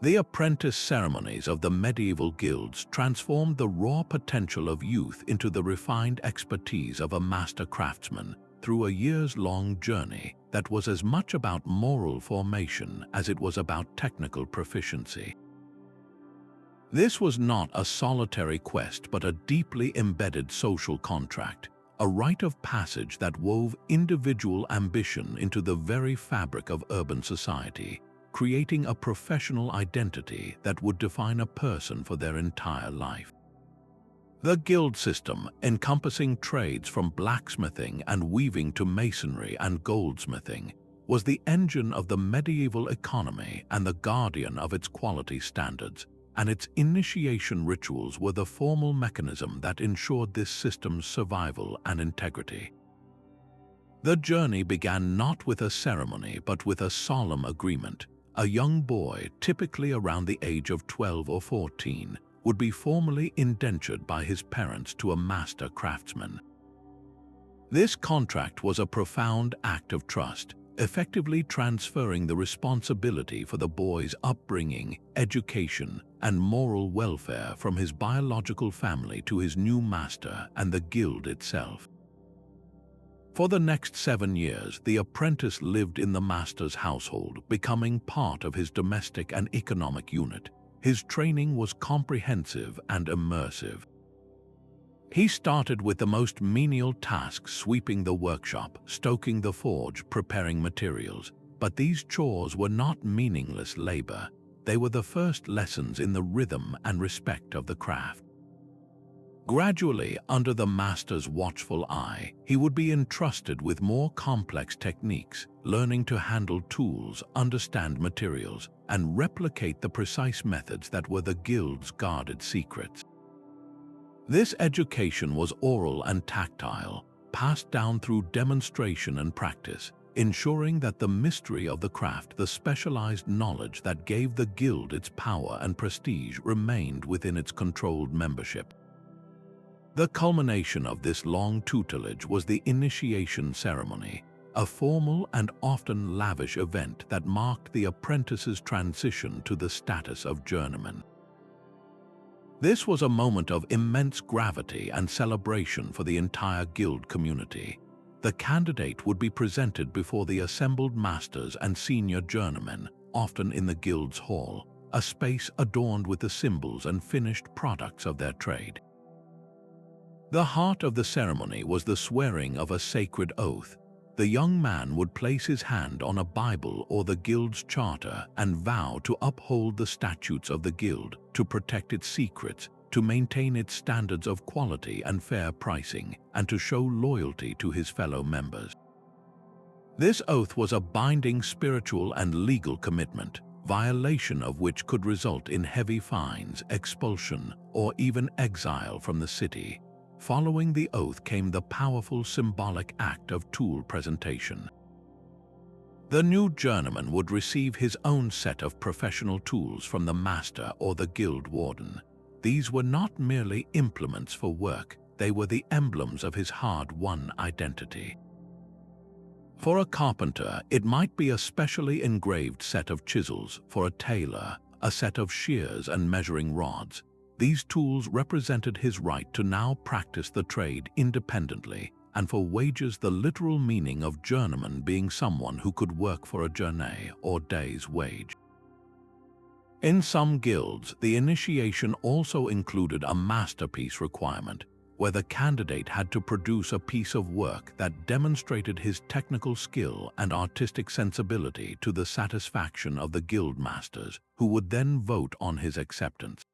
The apprentice ceremonies of the medieval guilds transformed the raw potential of youth into the refined expertise of a master craftsman through a years-long journey that was as much about moral formation as it was about technical proficiency. This was not a solitary quest but a deeply embedded social contract, a rite of passage that wove individual ambition into the very fabric of urban society, creating a professional identity that would define a person for their entire life. The guild system, encompassing trades from blacksmithing and weaving to masonry and goldsmithing, was the engine of the medieval economy and the guardian of its quality standards, and its initiation rituals were the formal mechanism that ensured this system's survival and integrity. The journey began not with a ceremony but with a solemn agreement. A young boy, typically around the age of 12 or 14, would be formally indentured by his parents to a master craftsman. This contract was a profound act of trust, effectively transferring the responsibility for the boy's upbringing, education, and moral welfare from his biological family to his new master and the guild itself. For the next 7 years, the apprentice lived in the master's household, becoming part of his domestic and economic unit. His training was comprehensive and immersive. He started with the most menial tasks, sweeping the workshop, stoking the forge, preparing materials. But these chores were not meaningless labor. They were the first lessons in the rhythm and respect of the craft. Gradually, under the master's watchful eye, he would be entrusted with more complex techniques, learning to handle tools, understand materials, and replicate the precise methods that were the guild's guarded secrets. This education was oral and tactile, passed down through demonstration and practice, ensuring that the mystery of the craft, the specialized knowledge that gave the guild its power and prestige, remained within its controlled membership. The culmination of this long tutelage was the initiation ceremony, a formal and often lavish event that marked the apprentice's transition to the status of journeyman. This was a moment of immense gravity and celebration for the entire guild community. The candidate would be presented before the assembled masters and senior journeymen, often in the guild's hall, a space adorned with the symbols and finished products of their trade. The heart of the ceremony was the swearing of a sacred oath. the young man would place his hand on a Bible or the guild's charter and vow to uphold the statutes of the guild, to protect its secrets, to maintain its standards of quality and fair pricing, and to show loyalty to his fellow members. This oath was a binding spiritual and legal commitment, violation of which could result in heavy fines, expulsion, or even exile from the city. Following the oath came the powerful symbolic act of tool presentation. The new journeyman would receive his own set of professional tools from the master or the guild warden. These were not merely implements for work, they were the emblems of his hard-won identity. For a carpenter, it might be a specially engraved set of chisels; for a tailor, a set of shears and measuring rods. These tools represented his right to now practice the trade independently, and for wages the literal meaning of journeyman being someone who could work for a journey or day's wage. In some guilds, the initiation also included a masterpiece requirement, where the candidate had to produce a piece of work that demonstrated his technical skill and artistic sensibility to the satisfaction of the guild masters, who would then vote on his acceptance.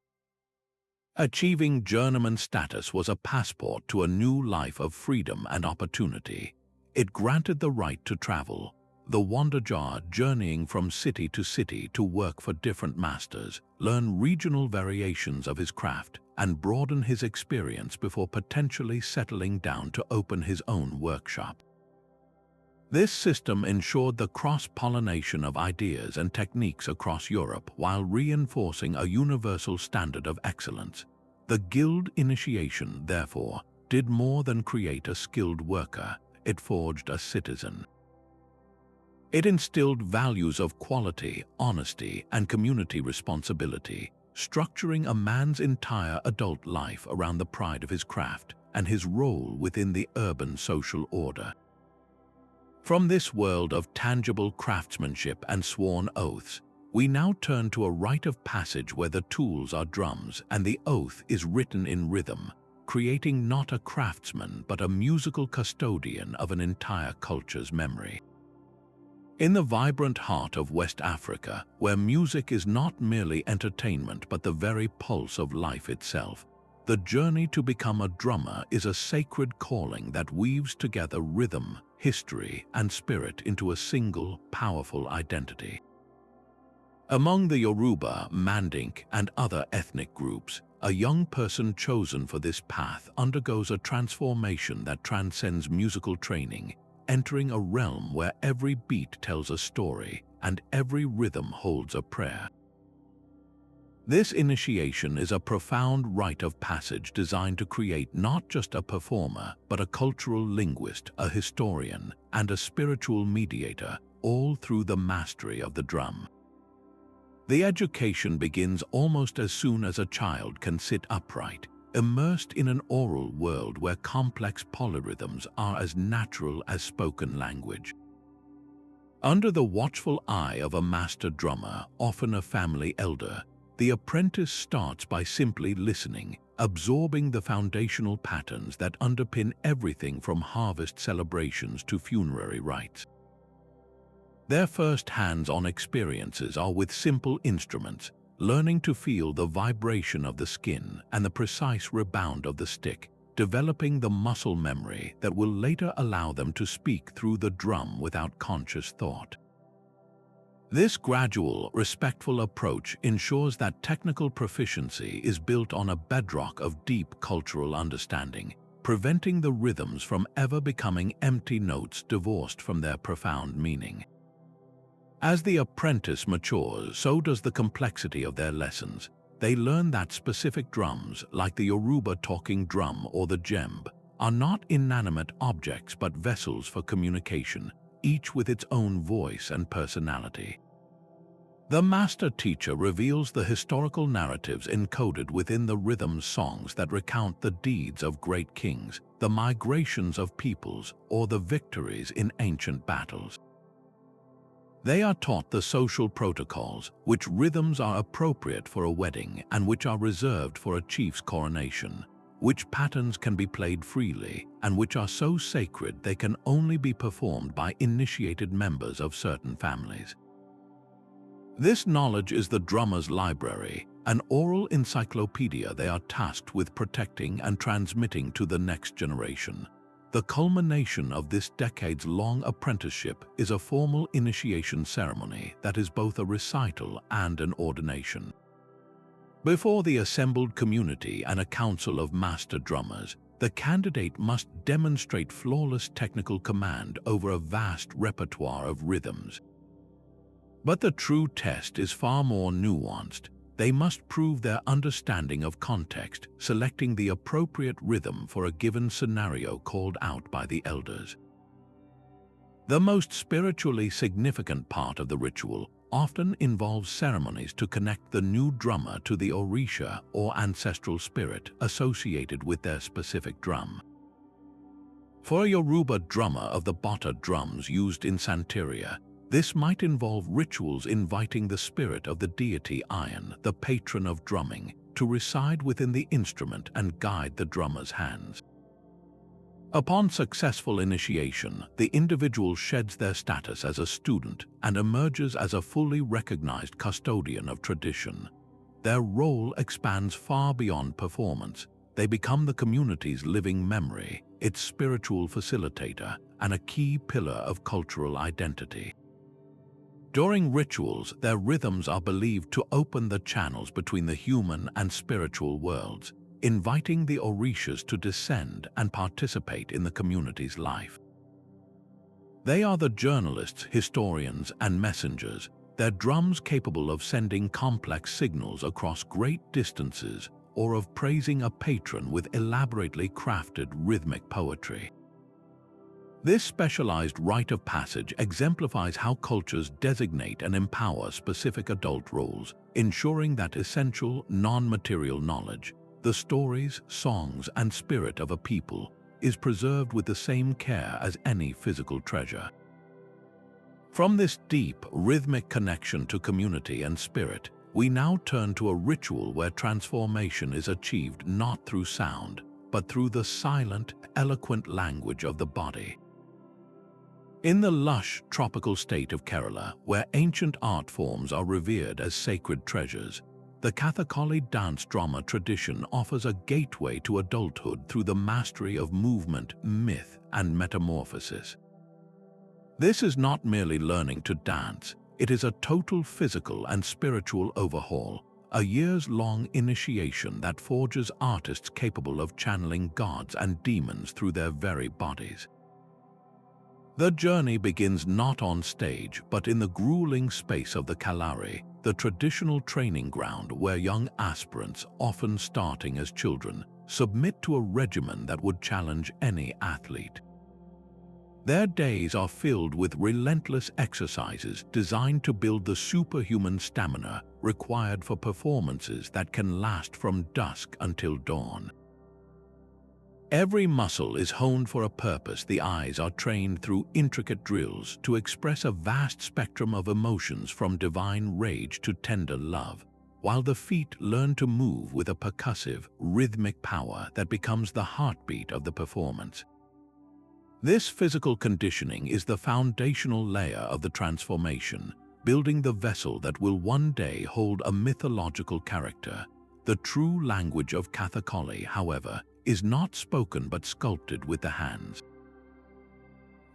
Achieving journeyman status was a passport to a new life of freedom and opportunity. It granted the right to travel, the wanderjar journeying from city to city to work for different masters, learn regional variations of his craft, and broaden his experience before potentially settling down to open his own workshop. This system ensured the cross-pollination of ideas and techniques across Europe while reinforcing a universal standard of excellence. The guild initiation, therefore, did more than create a skilled worker; it forged a citizen. It instilled values of quality, honesty, and community responsibility, structuring a man's entire adult life around the pride of his craft and his role within the urban social order. From this world of tangible craftsmanship and sworn oaths, we now turn to a rite of passage where the tools are drums and the oath is written in rhythm, creating not a craftsman but a musical custodian of an entire culture's memory. In the vibrant heart of West Africa, where music is not merely entertainment but the very pulse of life itself, the journey to become a drummer is a sacred calling that weaves together rhythm, history, and spirit into a single, powerful identity. Among the Yoruba, Mandinka, and other ethnic groups, a young person chosen for this path undergoes a transformation that transcends musical training, entering a realm where every beat tells a story and every rhythm holds a prayer. This initiation is a profound rite of passage designed to create not just a performer, but a cultural linguist, a historian, and a spiritual mediator, all through the mastery of the drum. The education begins almost as soon as a child can sit upright, immersed in an oral world where complex polyrhythms are as natural as spoken language. Under the watchful eye of a master drummer, often a family elder, the apprentice starts by simply listening, absorbing the foundational patterns that underpin everything from harvest celebrations to funerary rites. Their first hands-on experiences are with simple instruments, learning to feel the vibration of the skin and the precise rebound of the stick, developing the muscle memory that will later allow them to speak through the drum without conscious thought. This gradual, respectful approach ensures that technical proficiency is built on a bedrock of deep cultural understanding, preventing the rhythms from ever becoming empty notes divorced from their profound meaning. As the apprentice matures, so does the complexity of their lessons. They learn that specific drums, like the Yoruba talking drum or the djembe, are not inanimate objects but vessels for communication, each with its own voice and personality. The master teacher reveals the historical narratives encoded within the rhythm songs that recount the deeds of great kings, the migrations of peoples, or the victories in ancient battles. They are taught the social protocols, which rhythms are appropriate for a wedding and which are reserved for a chief's coronation, which patterns can be played freely and which are so sacred they can only be performed by initiated members of certain families. This knowledge is the drummer's library, an oral encyclopedia they are tasked with protecting and transmitting to the next generation. The culmination of this decades-long apprenticeship is a formal initiation ceremony that is both a recital and an ordination. Before the assembled community and a council of master drummers, the candidate must demonstrate flawless technical command over a vast repertoire of rhythms. But the true test is far more nuanced. They must prove their understanding of context, selecting the appropriate rhythm for a given scenario called out by the elders. The most spiritually significant part of the ritual often involves ceremonies to connect the new drummer to the Orisha or ancestral spirit associated with their specific drum. For a Yoruba drummer of the bata drums used in Santeria, this might involve rituals inviting the spirit of the deity Iron, the patron of drumming, to reside within the instrument and guide the drummer's hands. Upon successful initiation, the individual sheds their status as a student and emerges as a fully recognized custodian of tradition. Their role expands far beyond performance. They become the community's living memory, its spiritual facilitator, and a key pillar of cultural identity. During rituals, their rhythms are believed to open the channels between the human and spiritual worlds, inviting the Orishas to descend and participate in the community's life. They are the journalists, historians, and messengers, their drums capable of sending complex signals across great distances or of praising a patron with elaborately crafted rhythmic poetry. This specialized rite of passage exemplifies how cultures designate and empower specific adult roles, ensuring that essential, non-material knowledge, the stories, songs, and spirit of a people, is preserved with the same care as any physical treasure. From this deep, rhythmic connection to community and spirit, we now turn to a ritual where transformation is achieved not through sound, but through the silent, eloquent language of the body. In the lush, tropical state of Kerala, where ancient art forms are revered as sacred treasures, the Kathakali dance drama tradition offers a gateway to adulthood through the mastery of movement, myth, and metamorphosis. This is not merely learning to dance, it is a total physical and spiritual overhaul, a years-long initiation that forges artists capable of channeling gods and demons through their very bodies. The journey begins not on stage, but in the grueling space of the Kalari, the traditional training ground where young aspirants, often starting as children, submit to a regimen that would challenge any athlete. Their days are filled with relentless exercises designed to build the superhuman stamina required for performances that can last from dusk until dawn. Every muscle is honed for a purpose. The eyes are trained through intricate drills to express a vast spectrum of emotions from divine rage to tender love, while the feet learn to move with a percussive, rhythmic power that becomes the heartbeat of the performance. This physical conditioning is the foundational layer of the transformation, building the vessel that will one day hold a mythological character. The true language of Kathakali, however, is not spoken but sculpted with the hands.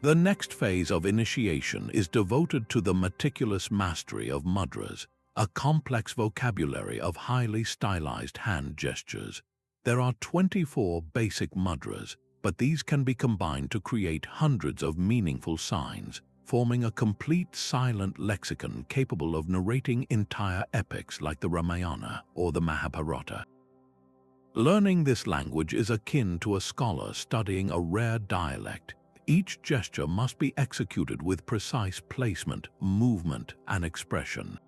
The next phase of initiation is devoted to the meticulous mastery of mudras, a complex vocabulary of highly stylized hand gestures. There are 24 basic mudras, but these can be combined to create hundreds of meaningful signs, forming a complete silent lexicon capable of narrating entire epics like the Ramayana or the Mahabharata. Learning this language is akin to a scholar studying a rare dialect. Each gesture must be executed with precise placement, movement, and expression.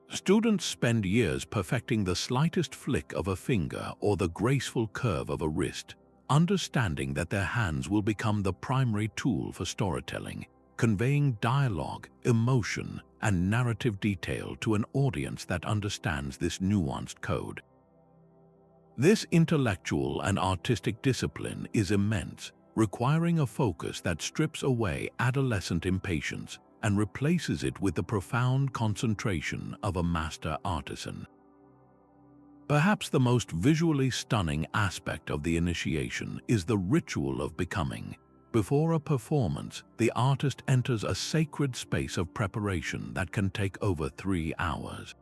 Students spend years perfecting the slightest flick of a finger or the graceful curve of a wrist, understanding that their hands will become the primary tool for storytelling, conveying dialogue, emotion, and narrative detail to an audience that understands this nuanced code. This intellectual and artistic discipline is immense, requiring a focus that strips away adolescent impatience and replaces it with the profound concentration of a master artisan. Perhaps the most visually stunning aspect of the initiation is the ritual of becoming. Before a performance, the artist enters a sacred space of preparation that can take over 3 hours.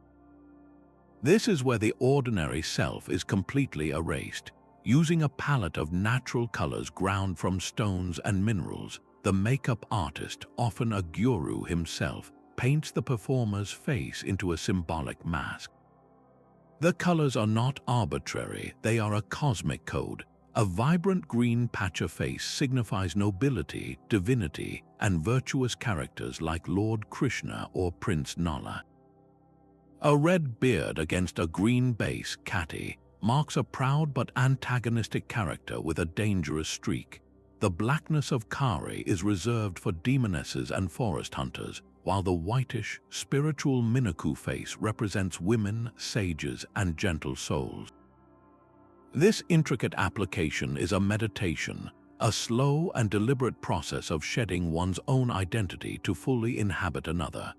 This is where the ordinary self is completely erased. Using a palette of natural colors ground from stones and minerals, the makeup artist, often a guru himself, paints the performer's face into a symbolic mask. The colors are not arbitrary, they are a cosmic code. A vibrant green patch of face signifies nobility, divinity, and virtuous characters like Lord Krishna or Prince Nala. A red beard against a green base, Kati, marks a proud but antagonistic character with a dangerous streak. The blackness of Kari is reserved for demonesses and forest hunters, while the whitish, spiritual Minaku face represents women, sages, and gentle souls. This intricate application is a meditation, a slow and deliberate process of shedding one's own identity to fully inhabit another.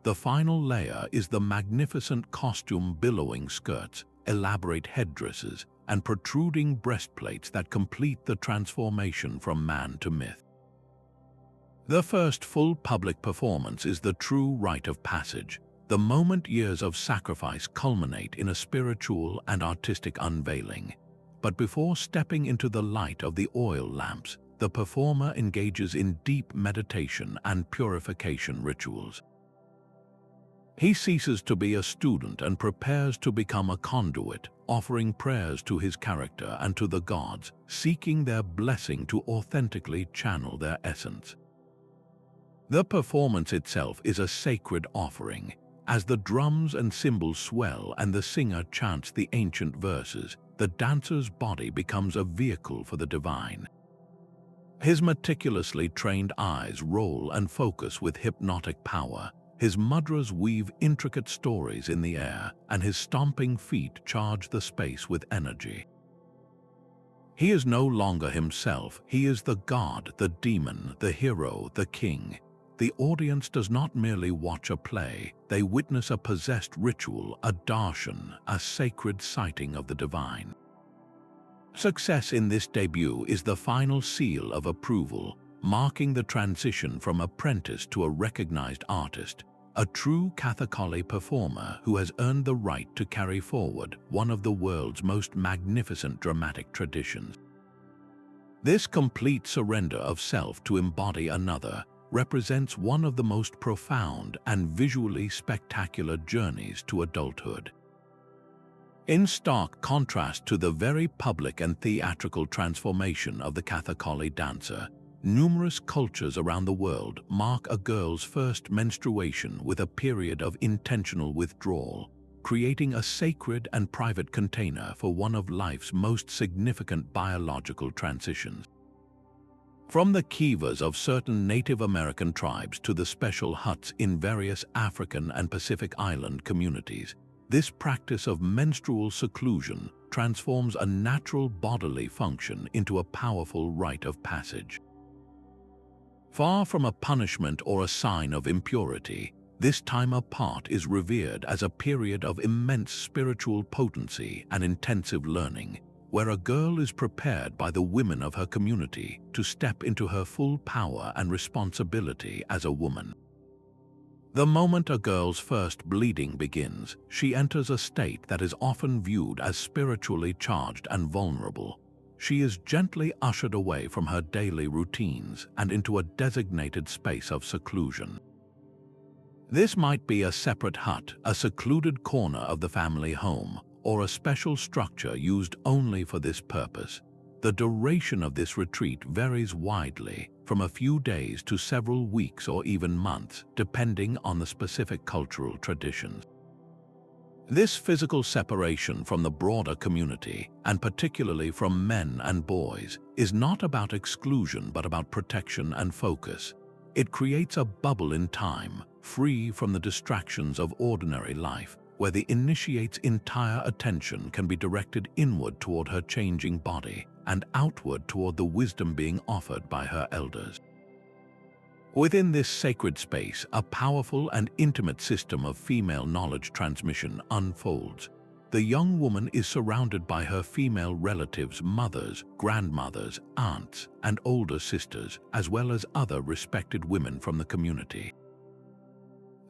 The final layer is the magnificent costume billowing skirts, elaborate headdresses, and protruding breastplates that complete the transformation from man to myth. The first full public performance is the true rite of passage, the moment years of sacrifice culminate in a spiritual and artistic unveiling. But before stepping into the light of the oil lamps, the performer engages in deep meditation and purification rituals. He ceases to be a student and prepares to become a conduit, offering prayers to his character and to the gods, seeking their blessing to authentically channel their essence. The performance itself is a sacred offering. As the drums and cymbals swell and the singer chants the ancient verses, the dancer's body becomes a vehicle for the divine. His meticulously trained eyes roll and focus with hypnotic power. His mudras weave intricate stories in the air, and his stomping feet charge the space with energy. He is no longer himself, he is the god, the demon, the hero, the king. The audience does not merely watch a play, they witness a possessed ritual, a darshan, a sacred sighting of the divine. Success in this debut is the final seal of approval, marking the transition from apprentice to a recognized artist, a true Kathakali performer who has earned the right to carry forward one of the world's most magnificent dramatic traditions. This complete surrender of self to embody another represents one of the most profound and visually spectacular journeys to adulthood. In stark contrast to the very public and theatrical transformation of the Kathakali dancer, numerous cultures around the world mark a girl's first menstruation with a period of intentional withdrawal, creating a sacred and private container for one of life's most significant biological transitions. From the kivas of certain Native American tribes to the special huts in various African and Pacific Island communities, this practice of menstrual seclusion transforms a natural bodily function into a powerful rite of passage. Far from a punishment or a sign of impurity, this time apart is revered as a period of immense spiritual potency and intensive learning, where a girl is prepared by the women of her community to step into her full power and responsibility as a woman. The moment a girl's first bleeding begins, she enters a state that is often viewed as spiritually charged and vulnerable. She is gently ushered away from her daily routines and into a designated space of seclusion. This might be a separate hut, a secluded corner of the family home, or a special structure used only for this purpose. The duration of this retreat varies widely, from a few days to several weeks or even months, depending on the specific cultural traditions. This physical separation from the broader community, and particularly from men and boys, is not about exclusion but about protection and focus. It creates a bubble in time, free from the distractions of ordinary life, where the initiate's entire attention can be directed inward toward her changing body and outward toward the wisdom being offered by her elders. Within this sacred space, a powerful and intimate system of female knowledge transmission unfolds. The young woman is surrounded by her female relatives, mothers, grandmothers, aunts, and older sisters, as well as other respected women from the community.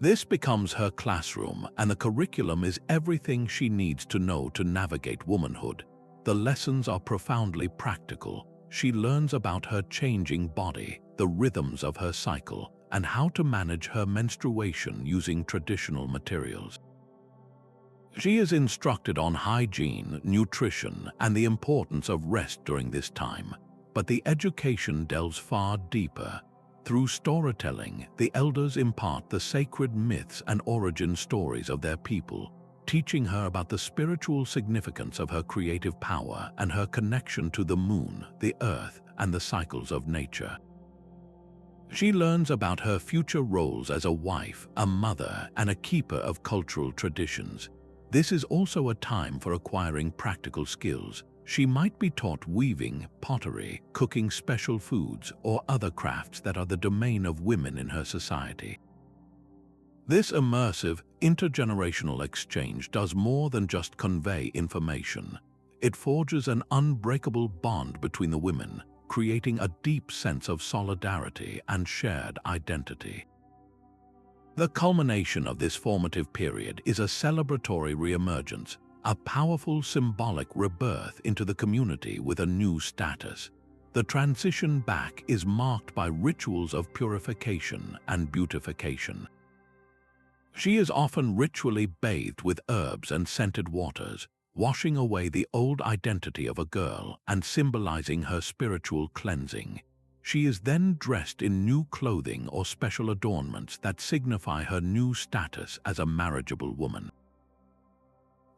This becomes her classroom, and the curriculum is everything she needs to know to navigate womanhood. The lessons are profoundly practical. She learns about her changing body, the rhythms of her cycle, and how to manage her menstruation using traditional materials. She is instructed on hygiene, nutrition, and the importance of rest during this time, but the education delves far deeper. Through storytelling, the elders impart the sacred myths and origin stories of their people, teaching her about the spiritual significance of her creative power and her connection to the moon, the earth, and the cycles of nature. She learns about her future roles as a wife, a mother, and a keeper of cultural traditions. This is also a time for acquiring practical skills. She might be taught weaving, pottery, cooking special foods, or other crafts that are the domain of women in her society. This immersive, intergenerational exchange does more than just convey information. It forges an unbreakable bond between the women, creating a deep sense of solidarity and shared identity. The culmination of this formative period is a celebratory reemergence, a powerful symbolic rebirth into the community with a new status. The transition back is marked by rituals of purification and beautification. She is often ritually bathed with herbs and scented waters, washing away the old identity of a girl and symbolizing her spiritual cleansing. She is then dressed in new clothing or special adornments that signify her new status as a marriageable woman.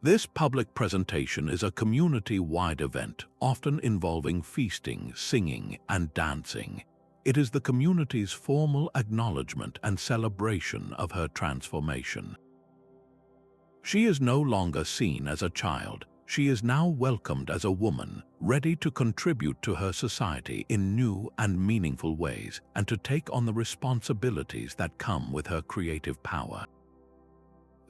This public presentation is a community-wide event, often involving feasting, singing, and dancing. It is the community's formal acknowledgement and celebration of her transformation. She is no longer seen as a child. She is now welcomed as a woman, ready to contribute to her society in new and meaningful ways and to take on the responsibilities that come with her creative power.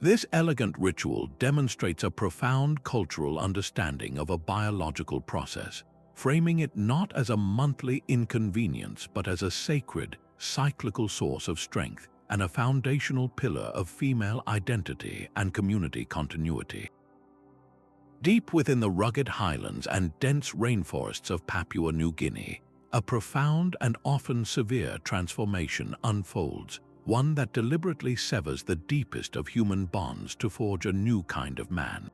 This elegant ritual demonstrates a profound cultural understanding of a biological process, framing it not as a monthly inconvenience but as a sacred, cyclical source of strength and a foundational pillar of female identity and community continuity. Deep within the rugged highlands and dense rainforests of Papua New Guinea, a profound and often severe transformation unfolds, one that deliberately severs the deepest of human bonds to forge a new kind of man.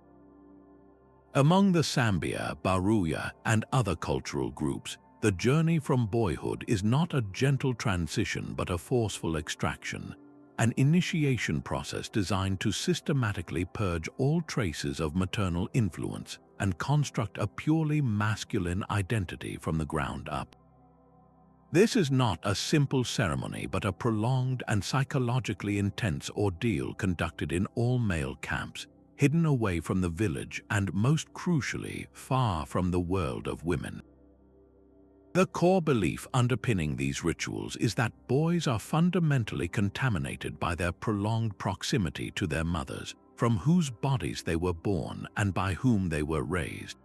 Among the Sambia, Baruya, and other cultural groups, the journey from boyhood is not a gentle transition but a forceful extraction, an initiation process designed to systematically purge all traces of maternal influence and construct a purely masculine identity from the ground up. This is not a simple ceremony but a prolonged and psychologically intense ordeal conducted in all-male camps, hidden away from the village and, most crucially, far from the world of women. The core belief underpinning these rituals is that boys are fundamentally contaminated by their prolonged proximity to their mothers, from whose bodies they were born and by whom they were raised.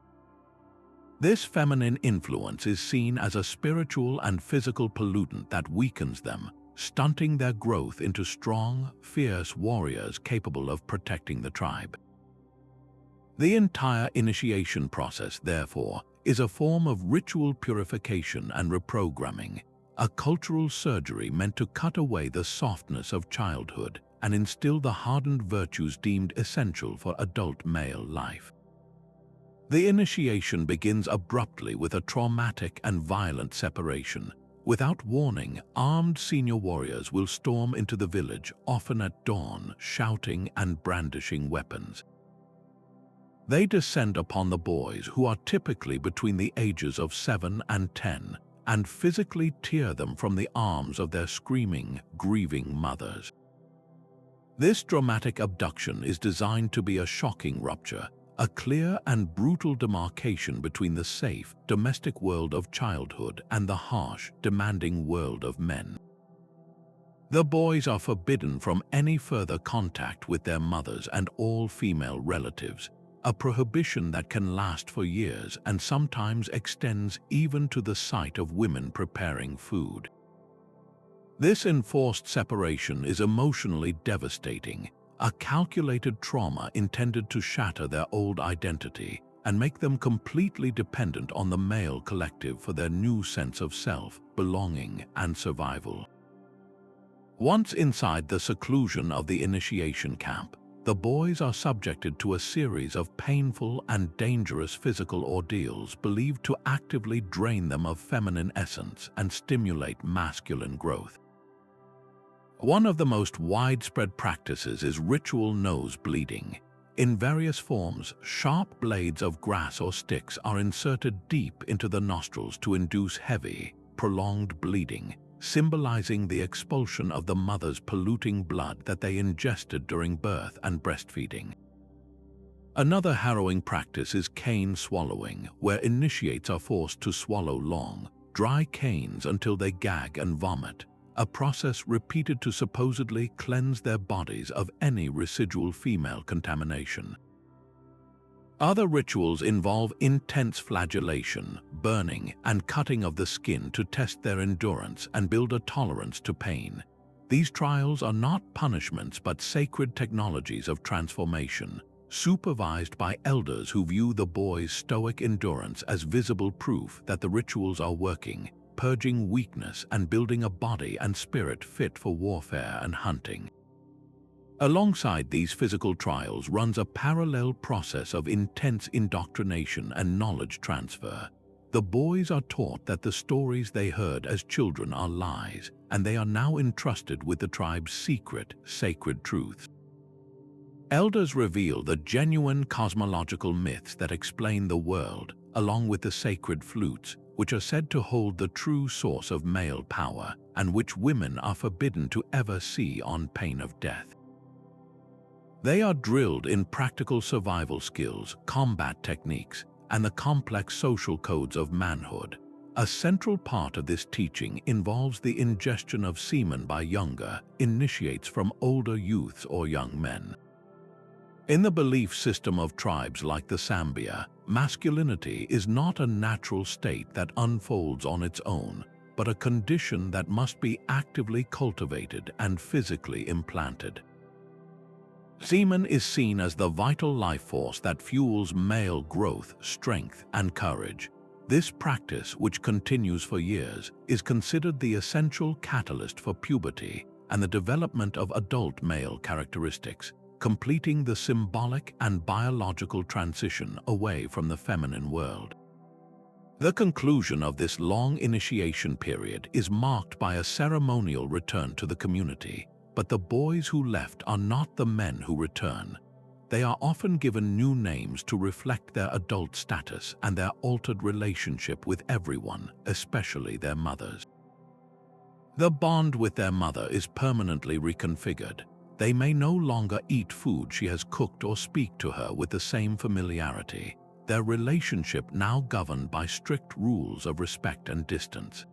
This feminine influence is seen as a spiritual and physical pollutant that weakens them, stunting their growth into strong, fierce warriors capable of protecting the tribe. The entire initiation process, therefore, is a form of ritual purification and reprogramming, a cultural surgery meant to cut away the softness of childhood and instill the hardened virtues deemed essential for adult male life. The initiation begins abruptly with a traumatic and violent separation. Without warning, armed senior warriors will storm into the village, often at dawn, shouting and brandishing weapons. They descend upon the boys, who are typically between the ages of 7 and 10, and physically tear them from the arms of their screaming, grieving mothers. This dramatic abduction is designed to be a shocking rupture, a clear and brutal demarcation between the safe, domestic world of childhood and the harsh, demanding world of men. The boys are forbidden from any further contact with their mothers and all female relatives, a prohibition that can last for years and sometimes extends even to the sight of women preparing food. This enforced separation is emotionally devastating, a calculated trauma intended to shatter their old identity and make them completely dependent on the male collective for their new sense of self, belonging, and survival. Once inside the seclusion of the initiation camp, the boys are subjected to a series of painful and dangerous physical ordeals believed to actively drain them of feminine essence and stimulate masculine growth. One of the most widespread practices is ritual nose bleeding. In various forms, sharp blades of grass or sticks are inserted deep into the nostrils to induce heavy, prolonged bleeding, symbolizing the expulsion of the mother's polluting blood that they ingested during birth and breastfeeding. Another harrowing practice is cane swallowing, where initiates are forced to swallow long, dry canes until they gag and vomit, a process repeated to supposedly cleanse their bodies of any residual female contamination. Other rituals involve intense flagellation, burning, and cutting of the skin to test their endurance and build a tolerance to pain. These trials are not punishments but sacred technologies of transformation, supervised by elders who view the boys' stoic endurance as visible proof that the rituals are working, purging weakness and building a body and spirit fit for warfare and hunting. Alongside these physical trials runs a parallel process of intense indoctrination and knowledge transfer. The boys are taught that the stories they heard as children are lies, and they are now entrusted with the tribe's secret, sacred truths. Elders reveal the genuine cosmological myths that explain the world, along with the sacred flutes, which are said to hold the true source of male power, and which women are forbidden to ever see on pain of death. They are drilled in practical survival skills, combat techniques, and the complex social codes of manhood. A central part of this teaching involves the ingestion of semen by younger initiates from older youths or young men. In the belief system of tribes like the Sambia, masculinity is not a natural state that unfolds on its own, but a condition that must be actively cultivated and physically implanted. Semen is seen as the vital life force that fuels male growth, strength, and courage. This practice, which continues for years, is considered the essential catalyst for puberty and the development of adult male characteristics, completing the symbolic and biological transition away from the feminine world. The conclusion of this long initiation period is marked by a ceremonial return to the community, but the boys who left are not the men who return. They are often given new names to reflect their adult status and their altered relationship with everyone, especially their mothers. The bond with their mother is permanently reconfigured. They may no longer eat food she has cooked or speak to her with the same familiarity, their relationship now governed by strict rules of respect and distance.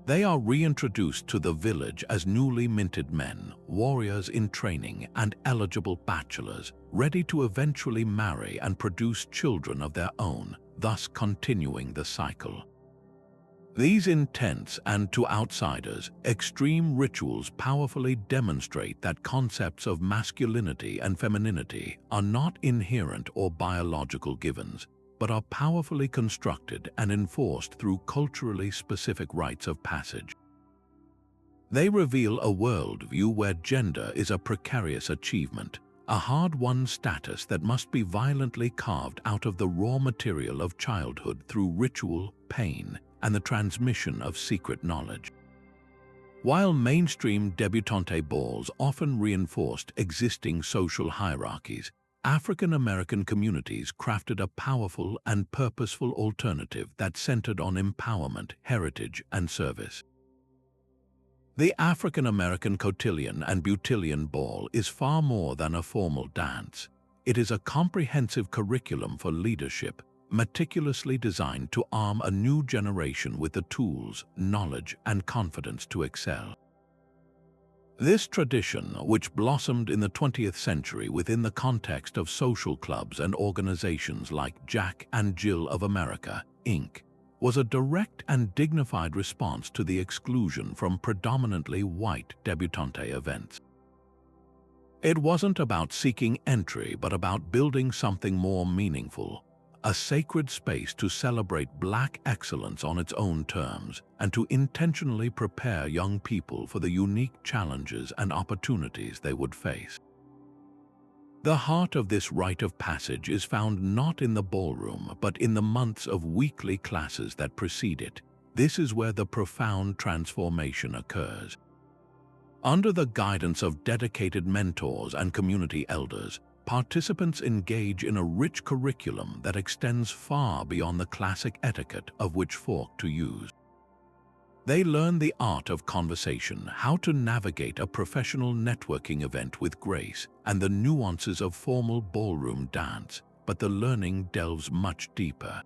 They are reintroduced to the village as newly minted men, warriors in training, and eligible bachelors, ready to eventually marry and produce children of their own, thus continuing the cycle. These intense and, to outsiders, extreme rituals powerfully demonstrate that concepts of masculinity and femininity are not inherent or biological givens, but are powerfully constructed and enforced through culturally specific rites of passage. They reveal a worldview where gender is a precarious achievement, a hard-won status that must be violently carved out of the raw material of childhood through ritual, pain, and the transmission of secret knowledge. While mainstream debutante balls often reinforced existing social hierarchies, African American communities crafted a powerful and purposeful alternative that centered on empowerment, heritage, and service. The African-American cotillion and butillion ball is far more than a formal dance. It is a comprehensive curriculum for leadership, meticulously designed to arm a new generation with the tools, knowledge, and confidence to excel. This tradition, which blossomed in the 20th century within the context of social clubs and organizations like Jack and Jill of America, Inc., was a direct and dignified response to the exclusion from predominantly white debutante events. It wasn't about seeking entry, but about building something more meaningful, a sacred space to celebrate Black excellence on its own terms and to intentionally prepare young people for the unique challenges and opportunities they would face. The heart of this rite of passage is found not in the ballroom, but in the months of weekly classes that precede it. This is where the profound transformation occurs. Under the guidance of dedicated mentors and community elders, participants engage in a rich curriculum that extends far beyond the classic etiquette of which fork to use. They learn the art of conversation, how to navigate a professional networking event with grace, and the nuances of formal ballroom dance, but the learning delves much deeper.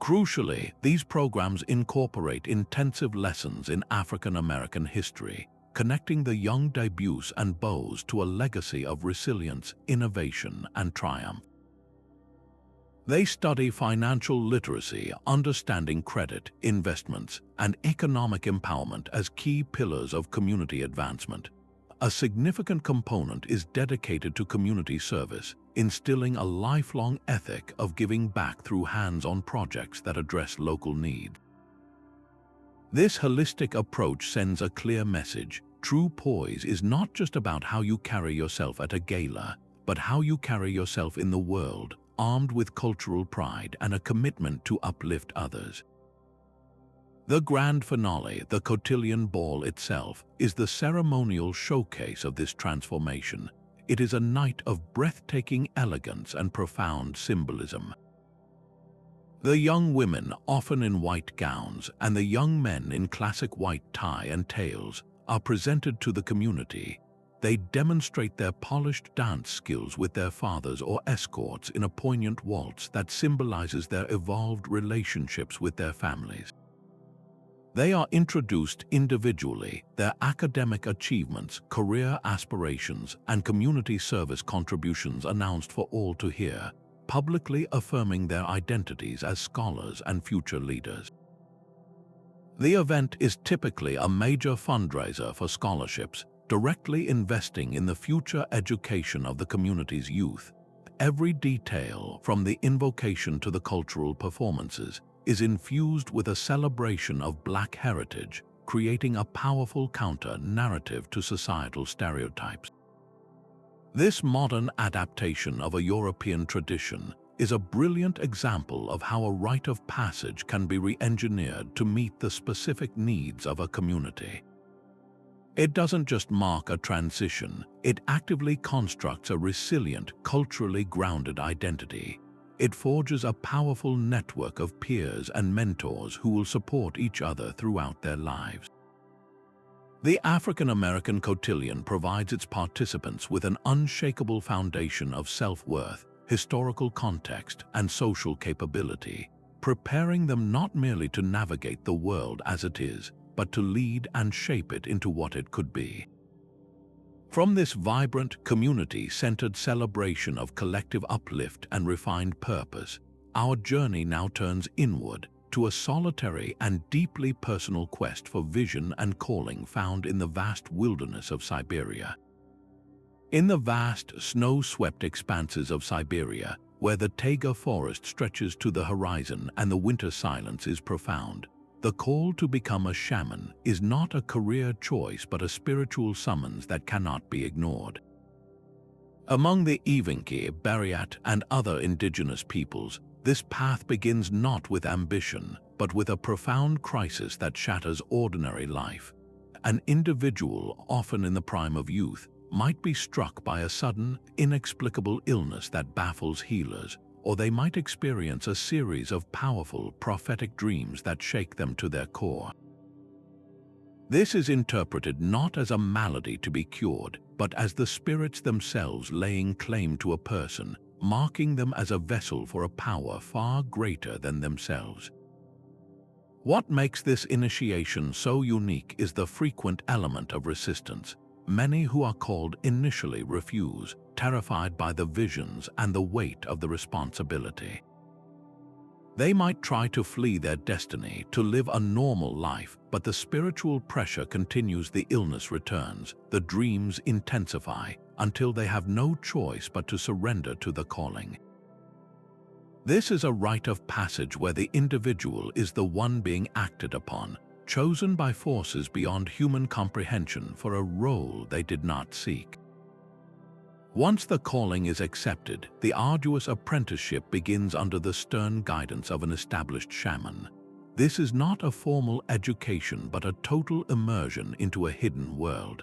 Crucially, these programs incorporate intensive lessons in African American history, connecting the young debuts and beaux to a legacy of resilience, innovation, and triumph. They study financial literacy, understanding credit, investments, and economic empowerment as key pillars of community advancement. A significant component is dedicated to community service, instilling a lifelong ethic of giving back through hands-on projects that address local needs. This holistic approach sends a clear message. True poise is not just about how you carry yourself at a gala, but how you carry yourself in the world, armed with cultural pride and a commitment to uplift others. The grand finale, the cotillion ball itself, is the ceremonial showcase of this transformation. It is a night of breathtaking elegance and profound symbolism. The young women, often in white gowns, and the young men in classic white tie and tails, are presented to the community. They demonstrate their polished dance skills with their fathers or escorts in a poignant waltz that symbolizes their evolved relationships with their families. They are introduced individually, their academic achievements, career aspirations, and community service contributions announced for all to hear, publicly affirming their identities as scholars and future leaders. The event is typically a major fundraiser for scholarships, directly investing in the future education of the community's youth. Every detail, from the invocation to the cultural performances, is infused with a celebration of Black heritage, creating a powerful counter-narrative to societal stereotypes. This modern adaptation of a European tradition is a brilliant example of how a rite of passage can be re-engineered to meet the specific needs of a community. It doesn't just mark a transition, it actively constructs a resilient, culturally grounded identity. It forges a powerful network of peers and mentors who will support each other throughout their lives. The African American cotillion provides its participants with an unshakable foundation of self-worth, historical context, and social capability, preparing them not merely to navigate the world as it is, but to lead and shape it into what it could be. From this vibrant, community-centered celebration of collective uplift and refined purpose, our journey now turns inward to a solitary and deeply personal quest for vision and calling found in the vast wilderness of Siberia. In the vast, snow-swept expanses of Siberia, where the taiga forest stretches to the horizon and the winter silence is profound, the call to become a shaman is not a career choice but a spiritual summons that cannot be ignored. Among the Evenki, Bariat, and other indigenous peoples, this path begins not with ambition, but with a profound crisis that shatters ordinary life. An individual, often in the prime of youth, might be struck by a sudden, inexplicable illness that baffles healers, or they might experience a series of powerful, prophetic dreams that shake them to their core. This is interpreted not as a malady to be cured, but as the spirits themselves laying claim to a person, marking them as a vessel for a power far greater than themselves. What makes this initiation so unique is the frequent element of resistance. Many who are called initially refuse, terrified by the visions and the weight of the responsibility. They might try to flee their destiny, to live a normal life, but the spiritual pressure continues, the illness returns, the dreams intensify, until they have no choice but to surrender to the calling. This is a rite of passage where the individual is the one being acted upon, chosen by forces beyond human comprehension for a role they did not seek. Once the calling is accepted, the arduous apprenticeship begins under the stern guidance of an established shaman. This is not a formal education but a total immersion into a hidden world.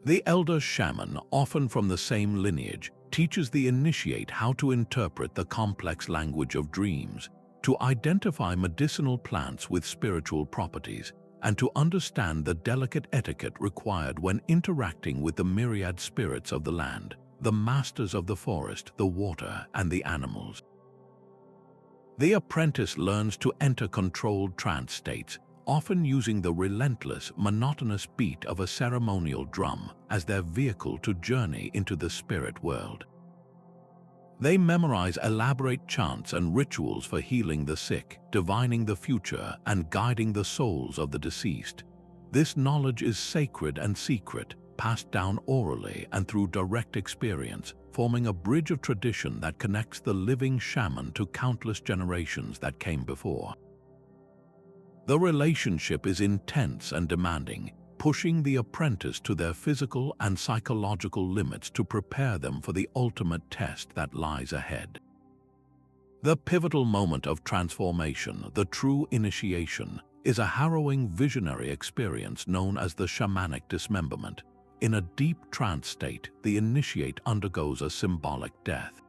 The elder shaman, often from the same lineage, teaches the initiate how to interpret the complex language of dreams, to identify medicinal plants with spiritual properties, and to understand the delicate etiquette required when interacting with the myriad spirits of the land, the masters of the forest, the water, and the animals. The apprentice learns to enter controlled trance states, often using the relentless, monotonous beat of a ceremonial drum as their vehicle to journey into the spirit world. They memorize elaborate chants and rituals for healing the sick, divining the future, and guiding the souls of the deceased. This knowledge is sacred and secret, passed down orally and through direct experience, forming a bridge of tradition that connects the living shaman to countless generations that came before. The relationship is intense and demanding, pushing the apprentice to their physical and psychological limits to prepare them for the ultimate test that lies ahead. The pivotal moment of transformation, the true initiation, is a harrowing visionary experience known as the shamanic dismemberment. In a deep trance state, the initiate undergoes a symbolic death.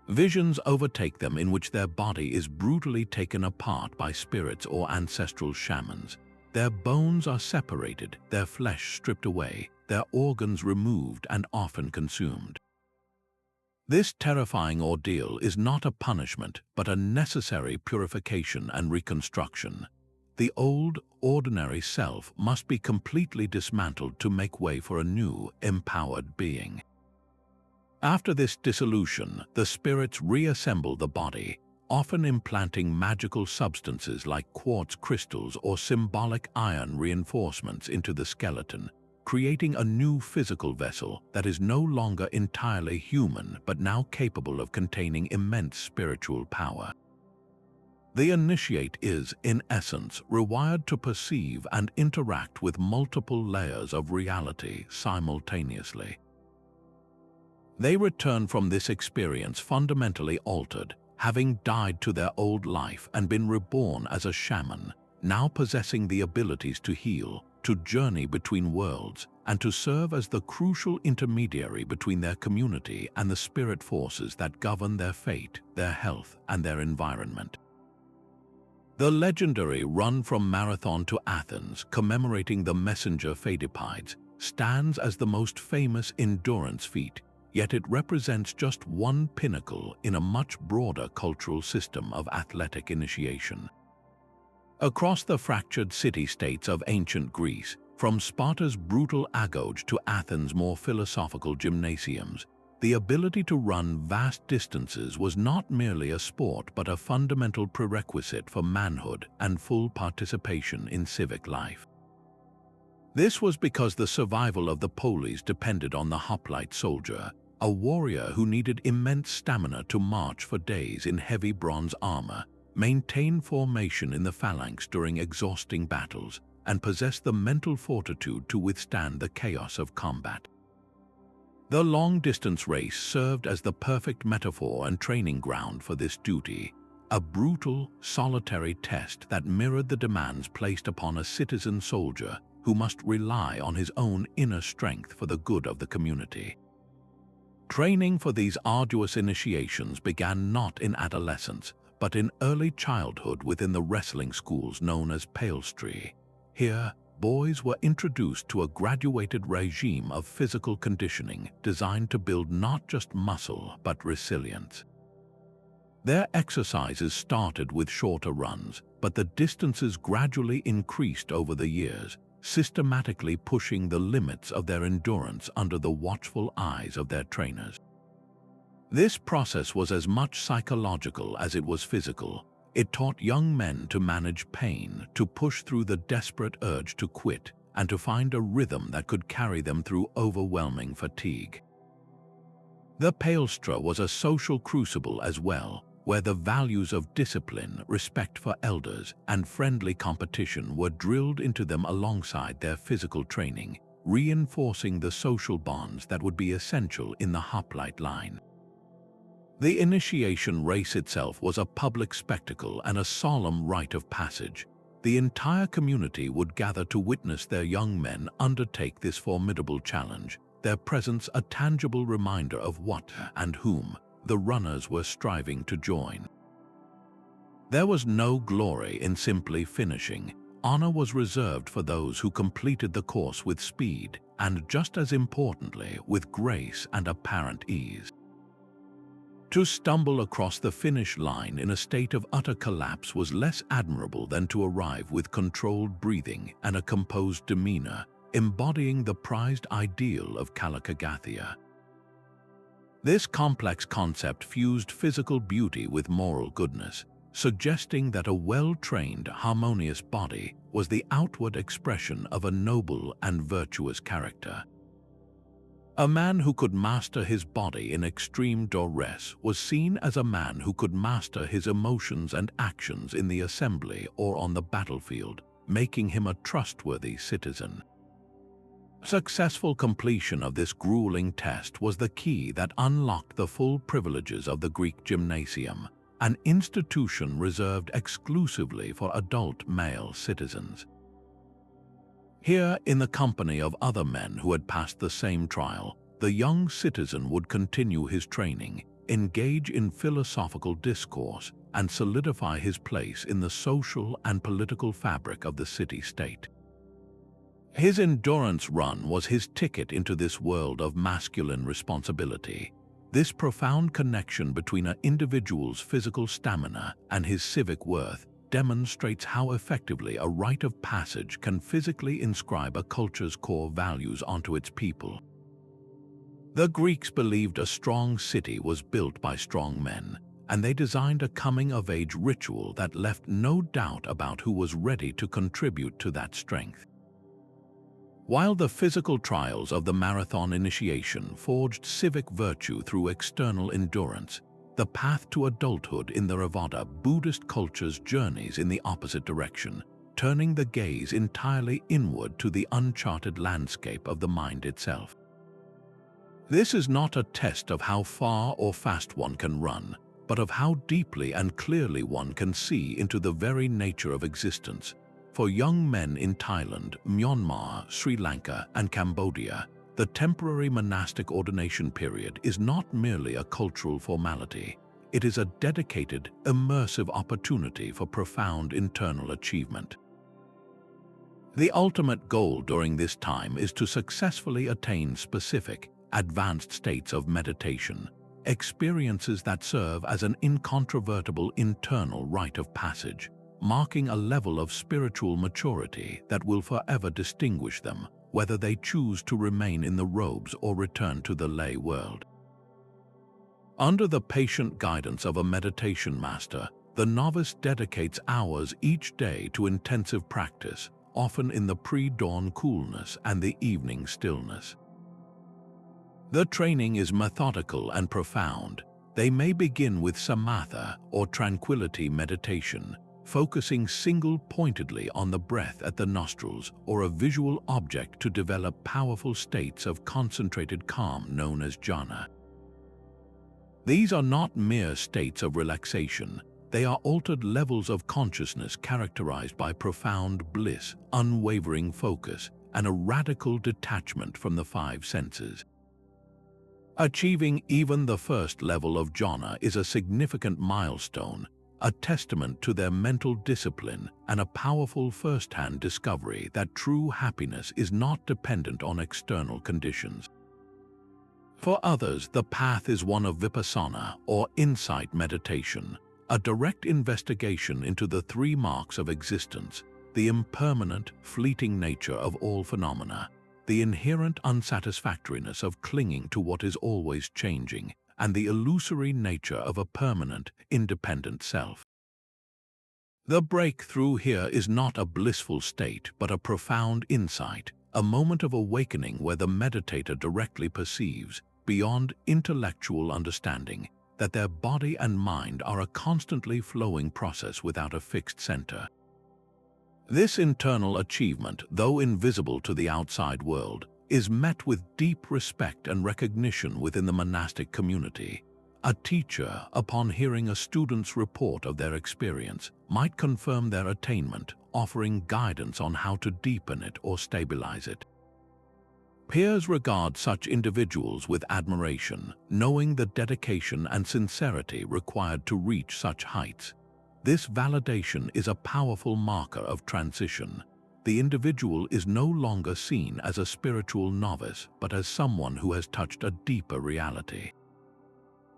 Visions overtake them in which their body is brutally taken apart by spirits or ancestral shamans. Their bones are separated, their flesh stripped away, their organs removed and often consumed. This terrifying ordeal is not a punishment, but a necessary purification and reconstruction. The old, ordinary self must be completely dismantled to make way for a new, empowered being. After this dissolution, the spirits reassemble the body, often implanting magical substances like quartz crystals or symbolic iron reinforcements into the skeleton, creating a new physical vessel that is no longer entirely human but now capable of containing immense spiritual power. The initiate is, in essence, rewired to perceive and interact with multiple layers of reality simultaneously. They return from this experience fundamentally altered, having died to their old life and been reborn as a shaman, now possessing the abilities to heal, to journey between worlds, and to serve as the crucial intermediary between their community and the spirit forces that govern their fate, their health, and their environment. The legendary run from Marathon to Athens, commemorating the messenger Pheidipides, stands as the most famous endurance feat, yet it represents just one pinnacle in a much broader cultural system of athletic initiation. Across the fractured city-states of ancient Greece, from Sparta's brutal agoge to Athens' more philosophical gymnasiums, the ability to run vast distances was not merely a sport but a fundamental prerequisite for manhood and full participation in civic life. This was because the survival of the polis depended on the hoplite soldier, a warrior who needed immense stamina to march for days in heavy bronze armor, maintain formation in the phalanx during exhausting battles, and possess the mental fortitude to withstand the chaos of combat. The long-distance race served as the perfect metaphor and training ground for this duty, a brutal, solitary test that mirrored the demands placed upon a citizen soldier who must rely on his own inner strength for the good of the community. Training for these arduous initiations began not in adolescence, but in early childhood within the wrestling schools known as palestry. Here, boys were introduced to a graduated regime of physical conditioning designed to build not just muscle but resilience. Their exercises started with shorter runs, but the distances gradually increased over the years, systematically pushing the limits of their endurance under the watchful eyes of their trainers. This process was as much psychological as it was physical. It taught young men to manage pain, to push through the desperate urge to quit, and to find a rhythm that could carry them through overwhelming fatigue. The Palestra was a social crucible as well, where the values of discipline, respect for elders, and friendly competition were drilled into them alongside their physical training, reinforcing the social bonds that would be essential in the hoplite line. The initiation race itself was a public spectacle and a solemn rite of passage. The entire community would gather to witness their young men undertake this formidable challenge, their presence a tangible reminder of what and whom the runners were striving to join. There was no glory in simply finishing. Honor was reserved for those who completed the course with speed and, just as importantly, with grace and apparent ease. To stumble across the finish line in a state of utter collapse was less admirable than to arrive with controlled breathing and a composed demeanor, embodying the prized ideal of Kalakagathia. This complex concept fused physical beauty with moral goodness, suggesting that a well-trained, harmonious body was the outward expression of a noble and virtuous character. A man who could master his body in extreme duress was seen as a man who could master his emotions and actions in the assembly or on the battlefield, making him a trustworthy citizen. Successful completion of this grueling test was the key that unlocked the full privileges of the Greek gymnasium, an institution reserved exclusively for adult male citizens. Here, in the company of other men who had passed the same trial, the young citizen would continue his training, engage in philosophical discourse, and solidify his place in the social and political fabric of the city-state. His endurance run was his ticket into this world of masculine responsibility. This profound connection between an individual's physical stamina and his civic worth demonstrates how effectively a rite of passage can physically inscribe a culture's core values onto its people. The Greeks believed a strong city was built by strong men, and they designed a coming-of-age ritual that left no doubt about who was ready to contribute to that strength. While the physical trials of the marathon initiation forged civic virtue through external endurance, the path to adulthood in the Theravada Buddhist culture's journeys in the opposite direction, turning the gaze entirely inward to the uncharted landscape of the mind itself. This is not a test of how far or fast one can run, but of how deeply and clearly one can see into the very nature of existence. For young men in Thailand, Myanmar, Sri Lanka, and Cambodia, the temporary monastic ordination period is not merely a cultural formality. It is a dedicated, immersive opportunity for profound internal achievement. The ultimate goal during this time is to successfully attain specific, advanced states of meditation, experiences that serve as an incontrovertible internal rite of passage, marking a level of spiritual maturity that will forever distinguish them, whether they choose to remain in the robes or return to the lay world. Under the patient guidance of a meditation master, the novice dedicates hours each day to intensive practice, often in the pre-dawn coolness and the evening stillness. The training is methodical and profound. They may begin with samatha or tranquility meditation, focusing single-pointedly on the breath at the nostrils or a visual object to develop powerful states of concentrated calm known as jhana. These are not mere states of relaxation. They are altered levels of consciousness characterized by profound bliss, unwavering focus, and a radical detachment from the five senses. Achieving even the first level of jhana is a significant milestone, a testament to their mental discipline and a powerful first-hand discovery that true happiness is not dependent on external conditions. For others, the path is one of vipassana or insight meditation, a direct investigation into the three marks of existence: the impermanent, fleeting nature of all phenomena, the inherent unsatisfactoriness of clinging to what is always changing, and the illusory nature of a permanent, independent self. The breakthrough here is not a blissful state, but a profound insight, a moment of awakening where the meditator directly perceives, beyond intellectual understanding, that their body and mind are a constantly flowing process without a fixed center. This internal achievement, though invisible to the outside world, is met with deep respect and recognition within the monastic community. A teacher, upon hearing a student's report of their experience, might confirm their attainment, offering guidance on how to deepen it or stabilize it. Peers regard such individuals with admiration, knowing the dedication and sincerity required to reach such heights. This validation is a powerful marker of transition. The individual is no longer seen as a spiritual novice, but as someone who has touched a deeper reality.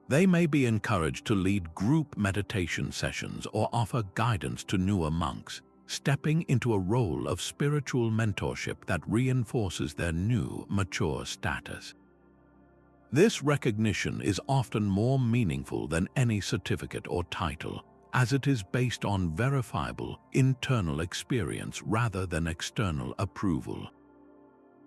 They may be encouraged to lead group meditation sessions or offer guidance to newer monks, stepping into a role of spiritual mentorship that reinforces their new, mature status. This recognition is often more meaningful than any certificate or title, as it is based on verifiable, internal experience rather than external approval.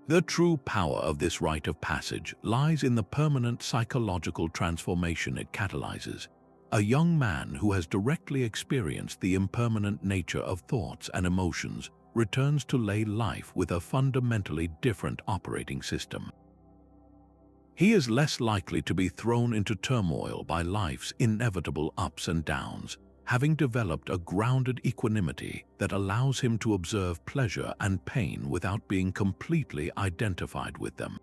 The true power of this rite of passage lies in the permanent psychological transformation it catalyzes. A young man who has directly experienced the impermanent nature of thoughts and emotions returns to lay life with a fundamentally different operating system. He is less likely to be thrown into turmoil by life's inevitable ups and downs, having developed a grounded equanimity that allows him to observe pleasure and pain without being completely identified with them.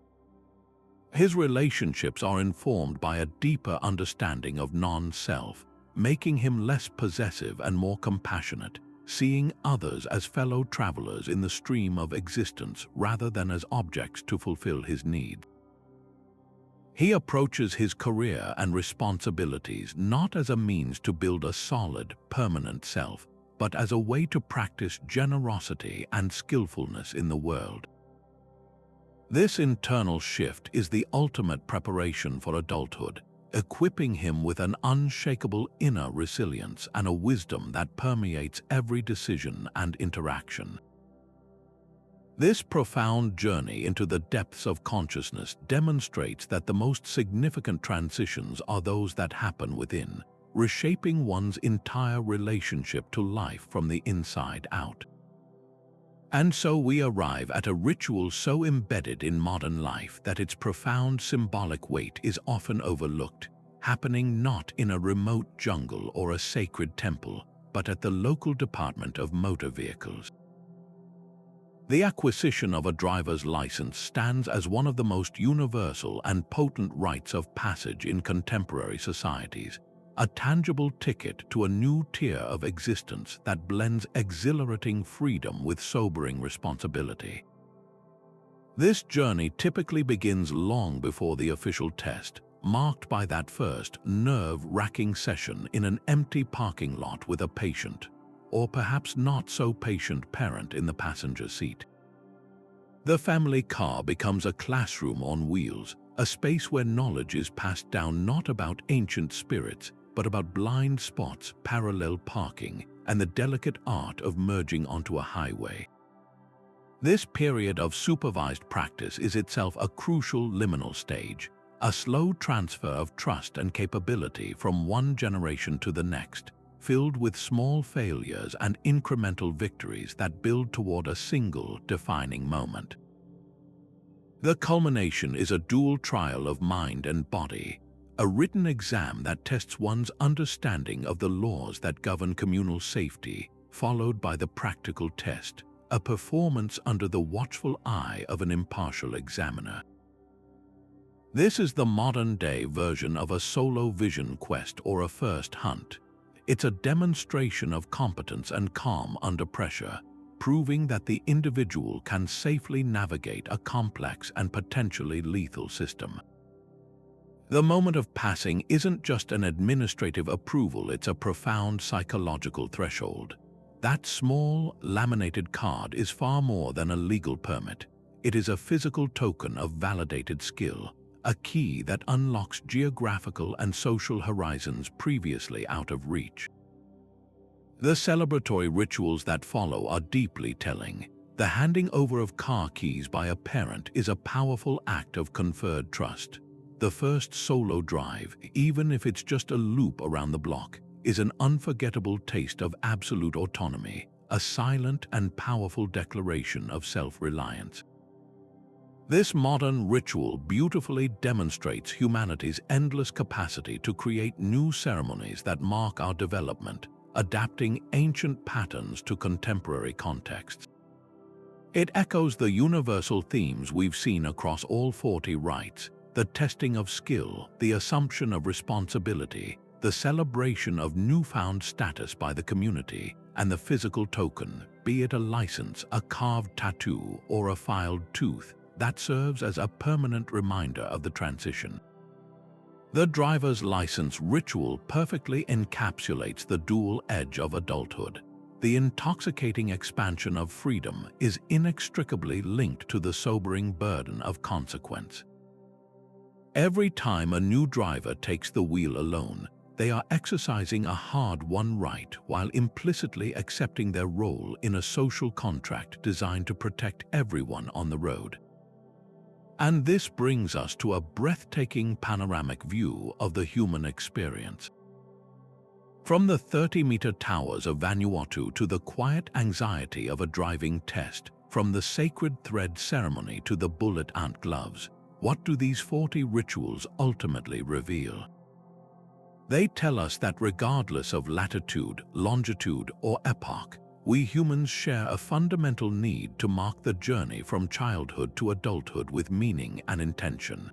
His relationships are informed by a deeper understanding of non-self, making him less possessive and more compassionate, seeing others as fellow travelers in the stream of existence rather than as objects to fulfill his needs. He approaches his career and responsibilities not as a means to build a solid, permanent self, but as a way to practice generosity and skillfulness in the world. This internal shift is the ultimate preparation for adulthood, equipping him with an unshakable inner resilience and a wisdom that permeates every decision and interaction. This profound journey into the depths of consciousness demonstrates that the most significant transitions are those that happen within, reshaping one's entire relationship to life from the inside out. And so we arrive at a ritual so embedded in modern life that its profound symbolic weight is often overlooked, happening not in a remote jungle or a sacred temple, but at the local department of motor vehicles. The acquisition of a driver's license stands as one of the most universal and potent rites of passage in contemporary societies, a tangible ticket to a new tier of existence that blends exhilarating freedom with sobering responsibility. This journey typically begins long before the official test, marked by that first nerve-wracking session in an empty parking lot with a patient, or perhaps not so patient parent in the passenger seat. The family car becomes a classroom on wheels, a space where knowledge is passed down not about ancient spirits, but about blind spots, parallel parking, and the delicate art of merging onto a highway. This period of supervised practice is itself a crucial liminal stage, a slow transfer of trust and capability from one generation to the next, filled with small failures and incremental victories that build toward a single defining moment. The culmination is a dual trial of mind and body, a written exam that tests one's understanding of the laws that govern communal safety, followed by the practical test, a performance under the watchful eye of an impartial examiner. This is the modern-day version of a solo vision quest or a first hunt. It's a demonstration of competence and calm under pressure, proving that the individual can safely navigate a complex and potentially lethal system. The moment of passing isn't just an administrative approval, it's a profound psychological threshold. That small, laminated card is far more than a legal permit. It is a physical token of validated skill, a key that unlocks geographical and social horizons previously out of reach. The celebratory rituals that follow are deeply telling. The handing over of car keys by a parent is a powerful act of conferred trust. The first solo drive, even if it's just a loop around the block, is an unforgettable taste of absolute autonomy, a silent and powerful declaration of self-reliance. This modern ritual beautifully demonstrates humanity's endless capacity to create new ceremonies that mark our development, adapting ancient patterns to contemporary contexts. It echoes the universal themes we've seen across all 40 rites: the testing of skill, the assumption of responsibility, the celebration of newfound status by the community, and the physical token, be it a license, a carved tattoo, or a filed tooth, that serves as a permanent reminder of the transition. The driver's license ritual perfectly encapsulates the dual edge of adulthood. The intoxicating expansion of freedom is inextricably linked to the sobering burden of consequence. Every time a new driver takes the wheel alone, they are exercising a hard-won right while implicitly accepting their role in a social contract designed to protect everyone on the road. And this brings us to a breathtaking panoramic view of the human experience. From the 30-meter towers of Vanuatu to the quiet anxiety of a driving test, from the sacred thread ceremony to the bullet ant gloves, what do these 40 rituals ultimately reveal? They tell us that regardless of latitude, longitude, or epoch, we humans share a fundamental need to mark the journey from childhood to adulthood with meaning and intention.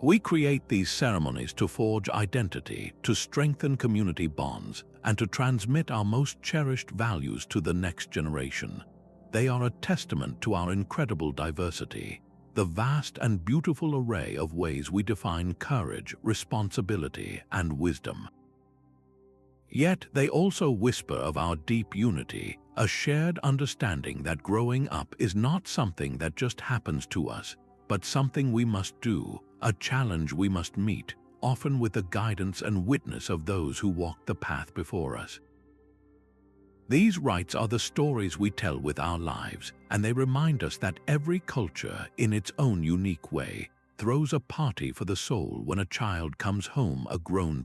We create these ceremonies to forge identity, to strengthen community bonds, and to transmit our most cherished values to the next generation. They are a testament to our incredible diversity, the vast and beautiful array of ways we define courage, responsibility, and wisdom. Yet they also whisper of our deep unity, a shared understanding that growing up is not something that just happens to us, but something we must do, a challenge we must meet, often with the guidance and witness of those who walked the path before us. These rites are the stories we tell with our lives, and they remind us that every culture, in its own unique way, throws a party for the soul when a child comes home a grown